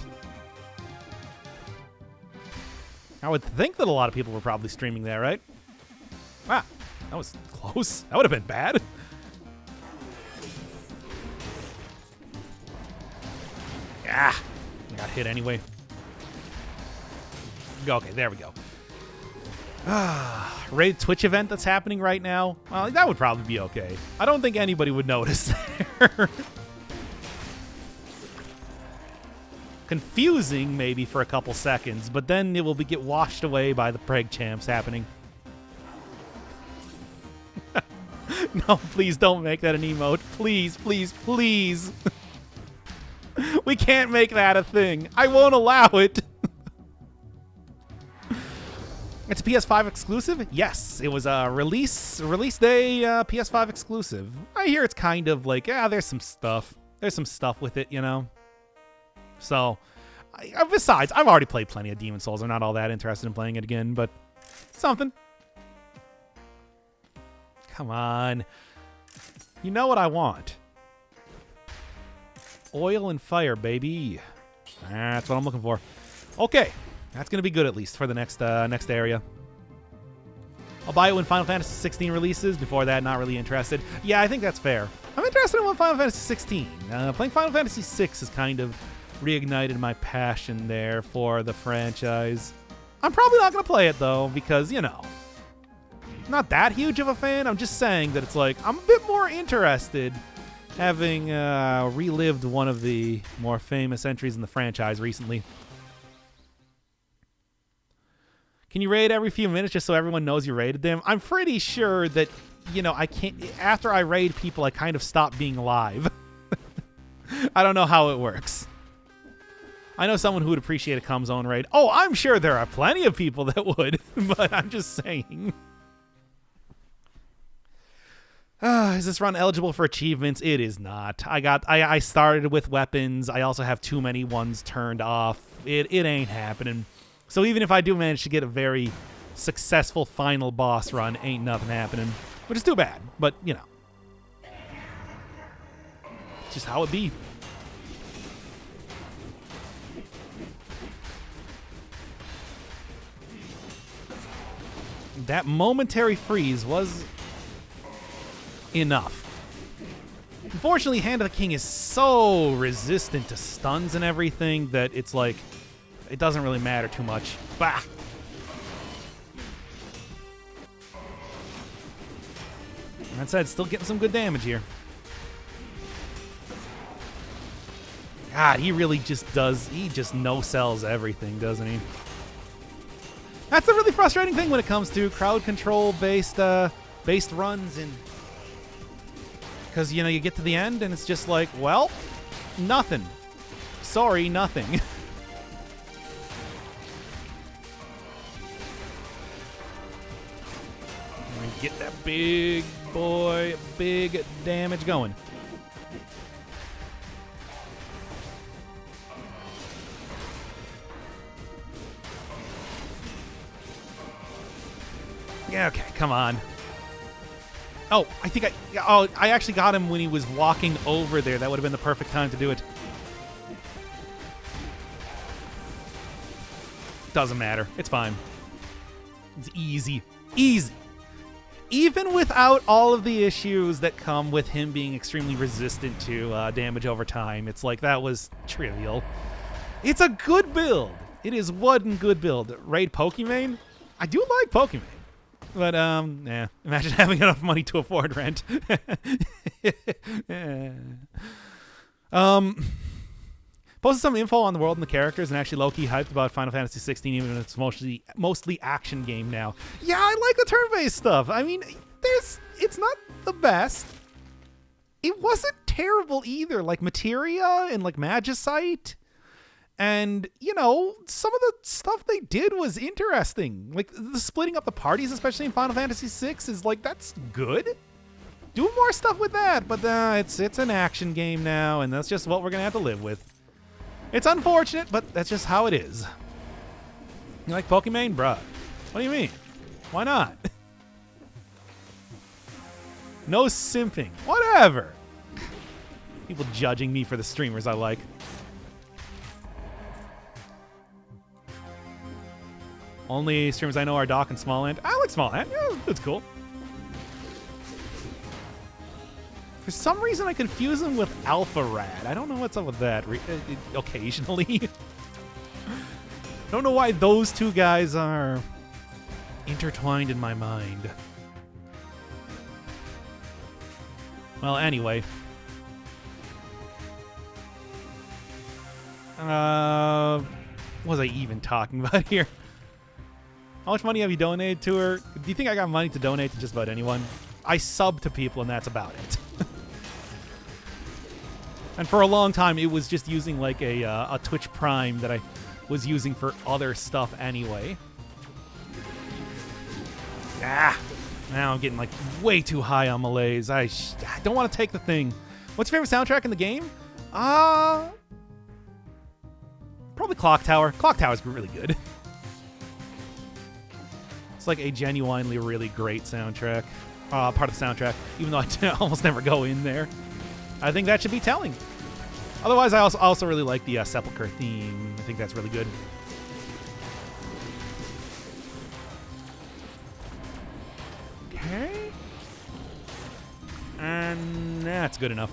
I would think that a lot of people were probably streaming that, right? Ah, that was close. That would have been bad. Ah, I got hit anyway. Okay, there we go. Raid Twitch event that's happening right now. Well, that would probably be okay. I don't think anybody would notice there. Confusing, maybe, for a couple seconds, but then it will get washed away by the Preg Champs happening. No, please don't make that an emote. Please, please, please. We can't make that a thing. I won't allow it. It's a PS5 exclusive? Yes, it was a release day PS5 exclusive. I hear it's kind of like, there's some stuff. There's some stuff with it, you know? So, besides, I've already played plenty of Demon's Souls. I'm not all that interested in playing it again, but something. Come on. You know what I want. Oil and fire, baby. That's what I'm looking for. Okay. That's going to be good, at least, for the next area. I'll buy it when Final Fantasy 16 releases. Before that, not really interested. Yeah, I think that's fair. I'm interested in when Final Fantasy 16. Playing Final Fantasy 6 has kind of reignited my passion there for the franchise. I'm probably not going to play it, though, because, you know, not that huge of a fan. I'm just saying that it's like, I'm a bit more interested having relived one of the more famous entries in the franchise recently. Can you raid every few minutes just so everyone knows you raided them? I'm pretty sure that, you know, I can't. After I raid people, I kind of stop being live. I don't know how it works. I know someone who would appreciate a Come Zone raid. Oh, I'm sure there are plenty of people that would, but I'm just saying. Is this run eligible for achievements? It is not. I started with weapons. I also have too many ones turned off. It ain't happening. So even if I do manage to get a very successful final boss run, ain't nothing happening. Which is too bad, but, you know. It's just how it be. That momentary freeze was enough. Unfortunately, Hand of the King is so resistant to stuns and everything that it's like, it doesn't really matter too much. Bah! That said, still getting some good damage here. God, he really just does, he just no-sells everything, doesn't he? That's the really frustrating thing when it comes to crowd control based runs, and because, you know, you get to the end and it's just like, well, nothing. Sorry, nothing. Get that big boy, big damage going. Yeah, okay, come on. Oh, I think I actually got him when he was walking over there. That would have been the perfect time to do it. Doesn't matter. It's fine. It's easy. Easy. Even without all of the issues that come with him being extremely resistant to damage over time, it's like that was trivial. It's a good build. It is one good build. Raid Pokimane? I do like Pokemon. But, yeah. Imagine having enough money to afford rent. Posted some info on the world and the characters, and actually low-key hyped about Final Fantasy 16, even if it's mostly action game now. Yeah, I like the turn-based stuff. I mean, it's not the best. It wasn't terrible either. Like Materia and like Magicite. And, you know, some of the stuff they did was interesting. Like, the splitting up the parties, especially in Final Fantasy VI, is, like, that's good. Do more stuff with that, but it's an action game now, and that's just what we're going to have to live with. It's unfortunate, but that's just how it is. You like Pokemon? Bruh. What do you mean? Why not? No simping. Whatever. People judging me for the streamers I like. Only streamers I know are Doc and Smallhand. I like Smallhand. Yeah, that's cool. For some reason, I confuse him with Alpha Rad. I don't know what's up with that. Occasionally. Don't know why those two guys are intertwined in my mind. Well, anyway. What was I even talking about here? How much money have you donated to her? Do you think I got money to donate to just about anyone? I sub to people, and that's about it. And for a long time, it was just using like a Twitch Prime that I was using for other stuff anyway. Now I'm getting like way too high on malaise. I don't want to take the thing. What's your favorite soundtrack in the game? Probably Clock Tower. Clock Tower's really good. It's like a genuinely really great soundtrack. Part of the soundtrack, even though I almost never go in there. I think that should be telling. Otherwise, I also really like the Sepulchre theme. I think that's really good. Okay. And that's good enough.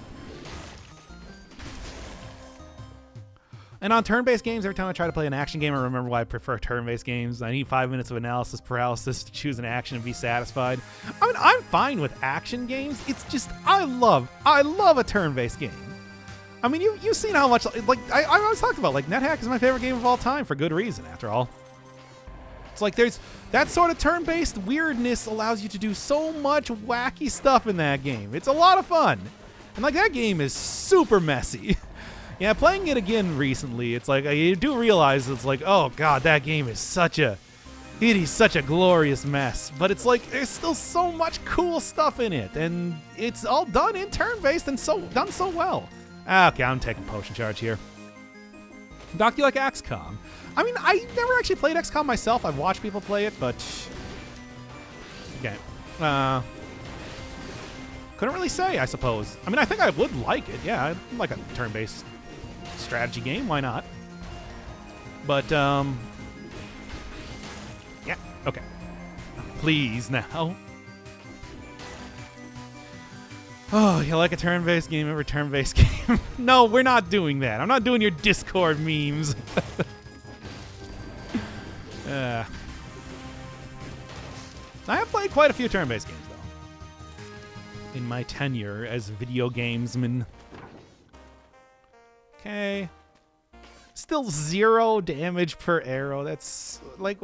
And on turn-based games, every time I try to play an action game, I remember why I prefer turn-based games. I need 5 minutes of analysis paralysis to choose an action and be satisfied. I mean, I'm fine with action games. It's just, I love a turn-based game. I mean, you've seen how much, like, I always talked about, like, NetHack is my favorite game of all time for good reason, after all. It's like there's, that sort of turn-based weirdness allows you to do so much wacky stuff in that game. It's a lot of fun. And, like, that game is super messy. Yeah, playing it again recently, it's like, you do realize it's like, oh god, that game is such a glorious mess. But it's like, there's still so much cool stuff in it, and it's all done in turn-based and done so well. Okay, I'm taking potion charge here. Doc, do you like XCOM? I mean, I never actually played XCOM myself. I've watched people play it, but... Okay. Couldn't really say, I suppose. I mean, I think I would like it. Yeah, I'd like a turn-based strategy game. Why not? But, yeah. Okay. Please, now. Oh, you like a turn-based game over turn-based game? No, we're not doing that. I'm not doing your Discord memes. I have played quite a few turn-based games, though, in my tenure as video gamesman. Okay. Still 0 damage per arrow. That's like,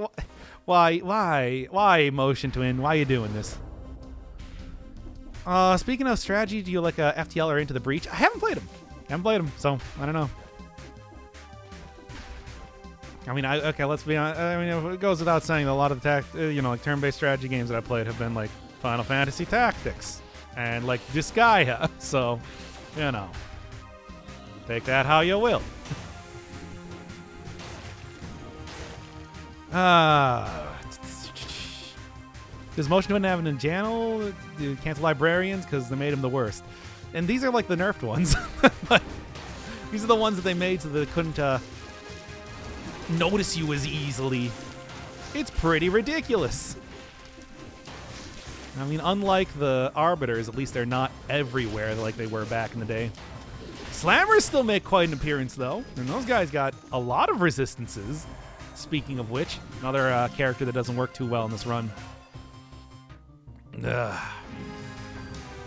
why Motion Twin? Why are you doing this? Speaking of strategy, do you like FTL or Into the Breach? I haven't played them. So I don't know. I mean, okay, let's be honest. I mean, it goes without saying that a lot of the like turn-based strategy games that I played have been like Final Fantasy Tactics and like Disgaea. So, you know, take that how you will. Does Motion Twin have an channel? Cancel Librarians because they made him the worst. And these are like the nerfed ones. But these are the ones that they made so that they couldn't notice you as easily. It's pretty ridiculous. I mean, unlike the Arbiters, at least they're not everywhere like they were back in the day. Slammers still make quite an appearance, though. And those guys got a lot of resistances. Speaking of which, another character that doesn't work too well in this run. Ugh.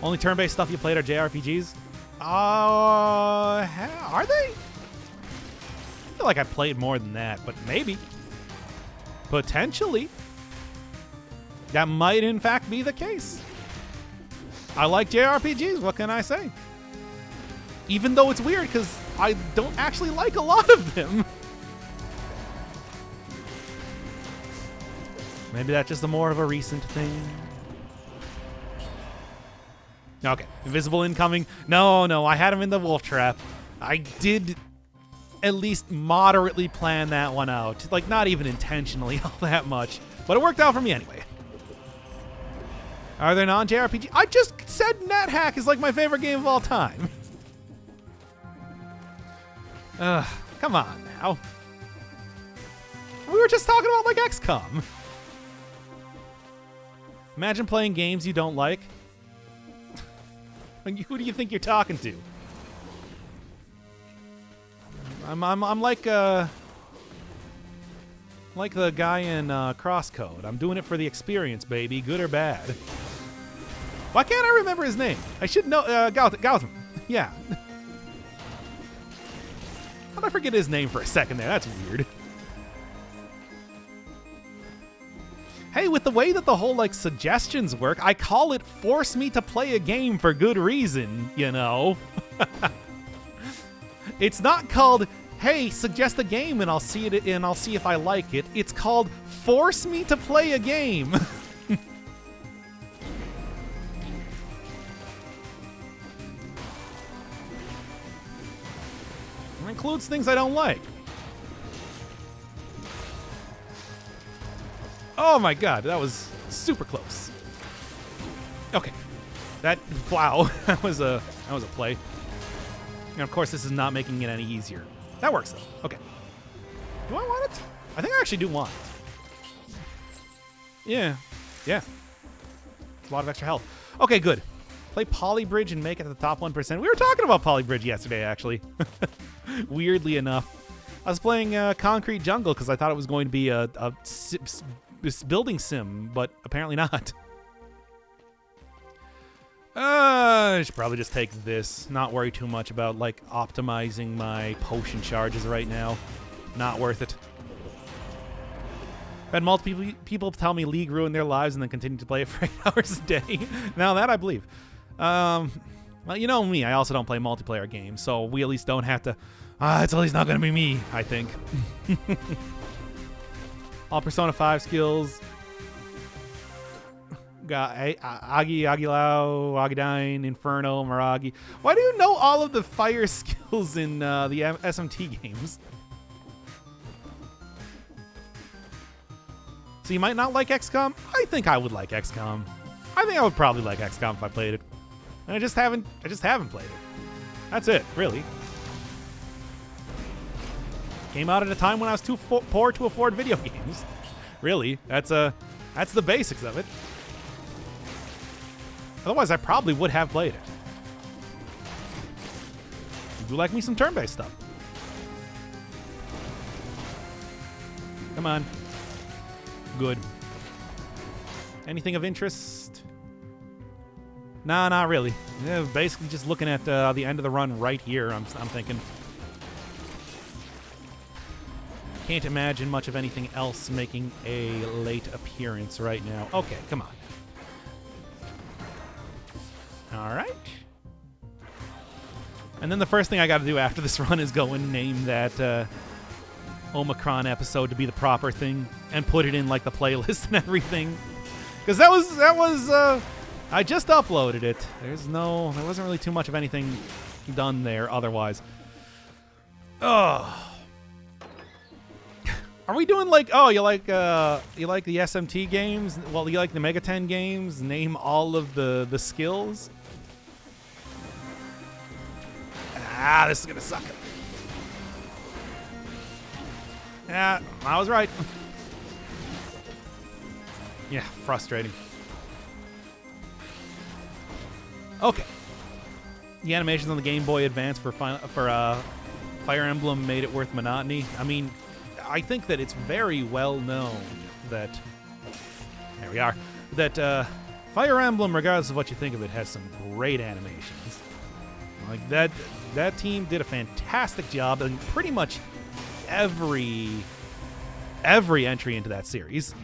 Only turn-based stuff you played are JRPGs? Are they? I feel like I played more than that, but maybe. Potentially. That might, in fact, be the case. I like JRPGs, what can I say? Even though it's weird, because I don't actually like a lot of them. Maybe that's just more of a recent thing. Okay, invisible incoming. No, I had him in the wolf trap. I did at least moderately plan that one out. Like, not even intentionally all that much. But it worked out for me anyway. Are there non-JRPG? I just said NetHack is like my favorite game of all time. Come on now. We were just talking about like XCOM. Imagine playing games you don't like. Who do you think you're talking to? I'm like the guy in Crosscode. I'm doing it for the experience, baby, good or bad. Why can't I remember his name? I should know. Gautam. Yeah. How'd I forget his name for a second there? That's weird. Hey, with the way that the whole, like, suggestions work, I call it force me to play a game for good reason, you know? It's not called, hey, suggest a game and I'll see it and I'll see if I like it. It's called force me to play a game. It includes things I don't like. Oh my god, that was super close. Okay. Wow, that was a play. And of course this is not making it any easier. That works though. Okay. Do I want it? I think I actually do want it. Yeah. Yeah. It's a lot of extra health. Okay, good. Play Polybridge and make it the top 1%. We were talking about Polybridge yesterday, actually. Weirdly enough. I was playing Concrete Jungle because I thought it was going to be a building sim, but apparently not. I should probably just take this. Not worry too much about, like, optimizing my potion charges right now. Not worth it. I've had multiple people tell me League ruined their lives and then continue to play it for 8 hours a day. Now that I believe. Well, you know me. I also don't play multiplayer games, so we at least don't have to... it's at least not going to be me, I think. All Persona 5 skills. Got Agilau, Agidine, Inferno, Miragi. Why do you know all of the fire skills in the SMT games? So you might not like XCOM? I think I would like XCOM. I think I would probably like XCOM if I played it. And I just haven't played it. That's it, really. Came out at a time when I was too poor to afford video games. Really, that's the basics of it. Otherwise, I probably would have played it. You do like me some turn-based stuff. Come on. Good. Anything of interest? Nah, not really. Yeah, basically just looking at the end of the run right here, I'm thinking. Can't imagine much of anything else making a late appearance right now. Okay, come on. All right. And then the first thing I got to do after this run is go and name that Omicron episode to be the proper thing and put it in like the playlist and everything. Because that was I just uploaded it. There wasn't really too much of anything done there otherwise. Oh. Are we doing like, you like the SMT games? Well, you like the Mega 10 games? Name all of the skills? This is gonna suck. Yeah, I was right. Yeah, frustrating. Okay. The animations on the Game Boy Advance for Fire Emblem made it worth monotony. I mean, I think that it's very well known that, there we are, that Fire Emblem, regardless of what you think of it, has some great animations. Like that team did a fantastic job in pretty much every entry into that series.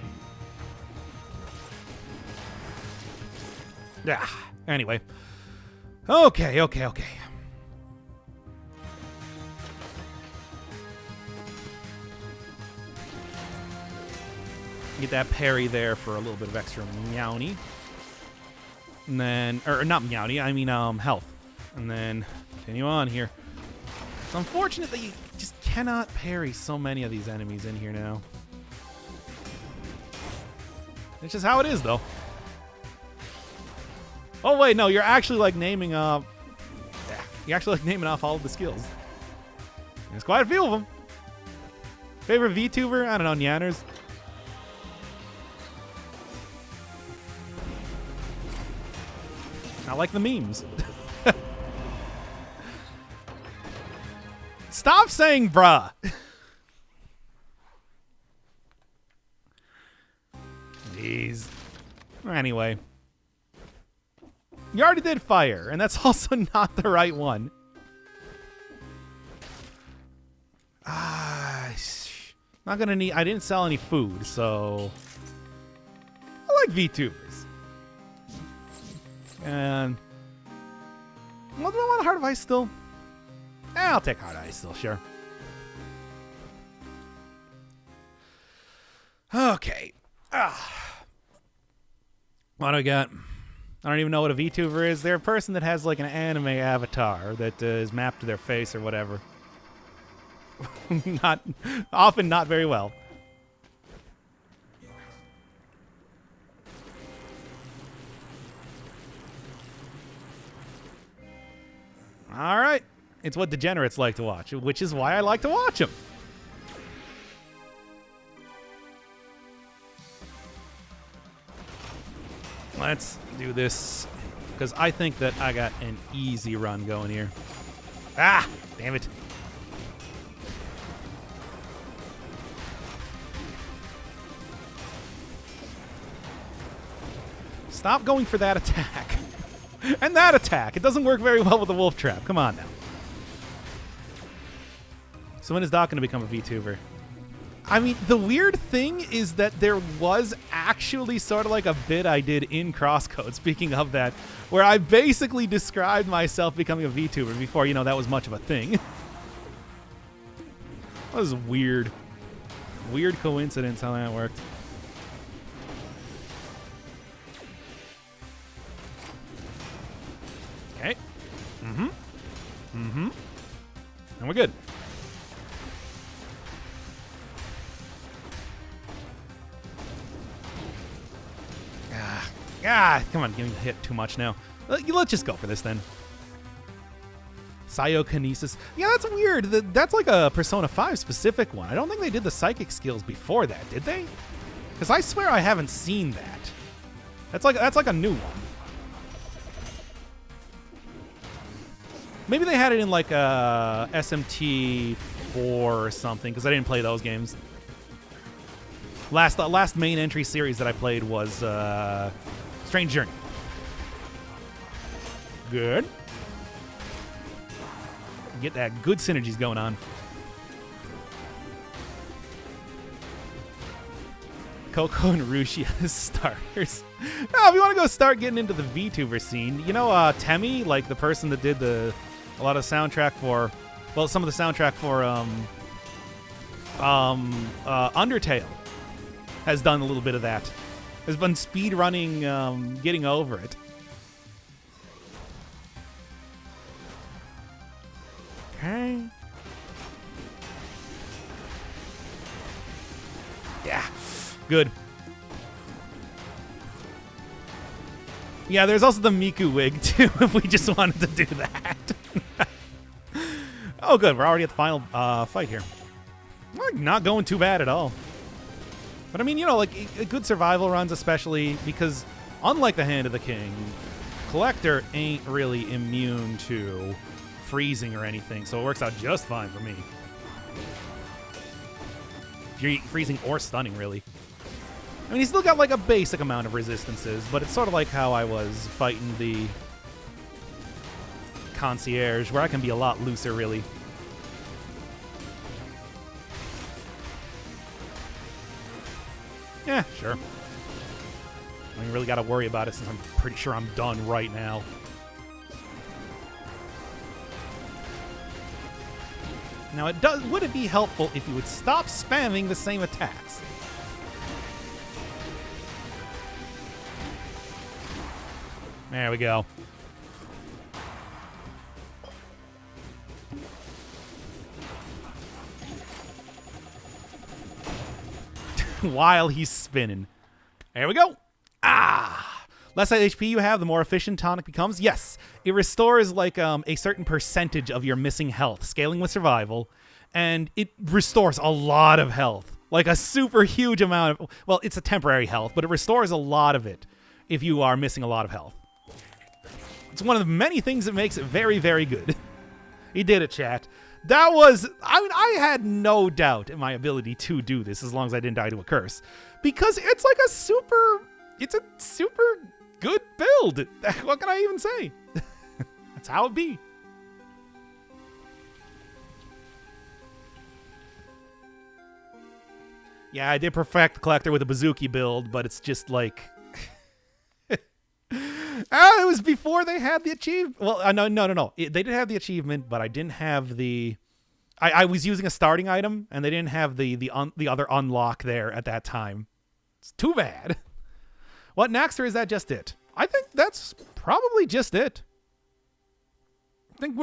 Yeah. Anyway. Okay. Get that parry there for a little bit of extra meowny. And then, or not meowny, I mean health. And then continue on here. It's unfortunate that you just cannot parry so many of these enemies in here now. It's just how it is, though. Oh wait, no, you're actually like naming you're actually like naming off all of the skills. There's quite a few of them. Favorite VTuber? I don't know, Nyanners. I like the memes. Stop saying bruh. Jeez. Anyway. You already did fire, and that's also not the right one. Not gonna need. I didn't sell any food, so I like VTubers. And what do I want? Heart of Ice still? I'll take Heart of Ice still, sure. Okay. What do I got? I don't even know what a VTuber is. They're a person that has like an anime avatar that is mapped to their face or whatever. Often not very well. All right. It's what degenerates like to watch, which is why I like to watch them. Let's do this, because I think that I got an easy run going here. Ah, damn it. Stop going for that attack. And that attack. It doesn't work very well with the wolf trap. Come on now. So when is Doc going to become a VTuber? I mean, the weird thing is that there was actually sort of like a bit I did in Crosscode, speaking of that, where I basically described myself becoming a VTuber before, you know, that was much of a thing. That was weird. Weird coincidence how that worked. Okay. And we're good. Come on, give me a hit too much now. Let's just go for this then. Psychokinesis. Yeah, that's weird. That's like a Persona 5 specific one. I don't think they did the psychic skills before that, did they? Because I swear I haven't seen that. That's like a new one. Maybe they had it in like SMT 4 or something, because I didn't play those games. The last main entry series that I played was Strange Journey. Good. Get that good synergies going on. Coco and Rushi as starters. Now, if you want to go start getting into the VTuber scene, you know Temmie, like the person that did a lot of soundtrack for, well, some of the soundtrack for Undertale, has done a little bit of that. Has been speed running, getting over it. Okay. Yeah. Good. Yeah, there's also the Miku wig, too, if we just wanted to do that. Oh, good. We're already at the final fight here. We're not going too bad at all. But, I mean, you know, like, good survival runs, especially because, unlike the Hand of the King, Collector ain't really immune to freezing or anything, so it works out just fine for me. freezing or stunning, really. I mean, he's still got like a basic amount of resistances, but it's sort of like how I was fighting the concierge, where I can be a lot looser, really. Yeah, sure. I don't really got to worry about it since I'm pretty sure I'm done right now. Now, would it be helpful if you would stop spamming the same attacks? There we go. While he's spinning. There we go. Ah! Less HP you have, the more efficient tonic becomes. Yes, it restores like a certain percentage of your missing health, scaling with survival, and it restores a lot of health. Like a super huge amount of... Well, it's a temporary health, but it restores a lot of it if you are missing a lot of health. It's one of the many things that makes it very, very good. He did it, chat. That was... I mean, I had no doubt in my ability to do this as long as I didn't die to a curse. Because it's like a super... It's a super good build. What can I even say? That's how it be. Yeah, I did perfect the collector with a bazooki build, but it's just like... it was before they had the achievement. Well, no. They did have the achievement, but I didn't have the... I was using a starting item, and they didn't have the other unlock there at that time. It's too bad. What next, or is that just it? I think that's probably just it. I think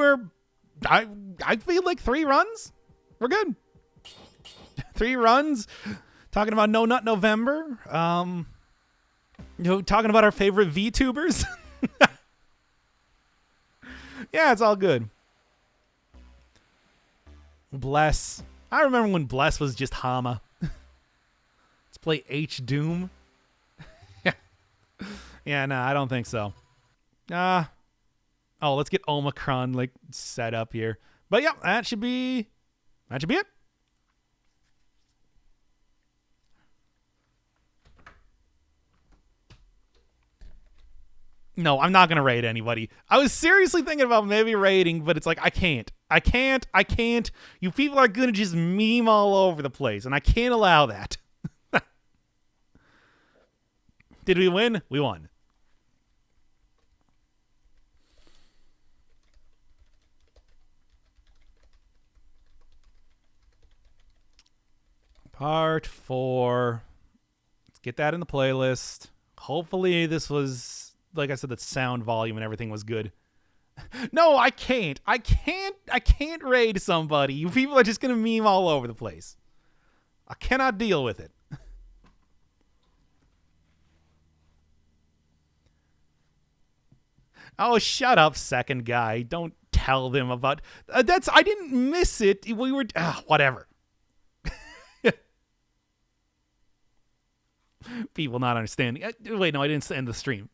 I feel like 3 runs. We're good. 3 runs. Talking about No Nut November. Talking about our favorite VTubers. Yeah, it's all good. Bless. I remember when Bless was just Hama. Let's play H Doom. Yeah, no, I don't think so. Let's get Omicron like set up here. But yeah, that should be it. No, I'm not going to raid anybody. I was seriously thinking about maybe raiding, but it's like, I can't. You people are going to just meme all over the place, and I can't allow that. Did we win? We won. Part 4. Let's get that in the playlist. Hopefully this was... Like I said, that sound volume and everything was good. No, I can't raid somebody. You people are just going to meme all over the place. I cannot deal with it. Oh, shut up, second guy. Don't tell them about... I didn't miss it. We were... whatever. People not understanding. Wait, no, I didn't end the stream.